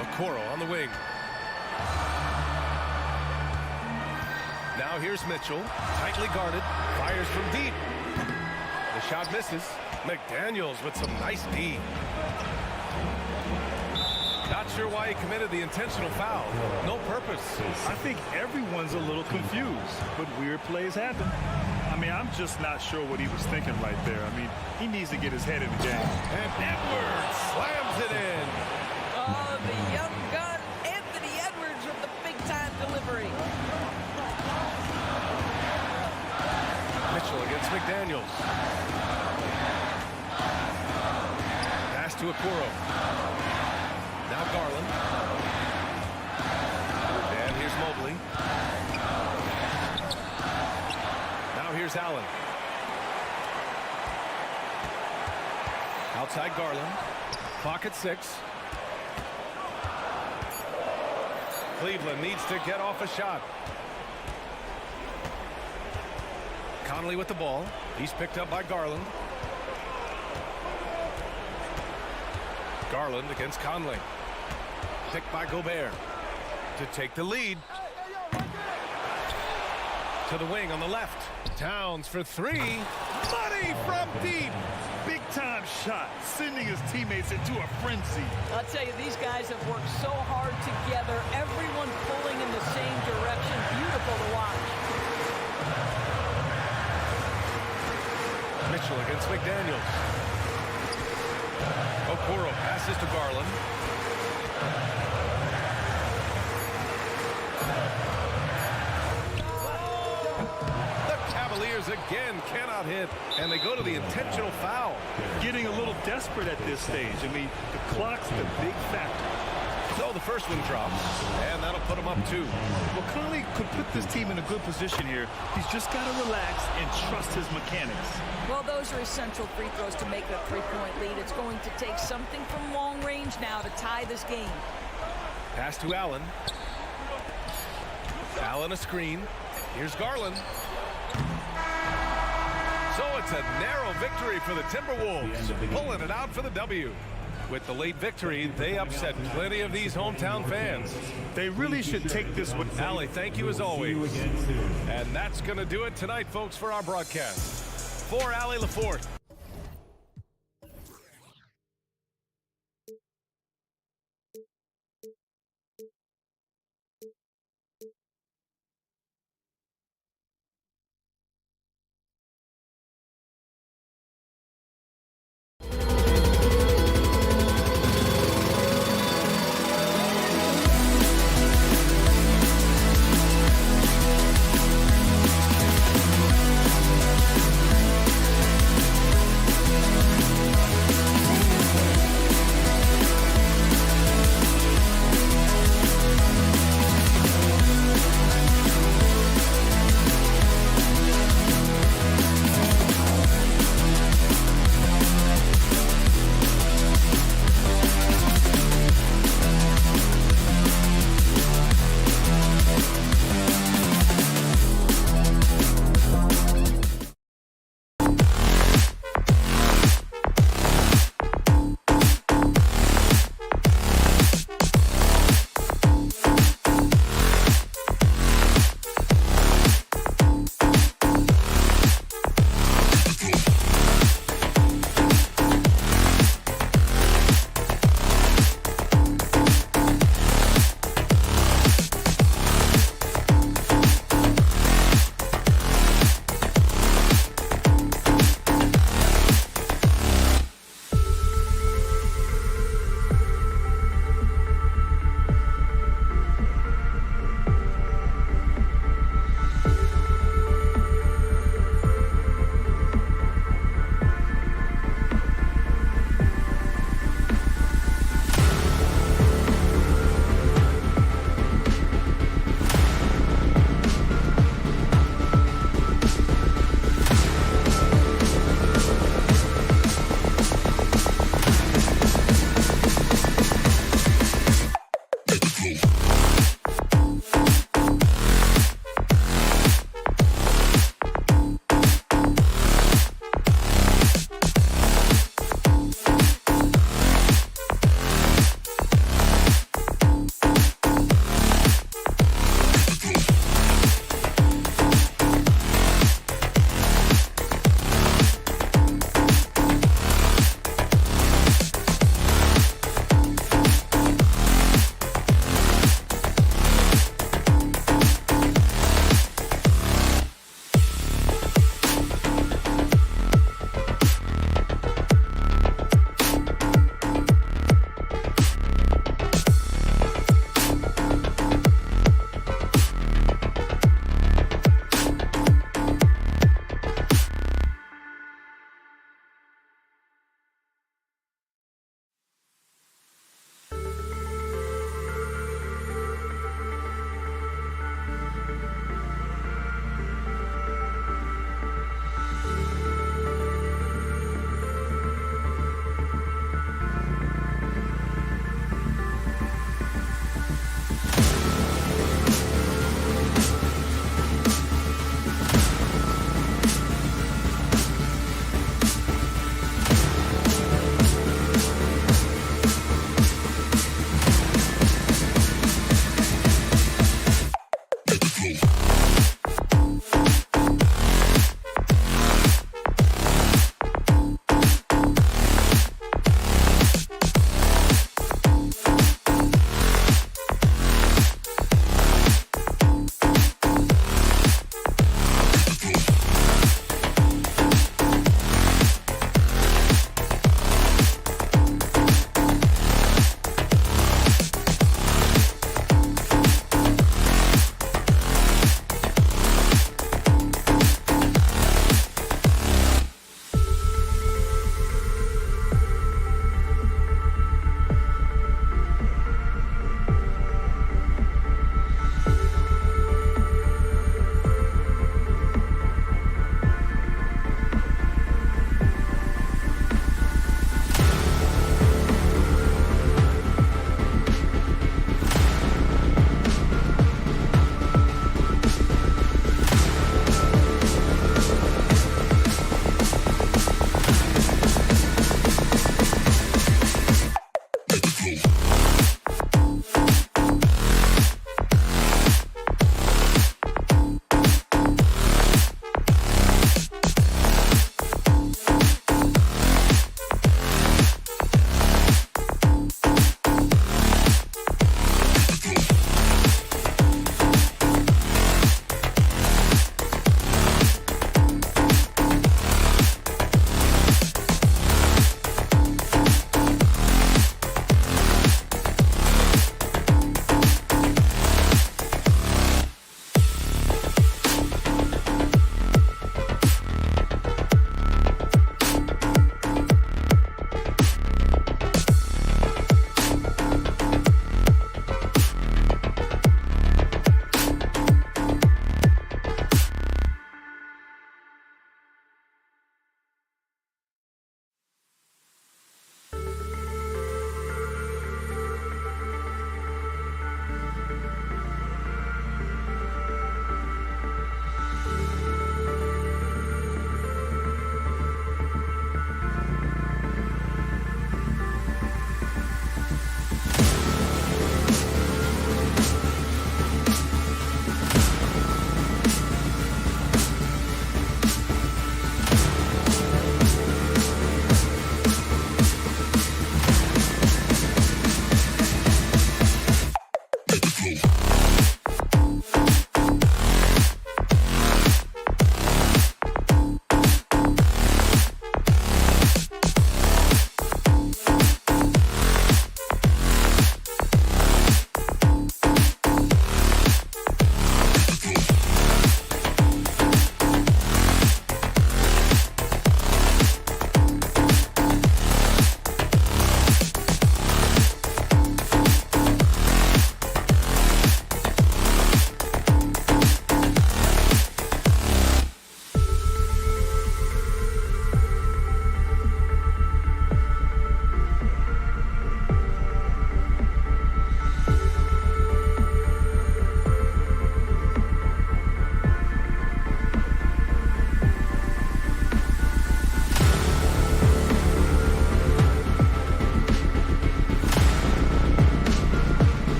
Okoro on the wing. Now here's Mitchell, tightly guarded, fires from deep. The shot misses. McDaniels with some nice D. Not sure why he committed the intentional foul. No purpose. I think everyone's a little confused, but weird plays happen. I mean, I'm just not sure what he was thinking right there. I mean, he needs to get his head in the game. And Edwards slams to Okoro. Now Garland. And here's Mobley. Now here's Allen. Outside Garland. Clock at 6. Cleveland needs to get off a shot. Conley with the ball. He's picked up by Garland. Garland against Conley. Picked by Gobert to take the lead. To the wing on the left. Towns for 3. Money from deep. Big-time shot, sending his teammates into a frenzy. I'll tell you, these guys have worked so hard together. Everyone pulling in the same direction. Beautiful to watch. Mitchell against McDaniels. Okoro passes to Garland. The Cavaliers again cannot hit, and they go to the intentional foul. Getting a little desperate at this stage. I mean, the clock's the big factor. So the first one drops, and that'll put them up 2. Well, Conley could put this team in a good position here. He's just got to relax and trust his mechanics. Well, those are essential free throws to make a 3-point lead. It's going to take something from long range now to tie this game. Pass to Allen. Allen a screen. Here's Garland. So it's a narrow victory for the Timberwolves, pulling it out for the W. With the late victory, they upset plenty of these hometown fans. They really should take this one. Allie, thank you as always. And that's going to do it tonight, folks, for our broadcast. For Allie LaForte.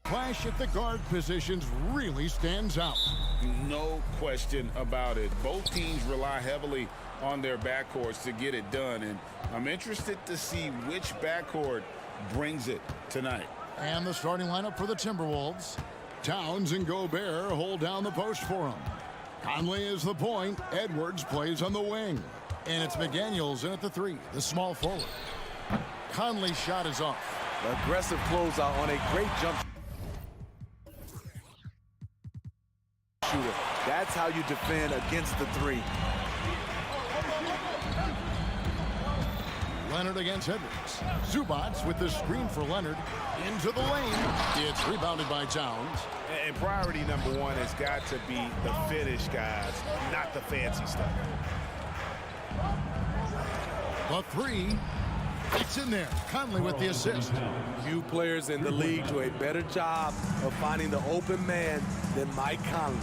clash at the guard positions really stands out. No question about it. Both teams rely heavily on their backcourts to get it done, and I'm interested to see which backcourt brings it tonight. And the starting lineup for the Timberwolves. Towns and Gobert hold down the post for him. Conley is the point. Edwards plays on the wing. And it's McDaniels in at the 3, the small forward. Conley's shot is off. Aggressive closeout on a great jump shooter. That's how you defend against the 3. Leonard against Edwards. Zubats with the screen for Leonard. Into the lane. It's rebounded by Towns. And priority number 1 has got to be the finish, guys, not the fancy stuff. The 3. It's in there. Conley with the assist. Few players in the league do a better job of finding the open man than Mike Conley.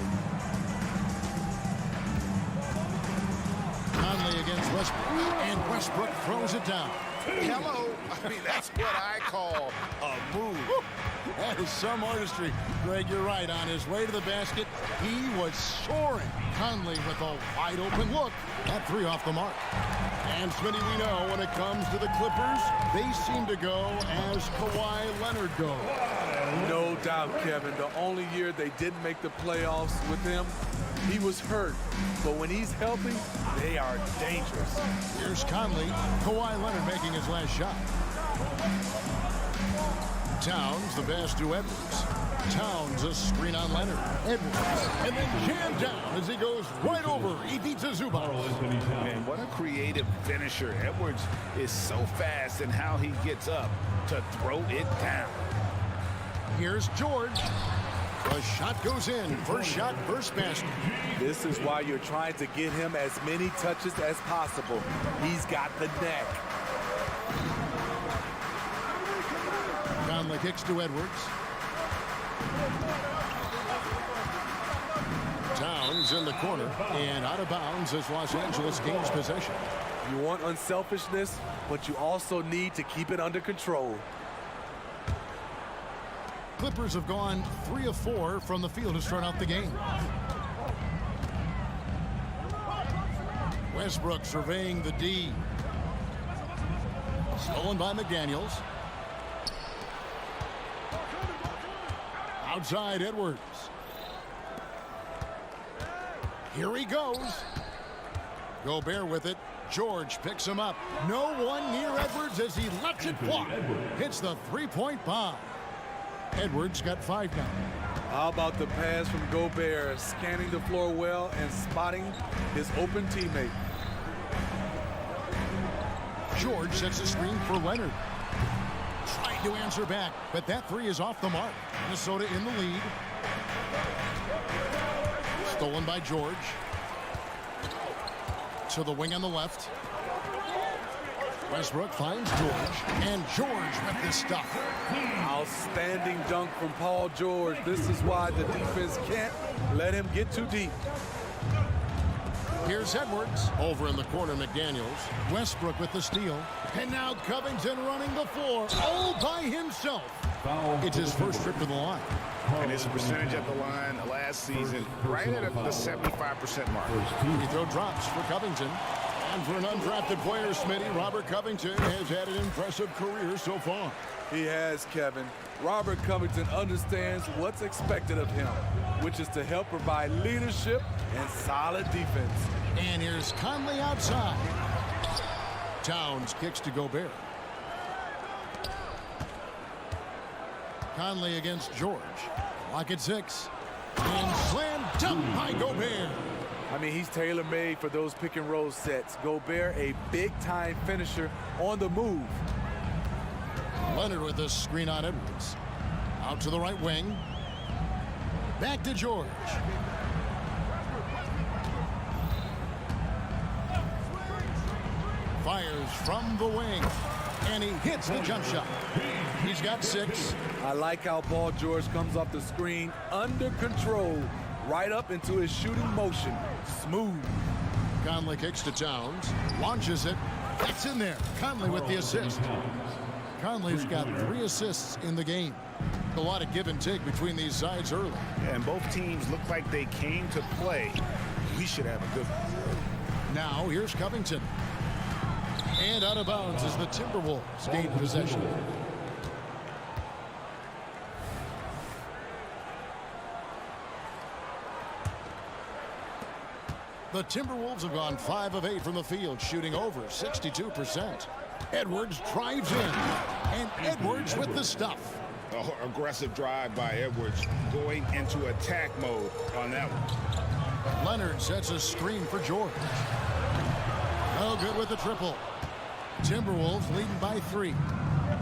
Conley against Westbrook. And Westbrook throws it down. Hello. I mean, that's what I call a move. That is some artistry. Greg, you're right. On his way to the basket, he was soaring. Conley with a wide open look. That 3 off the mark. And Smitty, we know when it comes to the Clippers, they seem to go as Kawhi Leonard goes. No doubt, Kevin. The only year they didn't make the playoffs with him, he was hurt. But when he's healthy, they are dangerous. Here's Conley. Kawhi Leonard making his last shot. Towns, the pass to Edwards. Towns, a screen on Leonard. Edwards, and then jammed down as he goes right over. He beats a Zubac. Man, what a creative finisher. Edwards is so fast in how he gets up to throw it down. Here's George. The shot goes in. First shot, first basket. This is why you're trying to get him as many touches as possible. He's got the neck. Conley kicks to Edwards. Towns in the corner and out of bounds as Los Angeles gains possession. You want unselfishness, but you also need to keep it under control. Clippers have gone 3 of 4 from the field to start out the game. Westbrook surveying the D. Stolen by McDaniels. Outside Edwards. Here he goes. Gobert with it. George picks him up. No one near Edwards as he lets it fly. Hits the 3-point bomb. Edwards got 5 now. How about the pass from Gobert, scanning the floor well and spotting his open teammate. George sets a screen for Leonard. Trying to answer back, but that 3 is off the mark. Minnesota in the lead. Stolen by George. To the wing on the left. Westbrook finds George, and George with the stop. Outstanding dunk from Paul George. This is why the defense can't let him get too deep. Here's Edwards. Over in the corner, McDaniels. Westbrook with the steal. And now Covington running the floor all by himself. It's his first trip to the line. And his percentage at the line last season right at the 75% mark. Free throw drops for Covington. And for an undrafted player, Smitty, Robert Covington has had an impressive career so far. He has, Kevin. Robert Covington understands what's expected of him, which is to help provide leadership and solid defense. And here's Conley outside. Towns kicks to Gobert. Conley against George. Lock at 6. And slam dunk by Gobert. I mean, he's tailor-made for those pick-and-roll sets. Gobert, a big-time finisher on the move. Leonard with the screen on Edwards. Out to the right wing. Back to George. Fires from the wing. And he hits the jump shot. He's got 6. I like how Paul George comes off the screen under control, right up into his shooting motion. Smooth. Conley kicks to Towns. Launches it. That's in there. Conley with the assist. Conley's got 3 assists in the game. A lot of give and take between these sides early. Yeah, and both teams look like they came to play. We should have a good one. Now here's Covington. And out of bounds as the Timberwolves gain possession. The Timberwolves have gone 5 of 8 from the field, shooting over 62%. Edwards drives in, and Edwards with the stuff. Oh, aggressive drive by Edwards, going into attack mode on that one. Leonard sets a screen for George. No good with the triple. Timberwolves leading by 3.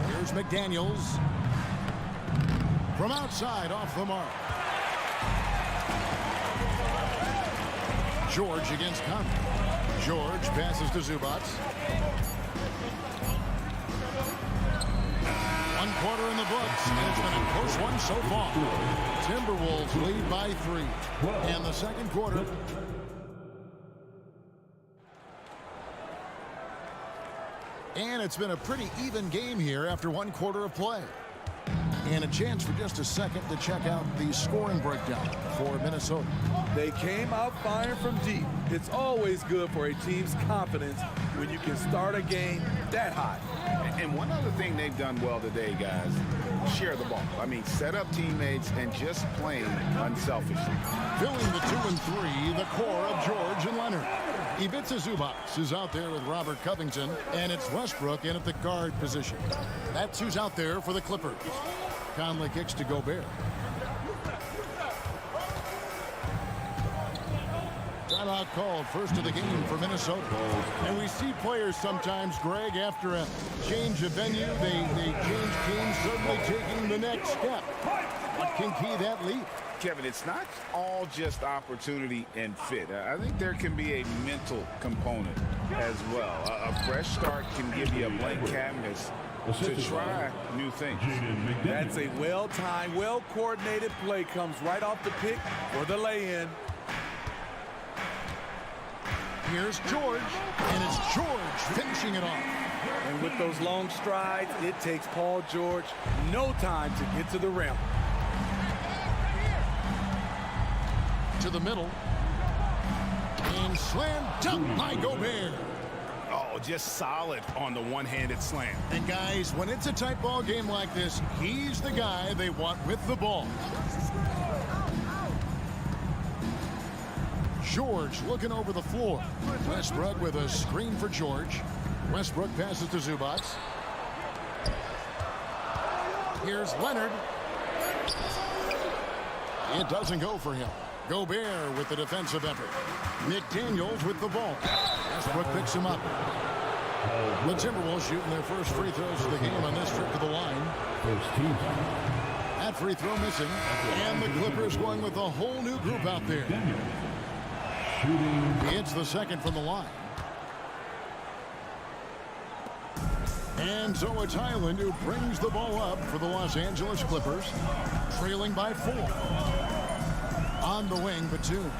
Here's McDaniels. From outside, off the mark. George against Conley. George passes to Zubac. 1 quarter in the books. It's been a close one so far. Timberwolves lead by 3. And the second quarter. And it's been a pretty even game here after 1 quarter of play. And a chance for just a second to check out the scoring breakdown for Minnesota. They came out firing from deep. It's always good for a team's confidence when you can start a game that hot. And one other thing they've done well today, guys, share the ball. I mean, set up teammates and just playing unselfishly. Filling the 2 and 3, the core of George and Leonard. Ivica Zubac is out there with Robert Covington, and it's Westbrook in at the guard position. That's who's out there for the Clippers. Conley kicks to Gobert. Timeout called, first of the game for Minnesota. And we see players sometimes, Greg, after a change of venue, they change teams, suddenly taking the next step. What can key that lead? Kevin, it's not all just opportunity and fit. I think there can be a mental component as well. A fresh start can give you a blank canvas to try new things. That's a well-timed, well-coordinated play. Comes right off the pick for the lay-in. Here's George, and it's George finishing it off. And with those long strides, it takes Paul George no time to get to the rim. To the middle. And slam dunk by Gobert. Oh, just solid on the one-handed slam. And guys, when it's a tight ball game like this, he's the guy they want with the ball. George looking over the floor. Westbrook with a screen for George. Westbrook passes to Zubac. Here's Leonard. It doesn't go for him. Gobert with the defensive effort. McDaniels with the ball. Westbrook picks him up. The Timberwolves shooting their first free throws of the game on this trip to the line. That free throw missing. And the Clippers going with a whole new group out there. He hits the second from the line. And so it's Highland who brings the ball up for the Los Angeles Clippers, trailing by 4. On the wing, Batum.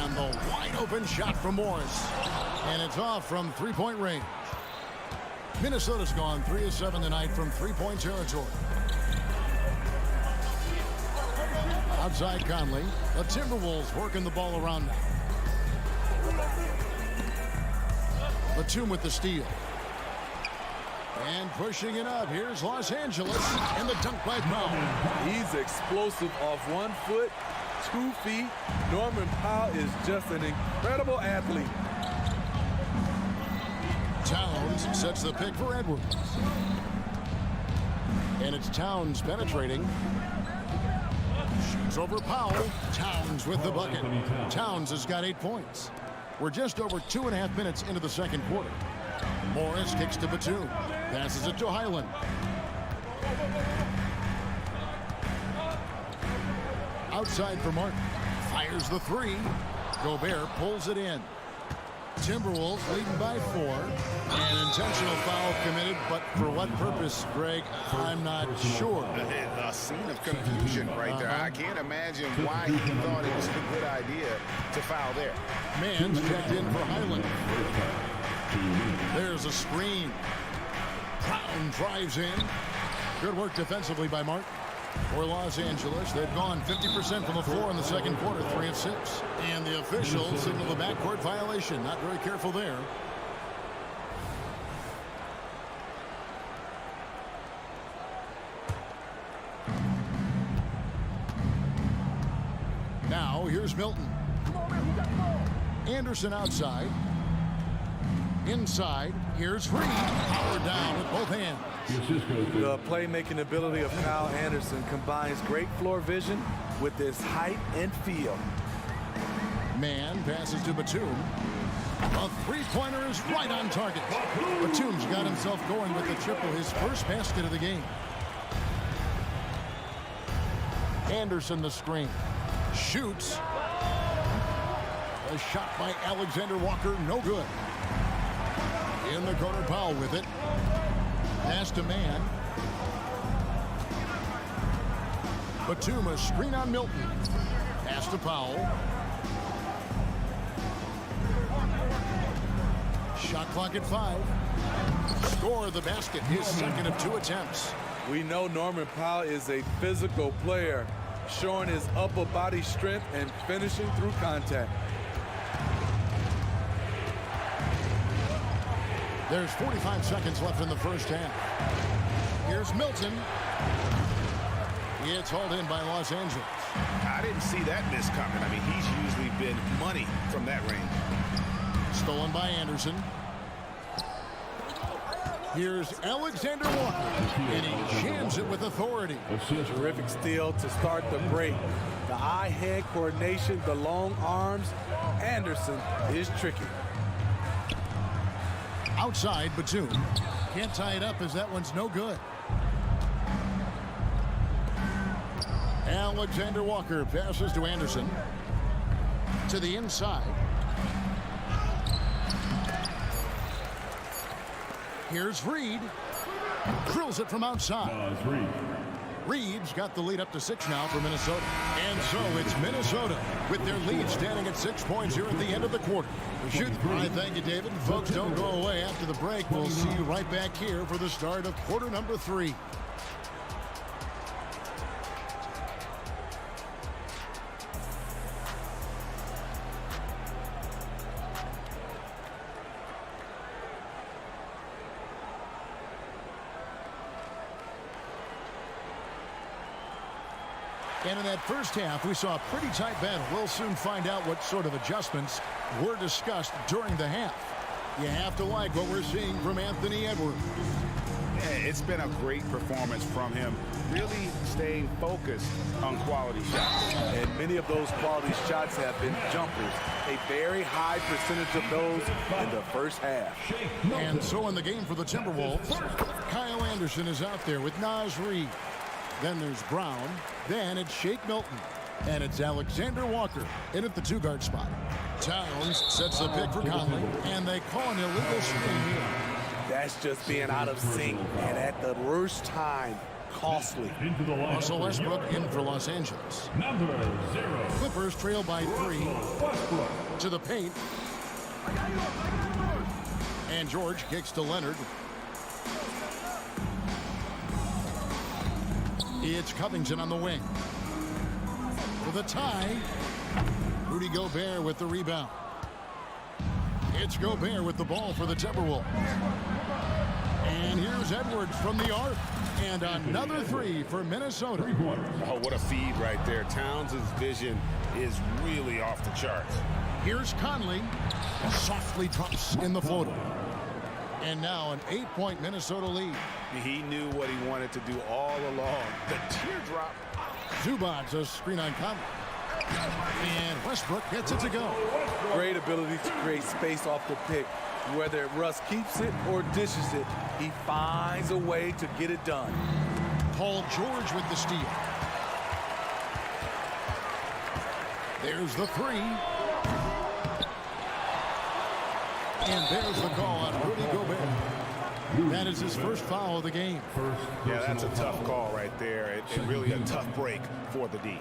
And the wide open shot from Morris. And it's off from three-point range. Minnesota's gone 3 of 7 tonight from three-point territory. Outside Conley. The Timberwolves working the ball around now. Batum with the steal. And pushing it up. Here's Los Angeles. And the dunk by Powell. He's explosive off 1 foot, 2 feet. Norman Powell is just an incredible athlete. Towns sets the pick for Edwards. And it's Towns penetrating. Shoots over Powell. Towns with the bucket. Towns has got 8 points. We're just over 2.5 minutes into the second quarter. Morris kicks to Batum. Passes it to Highland. Outside for Martin. Fires the 3. Gobert pulls it in. Timberwolves leading by 4. An intentional foul committed, but for what purpose, Greg, I'm not sure. A scene of confusion right there. I can't imagine why he thought it was a good idea to foul there. Mann's checked in for Highland. There's a screen. Brown drives in. Good work defensively by Martin. For Los Angeles, they've gone 50% from the floor in the second quarter, 3 of 6. And the officials signal the backcourt violation. Not very careful there. Now, here's Milton. Anderson outside. Inside, here's Reed. Powered down with both hands. The playmaking ability of Kyle Anderson combines great floor vision with his height and feel. Man passes to Batum. A three-pointer is right on target. Batum's got himself going with the triple, his first basket of the game. Anderson the screen. Shoots. A shot by Alexander Walker, no good. In the corner, Powell with it. Pass to Man. Batum, a screen on Milton. Pass to Powell. Shot clock at 5. Score the basket, his second of 2 attempts. We know Norman Powell is a physical player, showing his upper body strength and finishing through contact. There's 45 seconds left in the first half. Here's Milton. It's hauled in by Los Angeles. I didn't see that miss coming. I mean, he's usually been money from that range. Stolen by Anderson. Here's Alexander Walker, and he jams it with authority. Terrific steal to start the break. The eye-hand coordination, the long arms. Anderson is tricky. Outside, Batum. Can't tie it up as that one's no good. Alexander Walker passes to Anderson. To the inside. Here's Reed. Drills it from outside. Reed's got the lead up to 6 now for Minnesota. And so it's Minnesota with their lead standing at 6 points here at the end of the quarter. All right, thank you, David. Folks, don't go away after the break. We'll see you right back here for the start of quarter number 3. And in that first half, we saw a pretty tight battle. We'll soon find out what sort of adjustments were discussed during the half. You have to like what we're seeing from Anthony Edwards. Yeah, it's been a great performance from him, really staying focused on quality shots. And many of those quality shots have been jumpers. A very high percentage of those in the first half. And so in the game for the Timberwolves, Kyle Anderson is out there with Naz Reid. Then there's Brown. Then it's Shake Milton. And it's Alexander Walker in at the 2-guard spot. Towns sets the pick for Conley. And they call an illegal screen here. That's just being out of sync. And at the worst time, costly. Russell Westbrook in for Los Angeles. Clippers trail by 3. To the paint. And George kicks to Leonard. It's Covington on the wing. For the tie, Rudy Gobert with the rebound. It's Gobert with the ball for the Timberwolves. And here's Edwards from the arc. And another 3 for Minnesota. Oh, what a feed right there. Towns' vision is really off the charts. Here's Conley. Softly drops in the floater. And now an 8-point Minnesota lead. He knew what he wanted to do all along. The teardrop. Zubac's a screen on Conley. And Westbrook gets it to go. Great ability to create space off the pick. Whether Russ keeps it or dishes it, he finds a way to get it done. Paul George with the steal. There's the 3. And there's the call on Rudy Gobert. That is his first foul of the game. Yeah, that's a tough call right there. And really a tough break for the D.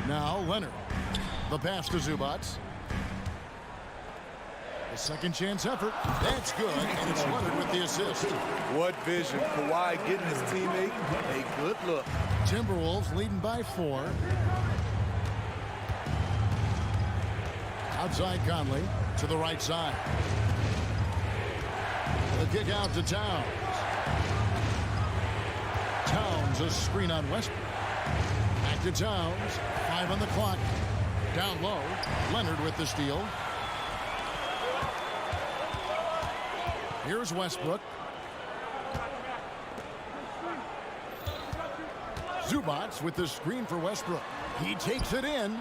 Now Leonard. The pass to Zubats. A second chance effort. That's good, and it's Leonard with the assist. What vision. Kawhi getting his teammate a good look. Timberwolves leading by 4. Outside Conley to the right side. The kick out to Towns. Towns, a screen on Westbrook. Back to Towns. 5 on the clock. Down low. Leonard with the steal. Here's Westbrook. Zubats with the screen for Westbrook. He takes it in.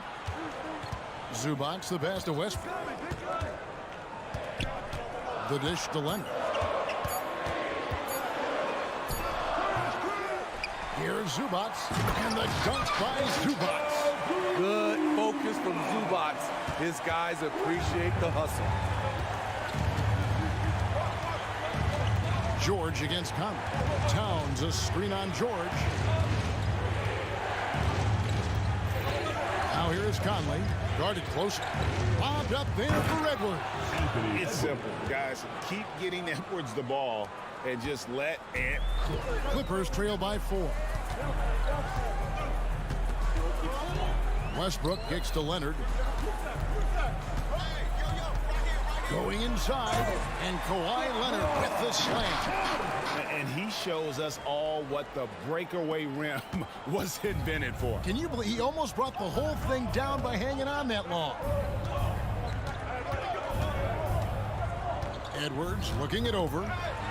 Zubats the pass to Westbrook. The dish to Leonard. Here's Zubats, and the dunk by Zubats. Good focus from Zubats. His guys appreciate the hustle. George against Conley. Towns, a screen on George. Now here's Conley. Guarded closer. Bobbed up there for Edwards. It's simple, guys. Keep getting Edwards the ball and just let it. Clippers trail by 4. Westbrook kicks to Leonard. Going inside, and Kawhi Leonard with the slam. And he shows us all what the breakaway rim was invented for. Can you believe he almost brought the whole thing down by hanging on that long? Edwards looking it over.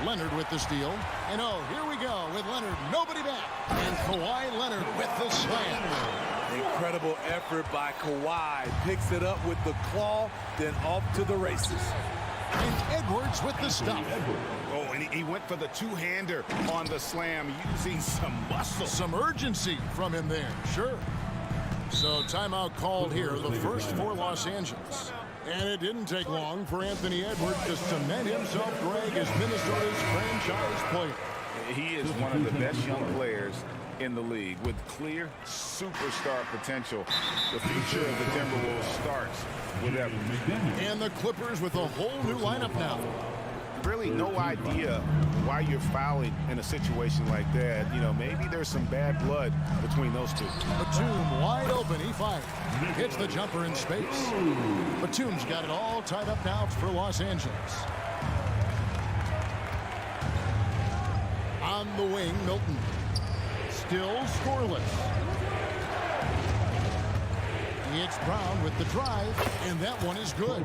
Leonard with the steal. And oh, here we go with Leonard. Nobody back. And Kawhi Leonard with the slam. Incredible effort by Kawhi. Picks it up with the claw, then off to the races. And Edwards with the stop. Oh, and he went for the two-hander on the slam, using some muscle. Some urgency from him there, sure. So timeout called here, the first for Los Angeles. And it didn't take long for Anthony Edwards to cement himself, Greg, as Minnesota's franchise player. He is one of the best young players in the league with clear superstar potential. The future of the Timberwolves starts with Edwards. And the Clippers with a whole new lineup now. Really no idea why you're fouling in a situation like that. You know, maybe there's some bad blood between those two. Batum wide open, he fired. Hits the jumper in space. Batum's got it all tied up now for Los Angeles. On the wing, Milton. Still scoreless. It's Brown with the drive, and that one is good.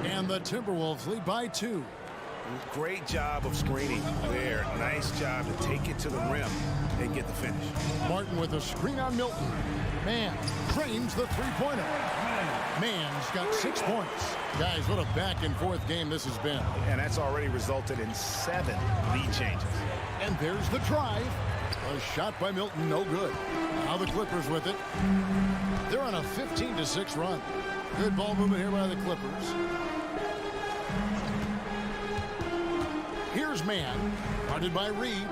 And the Timberwolves lead by 2. Great job of screening there. Nice job to take it to the rim and get the finish. Martin with a screen on Milton. Mann frames the three-pointer. Mann's got 6 points. Guys, what a back-and-forth game this has been. And that's already resulted in 7 lead changes. And there's the drive. A shot by Milton, no good. Now the Clippers with it. They're on a 15-6 run. Good ball movement here by the Clippers. Here's Mann, guarded by Reed.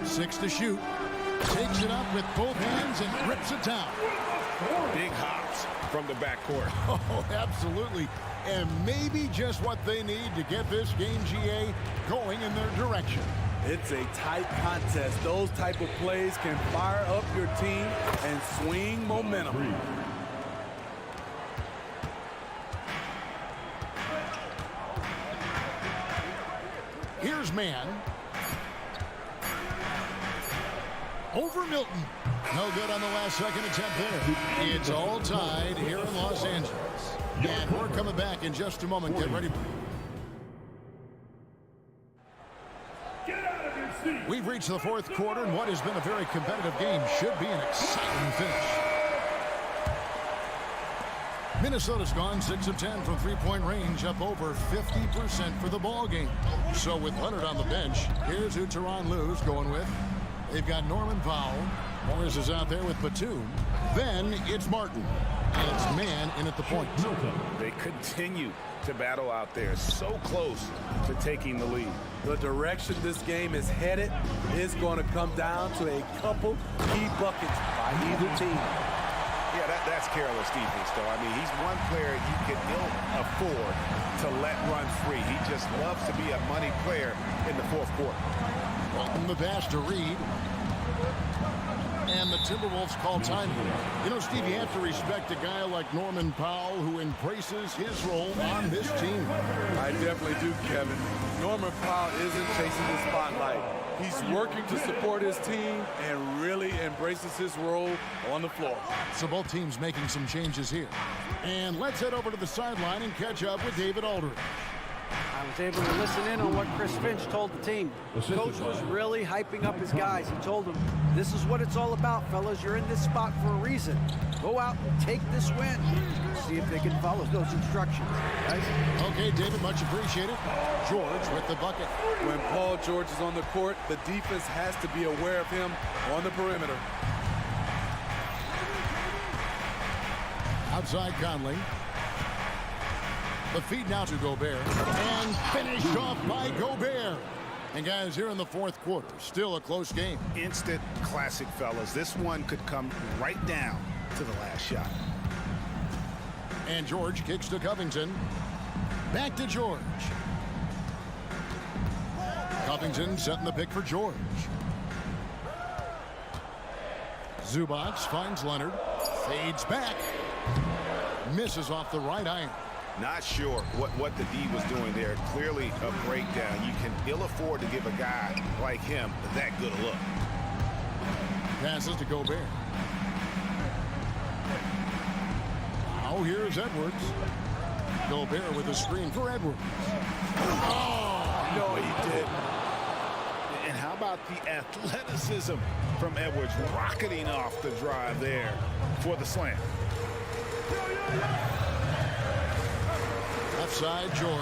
6 to shoot. Takes it up with both hands and rips it down. Big hops from the backcourt. Oh, absolutely. And maybe just what they need to get this game, GA, going in their direction. It's a tight contest. Those type of plays can fire up your team and swing momentum. Here's Mann. Over Milton. No good on the last second attempt there. It's all tied here in Los Angeles. And we're coming back in just a moment. Get ready. We've reached the fourth quarter, and what has been a very competitive game should be an exciting finish. Minnesota's gone 6 of 10 from three-point range, up over 50% for the ball game. So with Leonard on the bench, here's who Tyronn Lue's going with. They've got Norman Powell. Morris is out there with Batum. Then it's Martin. And it's Mann in at the point. They continue to battle out there, so close to taking the lead. The direction this game is headed is going to come down to a couple key buckets by either team. Yeah, that's careless defense, though. I mean, he's one player you can ill afford to let run free. He just loves to be a money player in the fourth quarter. From the pass to Reed. And the Timberwolves call time. You know, Steve, you have to respect a guy like Norman Powell who embraces his role on this team. I definitely do, Kevin. Norman Powell isn't chasing the spotlight. He's working to support his team and really embraces his role on the floor. So both teams making some changes here. And let's head over to the sideline and catch up with David Aldridge. I was able to listen in on what Chris Finch told the team. Coach was really hyping up his guys. He told them, this is what it's all about, fellas. You're in this spot for a reason. Go out and take this win. See if they can follow those instructions, guys. Okay, David, much appreciated. George with the bucket. When Paul George is on the court, the defense has to be aware of him on the perimeter. Outside Conley. The feed now to Gobert. And finished off by Gobert. And guys, here in the fourth quarter, still a close game. Instant classic, fellas. This one could come right down to the last shot. And George kicks to Covington. Back to George. Covington setting the pick for George. Zubac finds Leonard. Fades back. Misses off the right iron. Not sure what the D was doing there. Clearly a breakdown. You can ill afford to give a guy like him that good a look. Passes to Gobert. Now here's Edwards. Gobert with a screen for Edwards. Oh, no, he did. And how about the athleticism from Edwards rocketing off the drive there for the slam. Left side, George.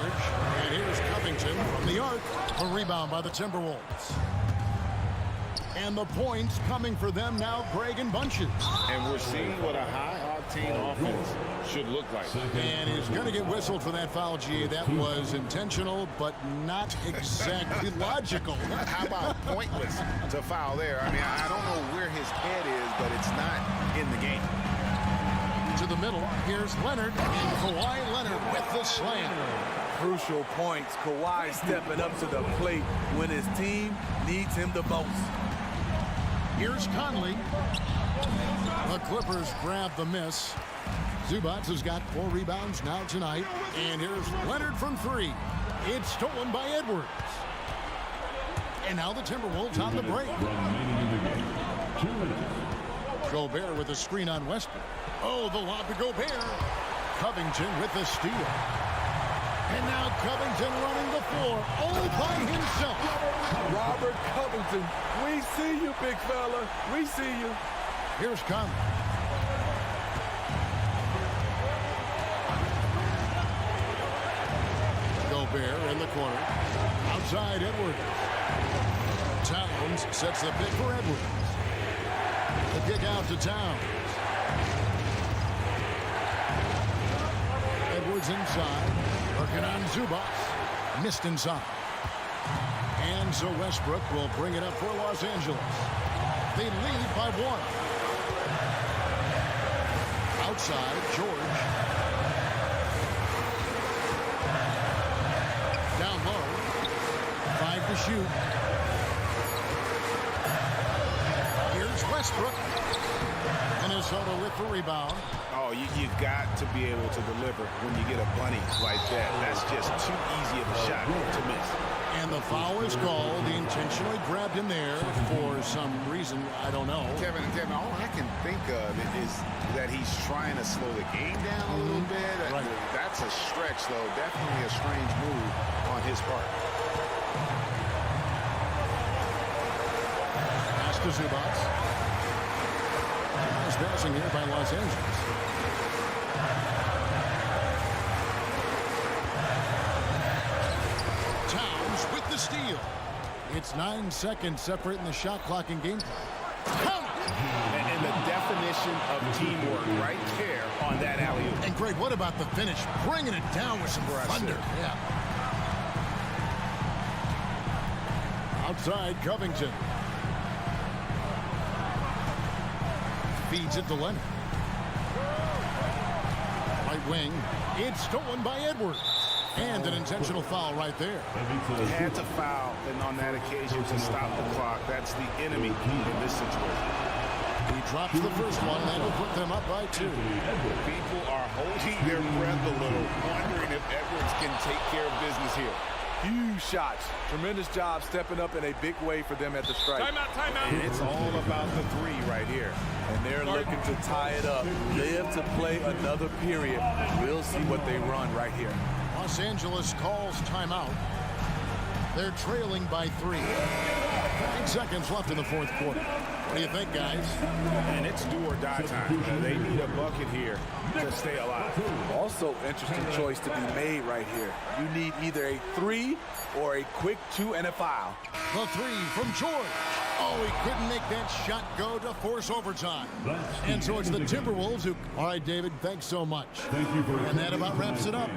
And here's Covington from the arc. A rebound by the Timberwolves. And the points coming for them now, Greg and bunches. And we're seeing what a high-octane offense should look like. And he's going to get whistled for that foul, G. That was intentional, but not exactly logical. How about pointless to foul there? I mean, I don't know where his head is, but it's not in the game. To the middle, here's Leonard, and Kawhi Leonard with the slam. Crucial points. Kawhi stepping up to the plate when his team needs him the most. Here's Conley. The Clippers grab the miss. Zubac has got 4 rebounds now tonight. And here's Leonard from 3. It's stolen by Edwards. And now the Timberwolves on the break. 2 minutes. Gobert with a screen on Westbrook. Oh, the lob to Gobert. Covington with the steal. And now Covington running the floor all by himself. Robert Covington, we see you, big fella. We see you. Here's Conley. Gobert in the corner. Outside Edwards. Towns sets the pick for Edwards. The kick out to Towns. Edwards inside. Working on Zubac. Missed inside. And so Westbrook will bring it up for Los Angeles. They lead by 1. Outside, George. Down low. 5 to shoot. Here's Westbrook. Minnesota with the rebound. Oh, you've got to be able to deliver when you get a bunny like that. That's just too easy of a shot to miss. And the foul is called. He intentionally grabbed him there for some reason. I don't know. Kevin, all I can think of is that he's trying to slow the game down a little bit. Right. That's a stretch, though. Definitely a strange move on his part. Pass to Zubac. Nice passing here by Los Angeles. Towns with the steal. It's 9 seconds separating the shot clock and game clock. And the definition of teamwork right there on that alley-oop. And Greg, what about the finish? Bringing it down with some thunder. Yeah. Outside Covington. Feeds it to Leonard. Right wing. It's stolen by Edwards. And an intentional foul right there. He had to foul, and on that occasion to stop the clock. That's the enemy in this situation. He drops the first one, and that'll put them up by 2. People are holding their breath a little, wondering if Edwards can take care of business here. Huge shots. Tremendous job stepping up in a big way for them at the strike. Timeout. And it's all about the 3 right here. And they're looking to tie it up. Live to play another period. We'll see what they run right here. Los Angeles calls timeout. They're trailing by 3. 9 seconds left in the fourth quarter. What do you think, guys? And it's do or die time. They need a bucket here to stay alive. Also, interesting choice to be made right here. You need either a 3 or a quick 2 and a foul. The 3 from George. Oh, he couldn't make that shot go to force overtime. And so it's the Timberwolves who... All right, David, thanks so much. Thank you for... And that about wraps it up.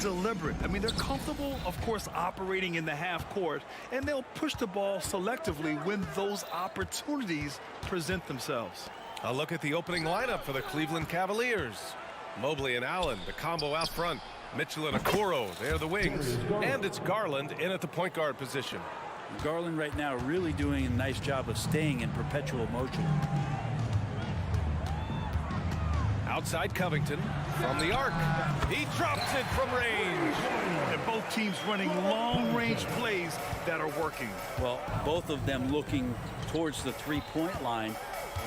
deliberate. I mean, they're comfortable, of course, operating in the half court, and they'll push the ball selectively when those opportunities present themselves. A look at the opening lineup for the Cleveland Cavaliers. Mobley and Allen, the combo out front. Mitchell and Okoro, they're the wings. And it's Garland in at the point guard position. Garland right now really doing a nice job of staying in perpetual motion. Outside Covington from the arc. He drops it from range. And both teams running long-range plays that are working. Well, both of them looking towards the three-point line.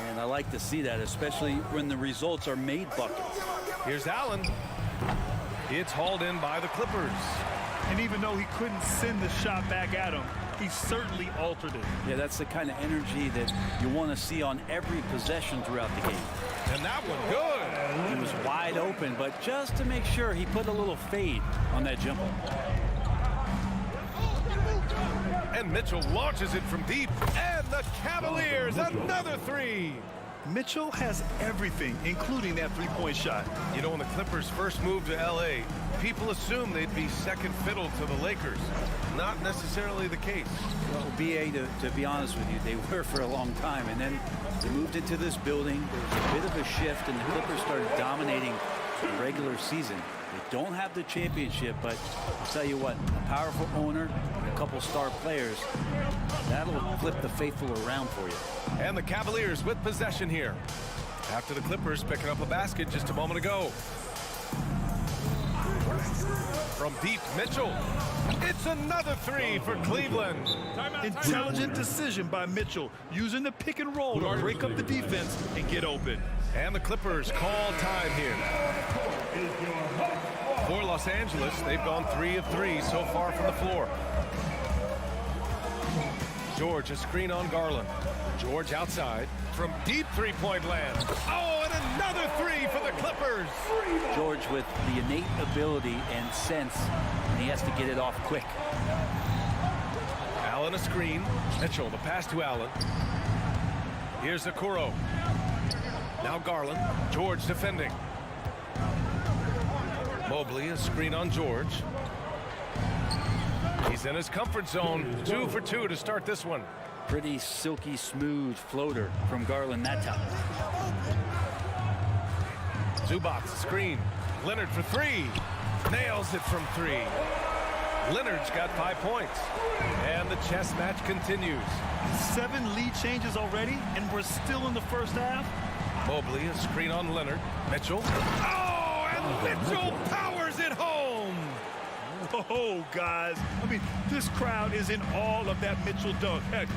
And I like to see that, especially when the results are made buckets. Here's Allen. It's hauled in by the Clippers. And even though he couldn't send the shot back at him, he certainly altered it. Yeah, that's the kind of energy that you want to see on every possession throughout the game. And that one good. He was wide open, but just to make sure, he put a little fade on that jumper. And Mitchell launches it from deep. And the Cavaliers, another three. Mitchell has everything, including that three-point shot. You know, when the Clippers first moved to L.A., people assumed they'd be second fiddle to the Lakers. Not necessarily the case. Well, B.A., to be honest with you, they were for a long time. And then they moved into this building. There was a bit of a shift, and the Clippers started dominating the regular season. They don't have the championship, but I'll tell you what, a powerful owner and a couple star players, that'll flip the faithful around for you. And the Cavaliers with possession here. After the Clippers picking up a basket just a moment ago. From deep, Mitchell. It's another three for Cleveland. Intelligent decision by Mitchell, using the pick and roll to break up the defense and get open. And the Clippers call time here. For Los Angeles, they've gone 3 of 3 so far from the floor. George, a screen on Garland. George outside from deep three-point land. Oh, and another three for the Clippers. George with the innate ability and sense, and he has to get it off quick. Allen a screen. Mitchell, the pass to Allen. Here's Okoro. Now Garland. George defending. Mobley, a screen on George. He's in his comfort zone. 2 for 2 to start this one. Pretty silky smooth floater from Garland that time. Zubac, screen. Leonard for 3. Nails it from 3. Leonard's got 5 points. And the chess match continues. 7 lead changes already, and we're still in the first half. Mobley, a screen on Leonard. Mitchell. Oh, and Mitchell powers it home. Oh, guys. I mean, this crowd is in awe of that Mitchell dunk. Heck,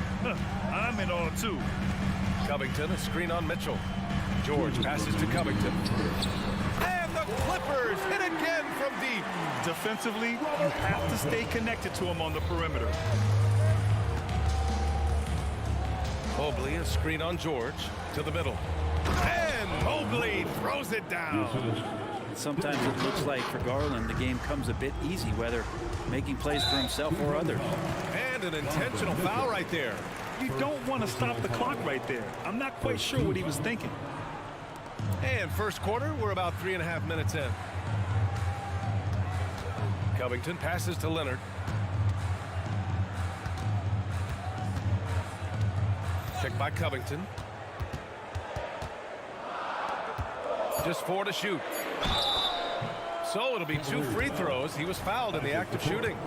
I'm in awe, too. Covington, a screen on Mitchell. George passes to Covington. And the Clippers hit again from deep. Defensively, you have to stay connected to him on the perimeter. Mobley, a screen on George to the middle. And Mobley throws it down. Sometimes it looks like for Garland, the game comes a bit easy, whether making plays for himself or others. And an intentional foul right there. You don't want to stop the clock right there. I'm not quite sure what he was thinking. And first quarter, we're about 3.5 minutes in. Covington passes to Leonard. Checked by Covington. Just 4 to shoot. So it'll be 2 free throws. He was fouled in the act of shooting.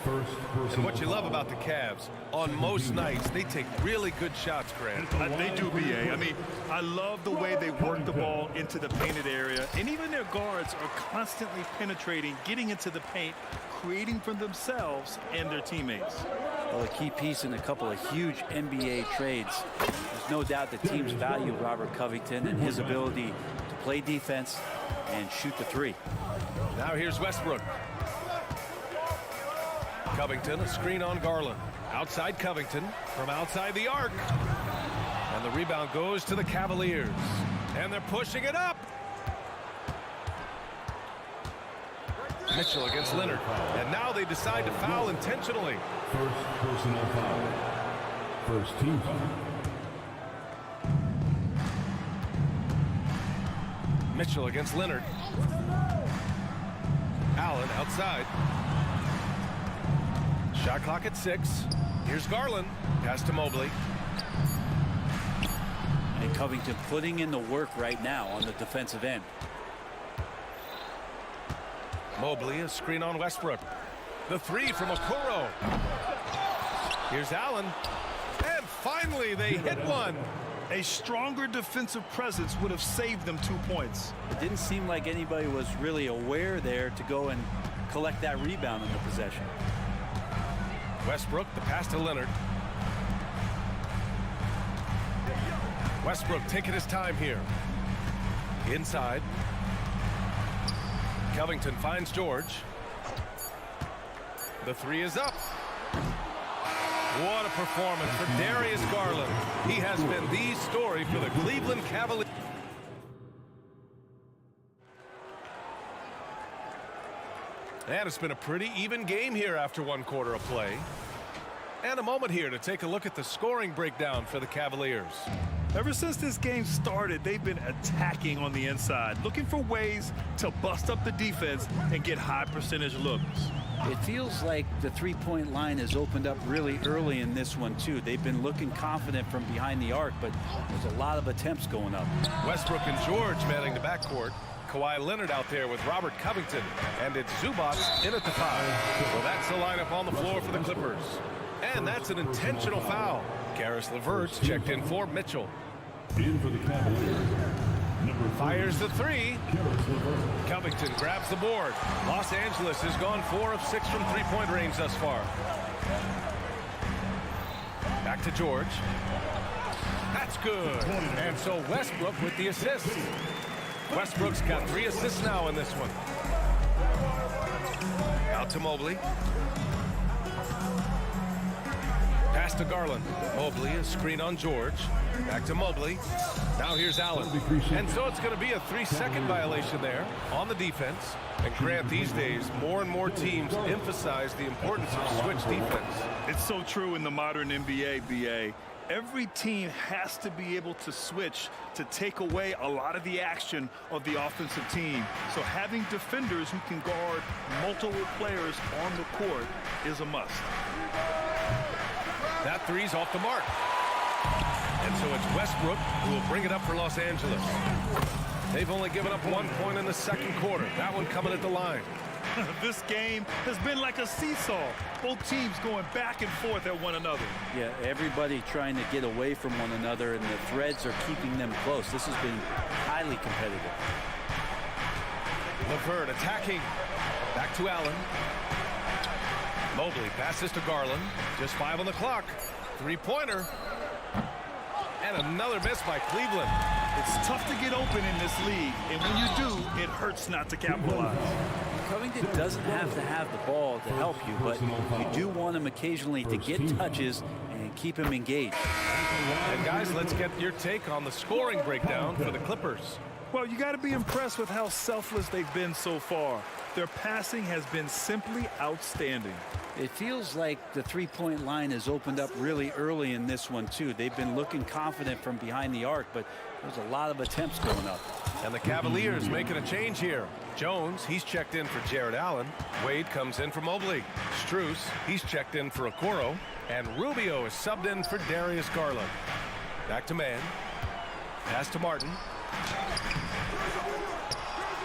And what you love about the Cavs, on most nights, they take really good shots, Grant. They do, B.A. I mean, I love the way they work the ball into the painted area. And even their guards are constantly penetrating, getting into the paint, creating for themselves and their teammates. Well, a key piece in a couple of huge NBA trades. There's no doubt the teams value Robert Covington and his ability to play defense and shoot the 3. Now here's Westbrook. Covington, a screen on Garland. Outside Covington from outside the arc. And the rebound goes to the Cavaliers. And they're pushing it up. Mitchell against Leonard. And now they decide to foul intentionally. First personal foul. First team foul. Mitchell against Leonard. Allen. Allen outside. Shot clock at 6. Here's Garland. Pass to Mobley. And Covington putting in the work right now on the defensive end. Mobley, a screen on Westbrook. The 3 from Okoro. Here's Allen. And finally, they hit one. A stronger defensive presence would have saved them 2 points. It didn't seem like anybody was really aware there to go and collect that rebound in the possession. Westbrook, the pass to Leonard. Westbrook taking his time here. Inside. Covington finds George. The 3 is up. What a performance for Darius Garland. He has been the story for the Cleveland Cavaliers. And it's been a pretty even game here after 1 quarter of play. And a moment here to take a look at the scoring breakdown for the Cavaliers. Ever since this game started, they've been attacking on the inside, looking for ways to bust up the defense and get high percentage looks. It feels like the three-point line has opened up really early in this one, too. They've been looking confident from behind the arc, but there's a lot of attempts going up. Westbrook and George manning the backcourt. Kawhi Leonard out there with Robert Covington. And it's Zubac in at the 5. Well, that's the lineup on the floor for the Clippers. And that's an intentional foul. Karis LeVert's checked in for Mitchell. In for the Cavaliers. Fires the 3. Covington grabs the board. Los Angeles has gone 4 of 6 from three-point range thus far. Back to George. That's good. And so Westbrook with the assist. Westbrook's got 3 assists now in this one. Out to Mobley. Pass to Garland. Mobley, a screen on George. Back to Mobley. Now here's Allen. And so it's going to be a 3-second violation there on the defense. And Grant, these days, more and more teams emphasize the importance of switch defense. It's so true in the modern NBA, BA. Every team has to be able to switch to take away a lot of the action of the offensive team. So having defenders who can guard multiple players on the court is a must. That 3's off the mark. And so it's Westbrook who will bring it up for Los Angeles. They've only given up 1 point in the second quarter. That one coming at the line. This game has been like a seesaw. Both teams going back and forth at one another. Yeah, everybody trying to get away from one another, and the threads are keeping them close. This has been highly competitive. LeVert attacking. Back to Allen. Mobley passes to Garland. Just 5 on the clock. 3-pointer. And another miss by Cleveland. It's tough to get open in this league, and when you do, it hurts not to capitalize. Covington doesn't have to have the ball to help you, but you do want him occasionally to get touches and keep him engaged. And guys, let's get your take on the scoring breakdown for the Clippers. Well, you got to be impressed with how selfless they've been so far. Their passing has been simply outstanding. It feels like the three-point line has opened up really early in this one, too. They've been looking confident from behind the arc, but there's a lot of attempts going up. And the Cavaliers making a change here. Jones, he's checked in for Jared Allen. Wade comes in for Mobley. Strus, he's checked in for Okoro. And Rubio is subbed in for Darius Garland. Back to man. Pass to Martin.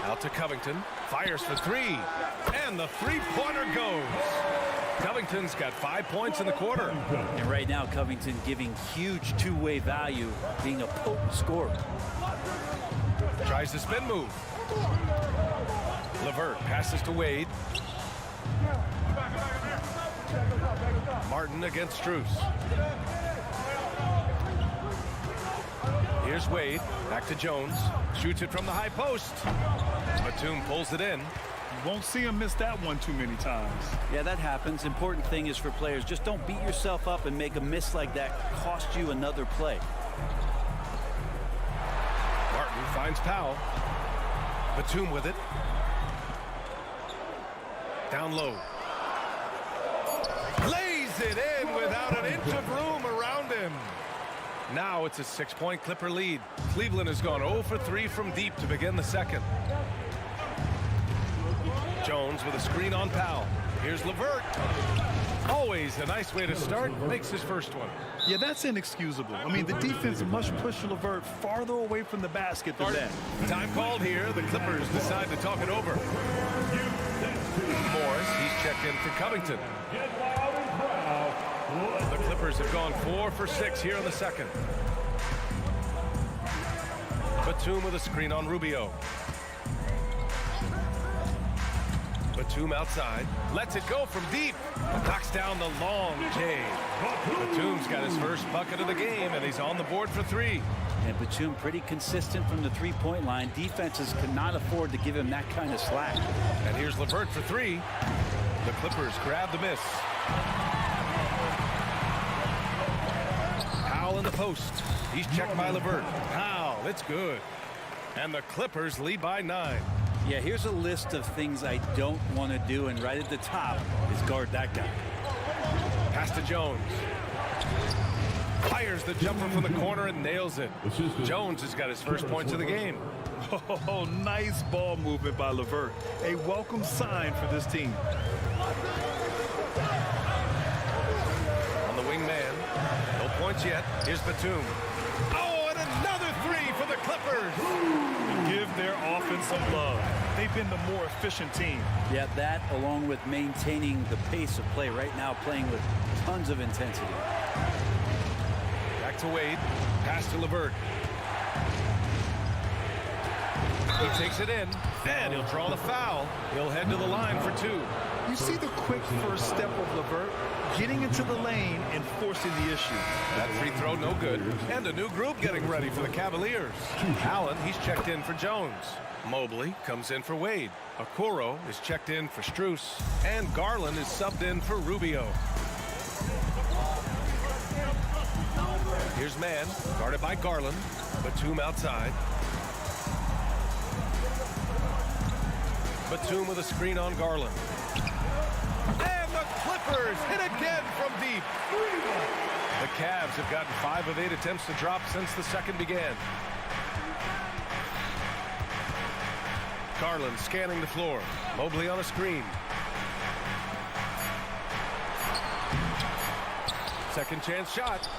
Out to Covington. Fires for 3. And the three-pointer goes. Covington's got 5 points in the quarter. And right now, Covington giving huge two-way value, being a potent scorer. Tries the spin move. LeVert passes to Wade. Martin against Strus. Here's Wade. Back to Jones. Shoots it from the high post. Batum pulls it in. You won't see him miss that one too many times. Yeah, that happens. Important thing is for players, just don't beat yourself up and make a miss like that cost you another play. Martin finds Powell. Batum with it. Down low. Lays it in without an inch of room around him. Now it's a 6-point Clipper lead. Cleveland has gone 0 for 3 from deep to begin the second. Jones with a screen on Powell. Here's LeVert. Always a nice way to start. Makes his first one. Yeah, that's inexcusable. I mean, the defense must push LeVert farther away from the basket than that. Time called here. The Clippers decide to talk it over. Morris, he's checked in for Covington. The Clippers have gone 4 for 6 here in the second. Batum with a screen on Rubio. Batum outside, lets it go from deep, knocks down the long J. Batum's got his first bucket of the game, and he's on the board for 3. And Batum pretty consistent from the three-point line. Defenses cannot afford to give him that kind of slack. And here's LeVert for 3. The Clippers grab the miss. Powell in the post. He's checked by LeVert. Powell, it's good. And the Clippers lead by 9. Yeah, here's a list of things I don't want to do, and right at the top is guard that guy. Pass to Jones. Fires the jumper from the corner and nails it. Jones has got his first points of the game. Oh, nice ball movement by LeVert. A welcome sign for this team. On the wing man. No points yet. Here's Batum. Oh, and another 3 for the Clippers. Give their offense some love. They've been the more efficient team. Yeah, that along with maintaining the pace of play right now, playing with tons of intensity. Back to Wade. Pass to LeVert. He takes it in, and he'll draw the foul. He'll head to the line for 2. You see the quick first step of LeVert, getting into the lane and forcing the issue. That free throw no good. And a new group getting ready for the Cavaliers. Allen, he's checked in for Jones. Mobley comes in for Wade. Okoro is checked in for Strus. And Garland is subbed in for Rubio. Here's Mann, guarded by Garland. Batum outside. Batum with a screen on Garland. And the Clippers hit again from deep. The Cavs have gotten 5 of 8 attempts to drop since the second began. Garland scanning the floor. Mobley on a screen. Second chance shot.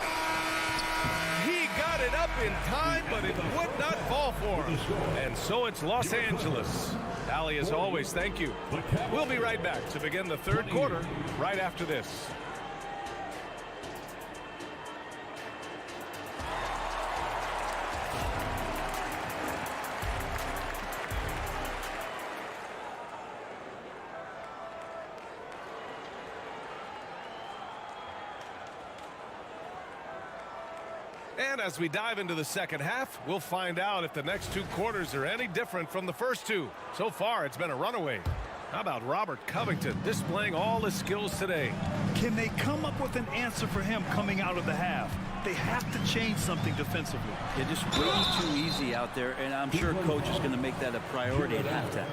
He got it up in time, but it would not fall for him. And so it's Los Angeles. Allie, as always, thank you. We'll be right back to begin the third quarter right after this. And as we dive into the second half, we'll find out if the next 2 quarters are any different from the first 2. So far, it's been a runaway. How about Robert Covington displaying all his skills today? Can they come up with an answer for him coming out of the half? They have to change something defensively. They're just way too easy out there, and I'm sure coach is going to make that a priority at halftime.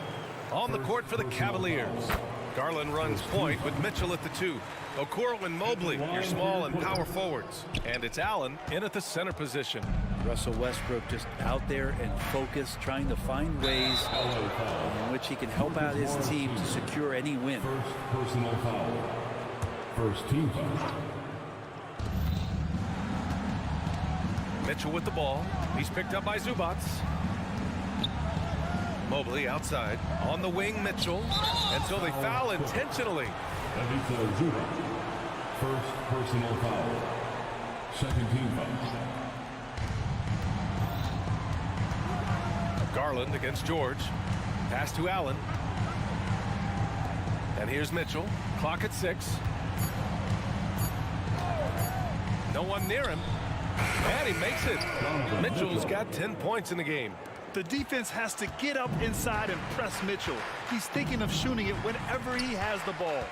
On the court for the Cavaliers. Garland runs point with Mitchell at the 2. Okoro and Mobley, your small and power forwards. And it's Allen in at the center position. Russell Westbrook just out there and focused, trying to find ways in which he can help out his team to secure any win. First personal foul. First team foul. Mitchell with the ball. He's picked up by Zubac. Mobley outside. On the wing, Mitchell. And so they foul intentionally. First personal foul. Second team foul. Garland against George. Pass to Allen. And here's Mitchell. Clock at 6. No one near him. And he makes it. Mitchell's got 10 points in the game. The defense has to get up inside and press Mitchell. He's thinking of shooting it whenever he has the ball.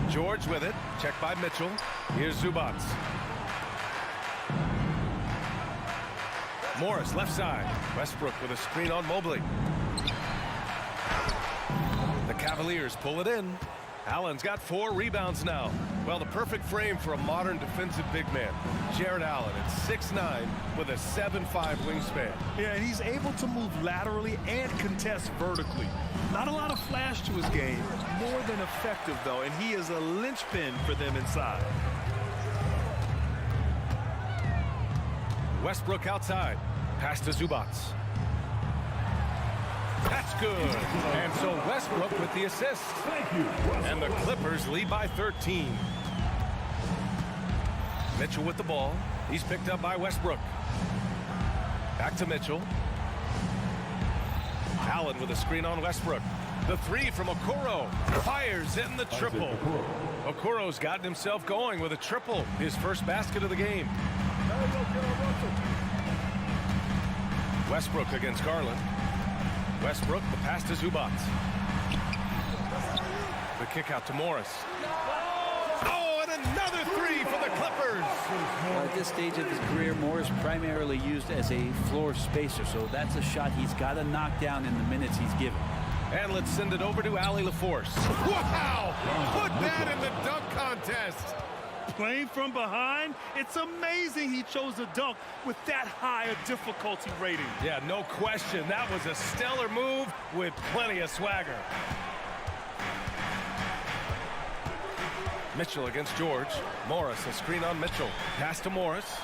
George with it. Checked by Mitchell. Here's Zubac. Morris left side. Westbrook with a screen on Mobley. The Cavaliers pull it in. Allen's got 4 rebounds now. Well, the perfect frame for a modern defensive big man. Jared Allen at 6'9" with a 7'5" wingspan. Yeah, and he's able to move laterally and contest vertically. Not a lot of flash to his game, more than effective, though, and he is a linchpin for them inside. Westbrook outside. Pass to Zubats. That's good. And so Westbrook with the assist. Thank you. And the Clippers lead by 13. Mitchell with the ball. He's picked up by Westbrook. Back to Mitchell. Allen with a screen on Westbrook. The three from Okoro. Fires in the triple. Okoro's gotten himself going with a triple. His first basket of the game. Westbrook against Garland. Westbrook, the pass to Zubats. The kick out to Morris. Oh, and another three for the Clippers. At this stage of his career, Morris primarily used as a floor spacer, so that's a shot he's got to knock down in the minutes he's given. And let's send it over to Allie LaForce. Wow! Put that in the dunk contest. Playing from behind, it's amazing he chose a dunk with that high a difficulty rating. Yeah, no question. That was a stellar move with plenty of swagger. Mitchell against George. Morris, a screen on Mitchell. Pass to Morris.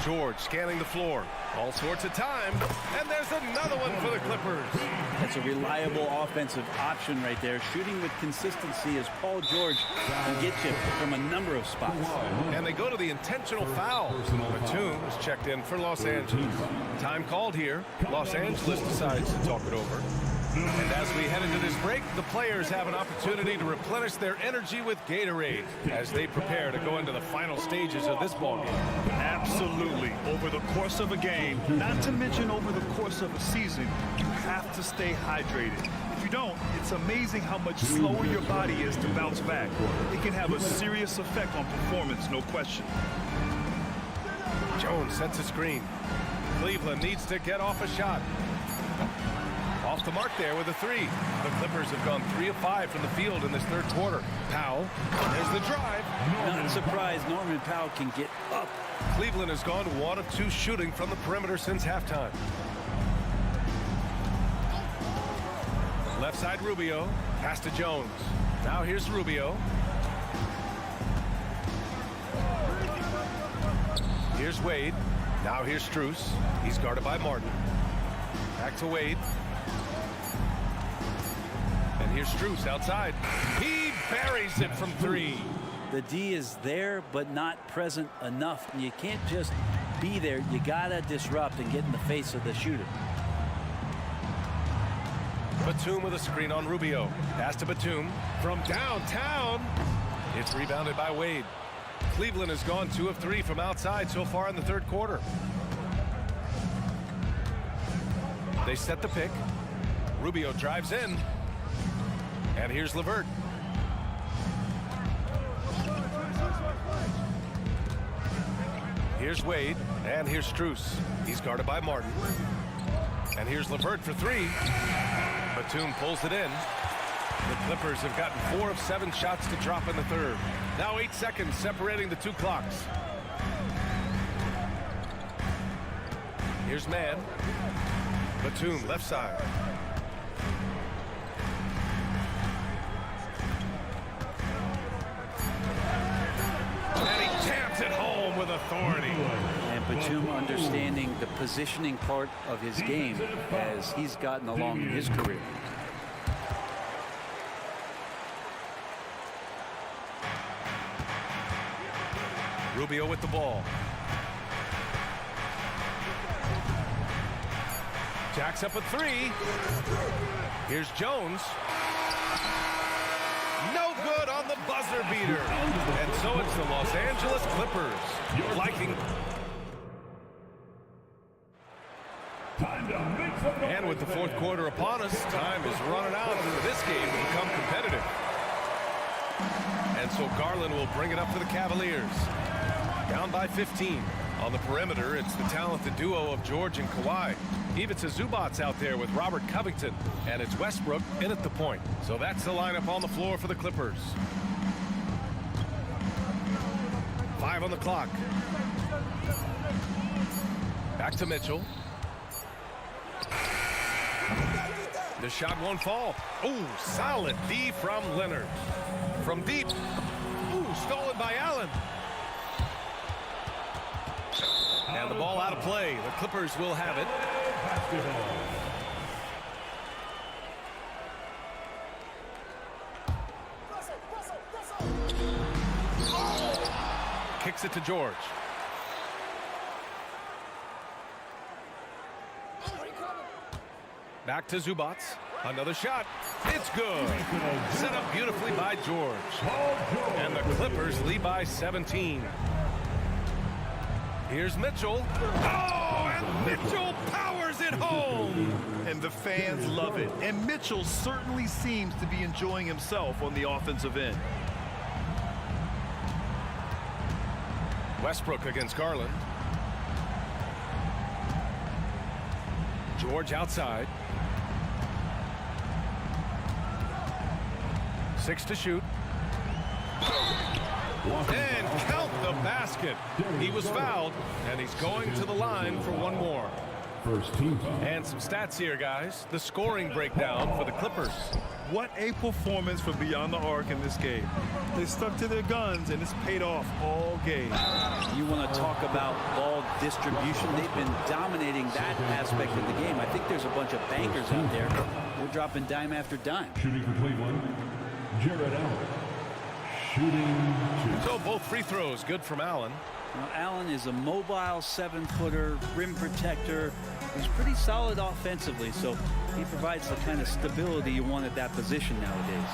George scanning the floor. All sorts of time. And there's another one for the Clippers. That's a reliable offensive option right there. Shooting with consistency as Paul George can get you from a number of spots. And they go to the intentional foul. Batum is checked in for Los Angeles. Time called here. Los Angeles decides to talk it over. And as we head into this break, the players have an opportunity to replenish their energy with Gatorade as they prepare to go into the final stages of this ballgame. Absolutely. Over the course of a game, not to mention over the course of a season, you have to stay hydrated. If you don't, it's amazing how much slower your body is to bounce back. It can have a serious effect on performance, no question. Jones sets a screen. Cleveland needs to get off a shot. Off the mark there with a three. The Clippers have gone 3 of 5 from the field in this third quarter. Powell, there's the drive. Not surprised Norman Powell can get up. Cleveland has gone 1 of 2 shooting from the perimeter since halftime. Left side Rubio. Pass to Jones. Now here's Rubio. Here's Wade. Now here's Strus. He's guarded by Martin. Back to Wade. And here's Strus outside. He buries it from 3. The D is there, but not present enough. And you can't just be there. You got to disrupt and get in the face of the shooter. Batum with a screen on Rubio. Pass to Batum from downtown. It's rebounded by Wade. Cleveland has gone 2 of 3 from outside so far in the third quarter. They set the pick. Rubio drives in. And here's LeVert. Here's Wade. And here's Strus. He's guarded by Martin. And here's LeVert for 3. Batum pulls it in. The Clippers have gotten 4 of 7 shots to drop in the third. Now 8 seconds separating the 2 clocks. Here's Mann. Batum left side. And he jams it home with authority. And Batum understanding the positioning part of his game as he's gotten along in his career. Rubio with the ball. Jacks up a 3. Here's Jones. No good on the buzzer beater. And so it's the Los Angeles Clippers liking. And with the fourth quarter upon us, time is running out for this game to become competitive. And so Garland will bring it up for the Cavaliers. Down by 15 On the perimeter, it's the talented duo of George and Kawhi. Ivica Zubac's out there with Robert Covington, and it's Westbrook in at the point. So that's the lineup on the floor for the Clippers. 5 on the clock. Back to Mitchell. The shot won't fall. Oh, solid D from Leonard. From deep. Ooh, stolen by Allen. And the ball out of play. The Clippers will have it. Kicks it to George. Back to Zubac. Another shot. It's good. Set up beautifully by George. And the Clippers lead by 17. Here's Mitchell. Oh, and Mitchell powers it home. And the fans love it. And Mitchell certainly seems to be enjoying himself on the offensive end. Westbrook against Garland. George outside. 6 to shoot. And count the basket. He was fouled, and he's going to the line for one more. First team foul. And some stats here, guys. The scoring breakdown for the Clippers. What a performance from beyond the arc in this game. They stuck to their guns, and it's paid off all game. You want to talk about ball distribution. They've been dominating that aspect of the game. I think there's a bunch of bankers out there. We're dropping dime after dime. Shooting for Cleveland, Jared Allen. Shooting 2. So both free throws good from Allen. Now, Allen is a mobile 7-footer, rim protector. He's pretty solid offensively, so he provides the kind of stability you want at that position nowadays.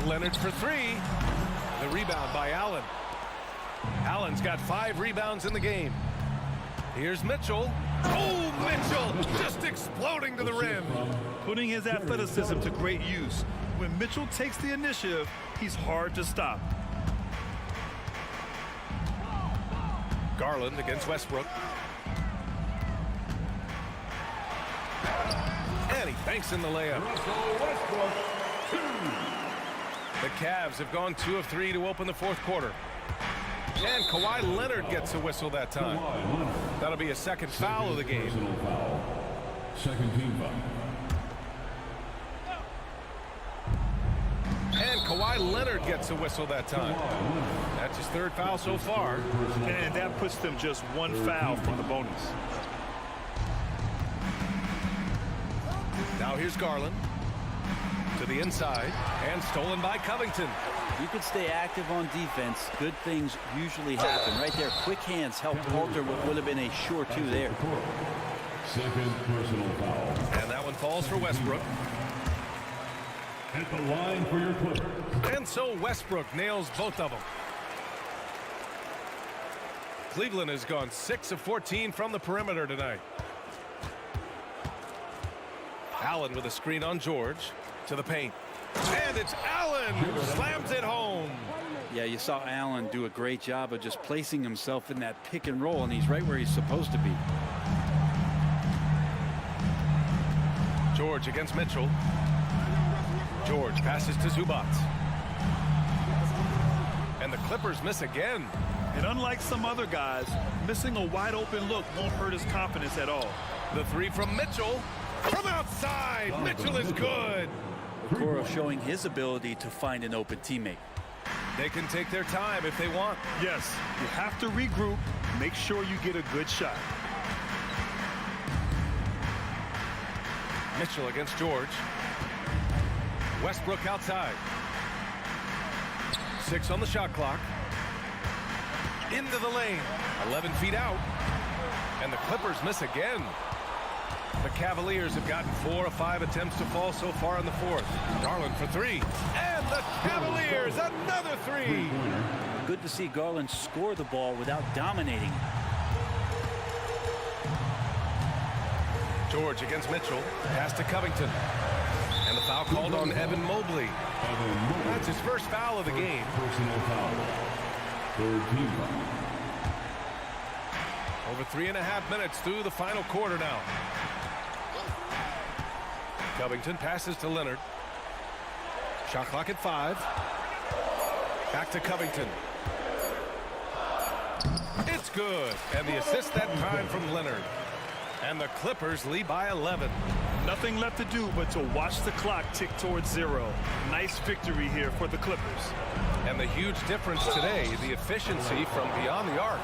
Leonard for 3. The rebound by Allen. Allen's got 5 rebounds in the game. Here's Mitchell. Oh, Mitchell just exploding to the rim. Putting his athleticism to great use. When Mitchell takes the initiative, he's hard to stop. Garland against Westbrook. And he banks in the layup. The Cavs have gone 2 of 3 to open the fourth quarter. And Kawhi Leonard gets a whistle that time. That'll be a second foul of the game. Second team foul. And Kawhi Leonard gets a whistle that time. That's his 3rd foul so far. And that puts them just 1 foul from the bonus. Now here's Garland. To the inside. And stolen by Covington. You can stay active on defense. Good things usually happen. Right there, quick hands help alter what would have been a sure 2 there. Second personal foul. And that one falls for Westbrook. At the line for your Clippers. And so Westbrook nails both of them. Cleveland has gone 6 of 14 from the perimeter tonight. Allen with a screen on George. To the paint. And it's Allen who slams it home. Yeah, you saw Allen do a great job of just placing himself in that pick and roll, and he's right where he's supposed to be. George against Mitchell. George passes to Zubac. And the Clippers miss again. And unlike some other guys, missing a wide open look won't hurt his confidence at all. The 3 from Mitchell. From outside, Mitchell is good. Okoro showing his ability to find an open teammate. They can take their time if they want. Yes, you have to regroup, make sure you get a good shot. Mitchell against George. Westbrook outside. 6 on the shot clock. Into the lane. 11 feet out. And the Clippers miss again. The Cavaliers have gotten 4 of 5 attempts to fall so far in the fourth. Garland for 3. And the Cavaliers, another 3. Good to see Garland score the ball without dominating. George against Mitchell. Pass to Covington. And the foul called on Evan Mobley. That's his first foul of the game. Personal foul. 3rd team foul. 3.5 minutes through the final quarter now. Covington passes to Leonard. Shot clock at 5. Back to Covington. It's good. And the assist that time from Leonard. And the Clippers lead by 11. Nothing left to do but to watch the clock tick towards 0. Nice victory here for the Clippers. And the huge difference today, the efficiency from beyond the arc.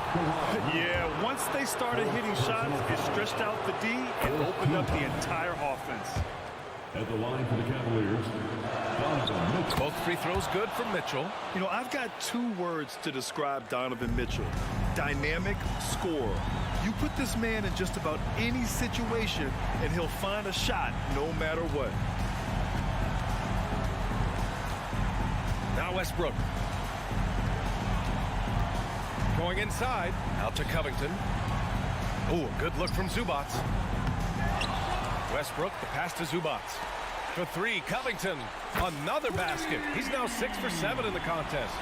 Yeah, once they started hitting shots, it stretched out the D and opened up the entire offense. At the line for the Cavaliers, Donovan Mitchell. Both free throws good for Mitchell. You know, I've got 2 words to describe Donovan Mitchell. Dynamic scorer. You put this man in just about any situation, and he'll find a shot no matter what. Now Westbrook. Going inside. Out to Covington. Ooh, a good look from Zubac. Westbrook, the pass to Zubac. For 3, Covington. Another basket. He's now 6 for 7 in the contest.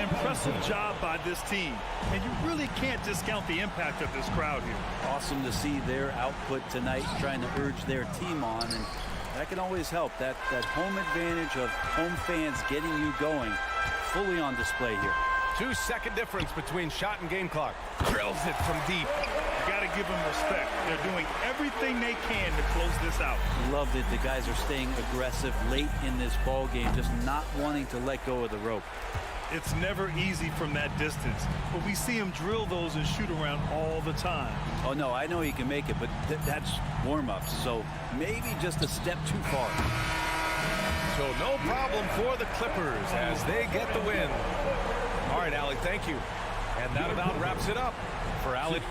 Impressive job by this team. And you really can't discount the impact of this crowd here. Awesome to see their output tonight, trying to urge their team on. And that can always help. That home advantage of home fans getting you going, fully on display here. 2-second difference between shot and game clock. Drills it from deep. You got to give them respect. They're doing everything they can to close this out. Love that the guys are staying aggressive late in this ball game, just not wanting to let go of the rope. It's never easy from that distance, but we see him drill those and shoot around all the time. Oh, no, I know he can make it, but that's warm-ups, so maybe just a step too far. So no problem for the Clippers as they get the win. All right, Allie, thank you. And that about wraps it up for Allie.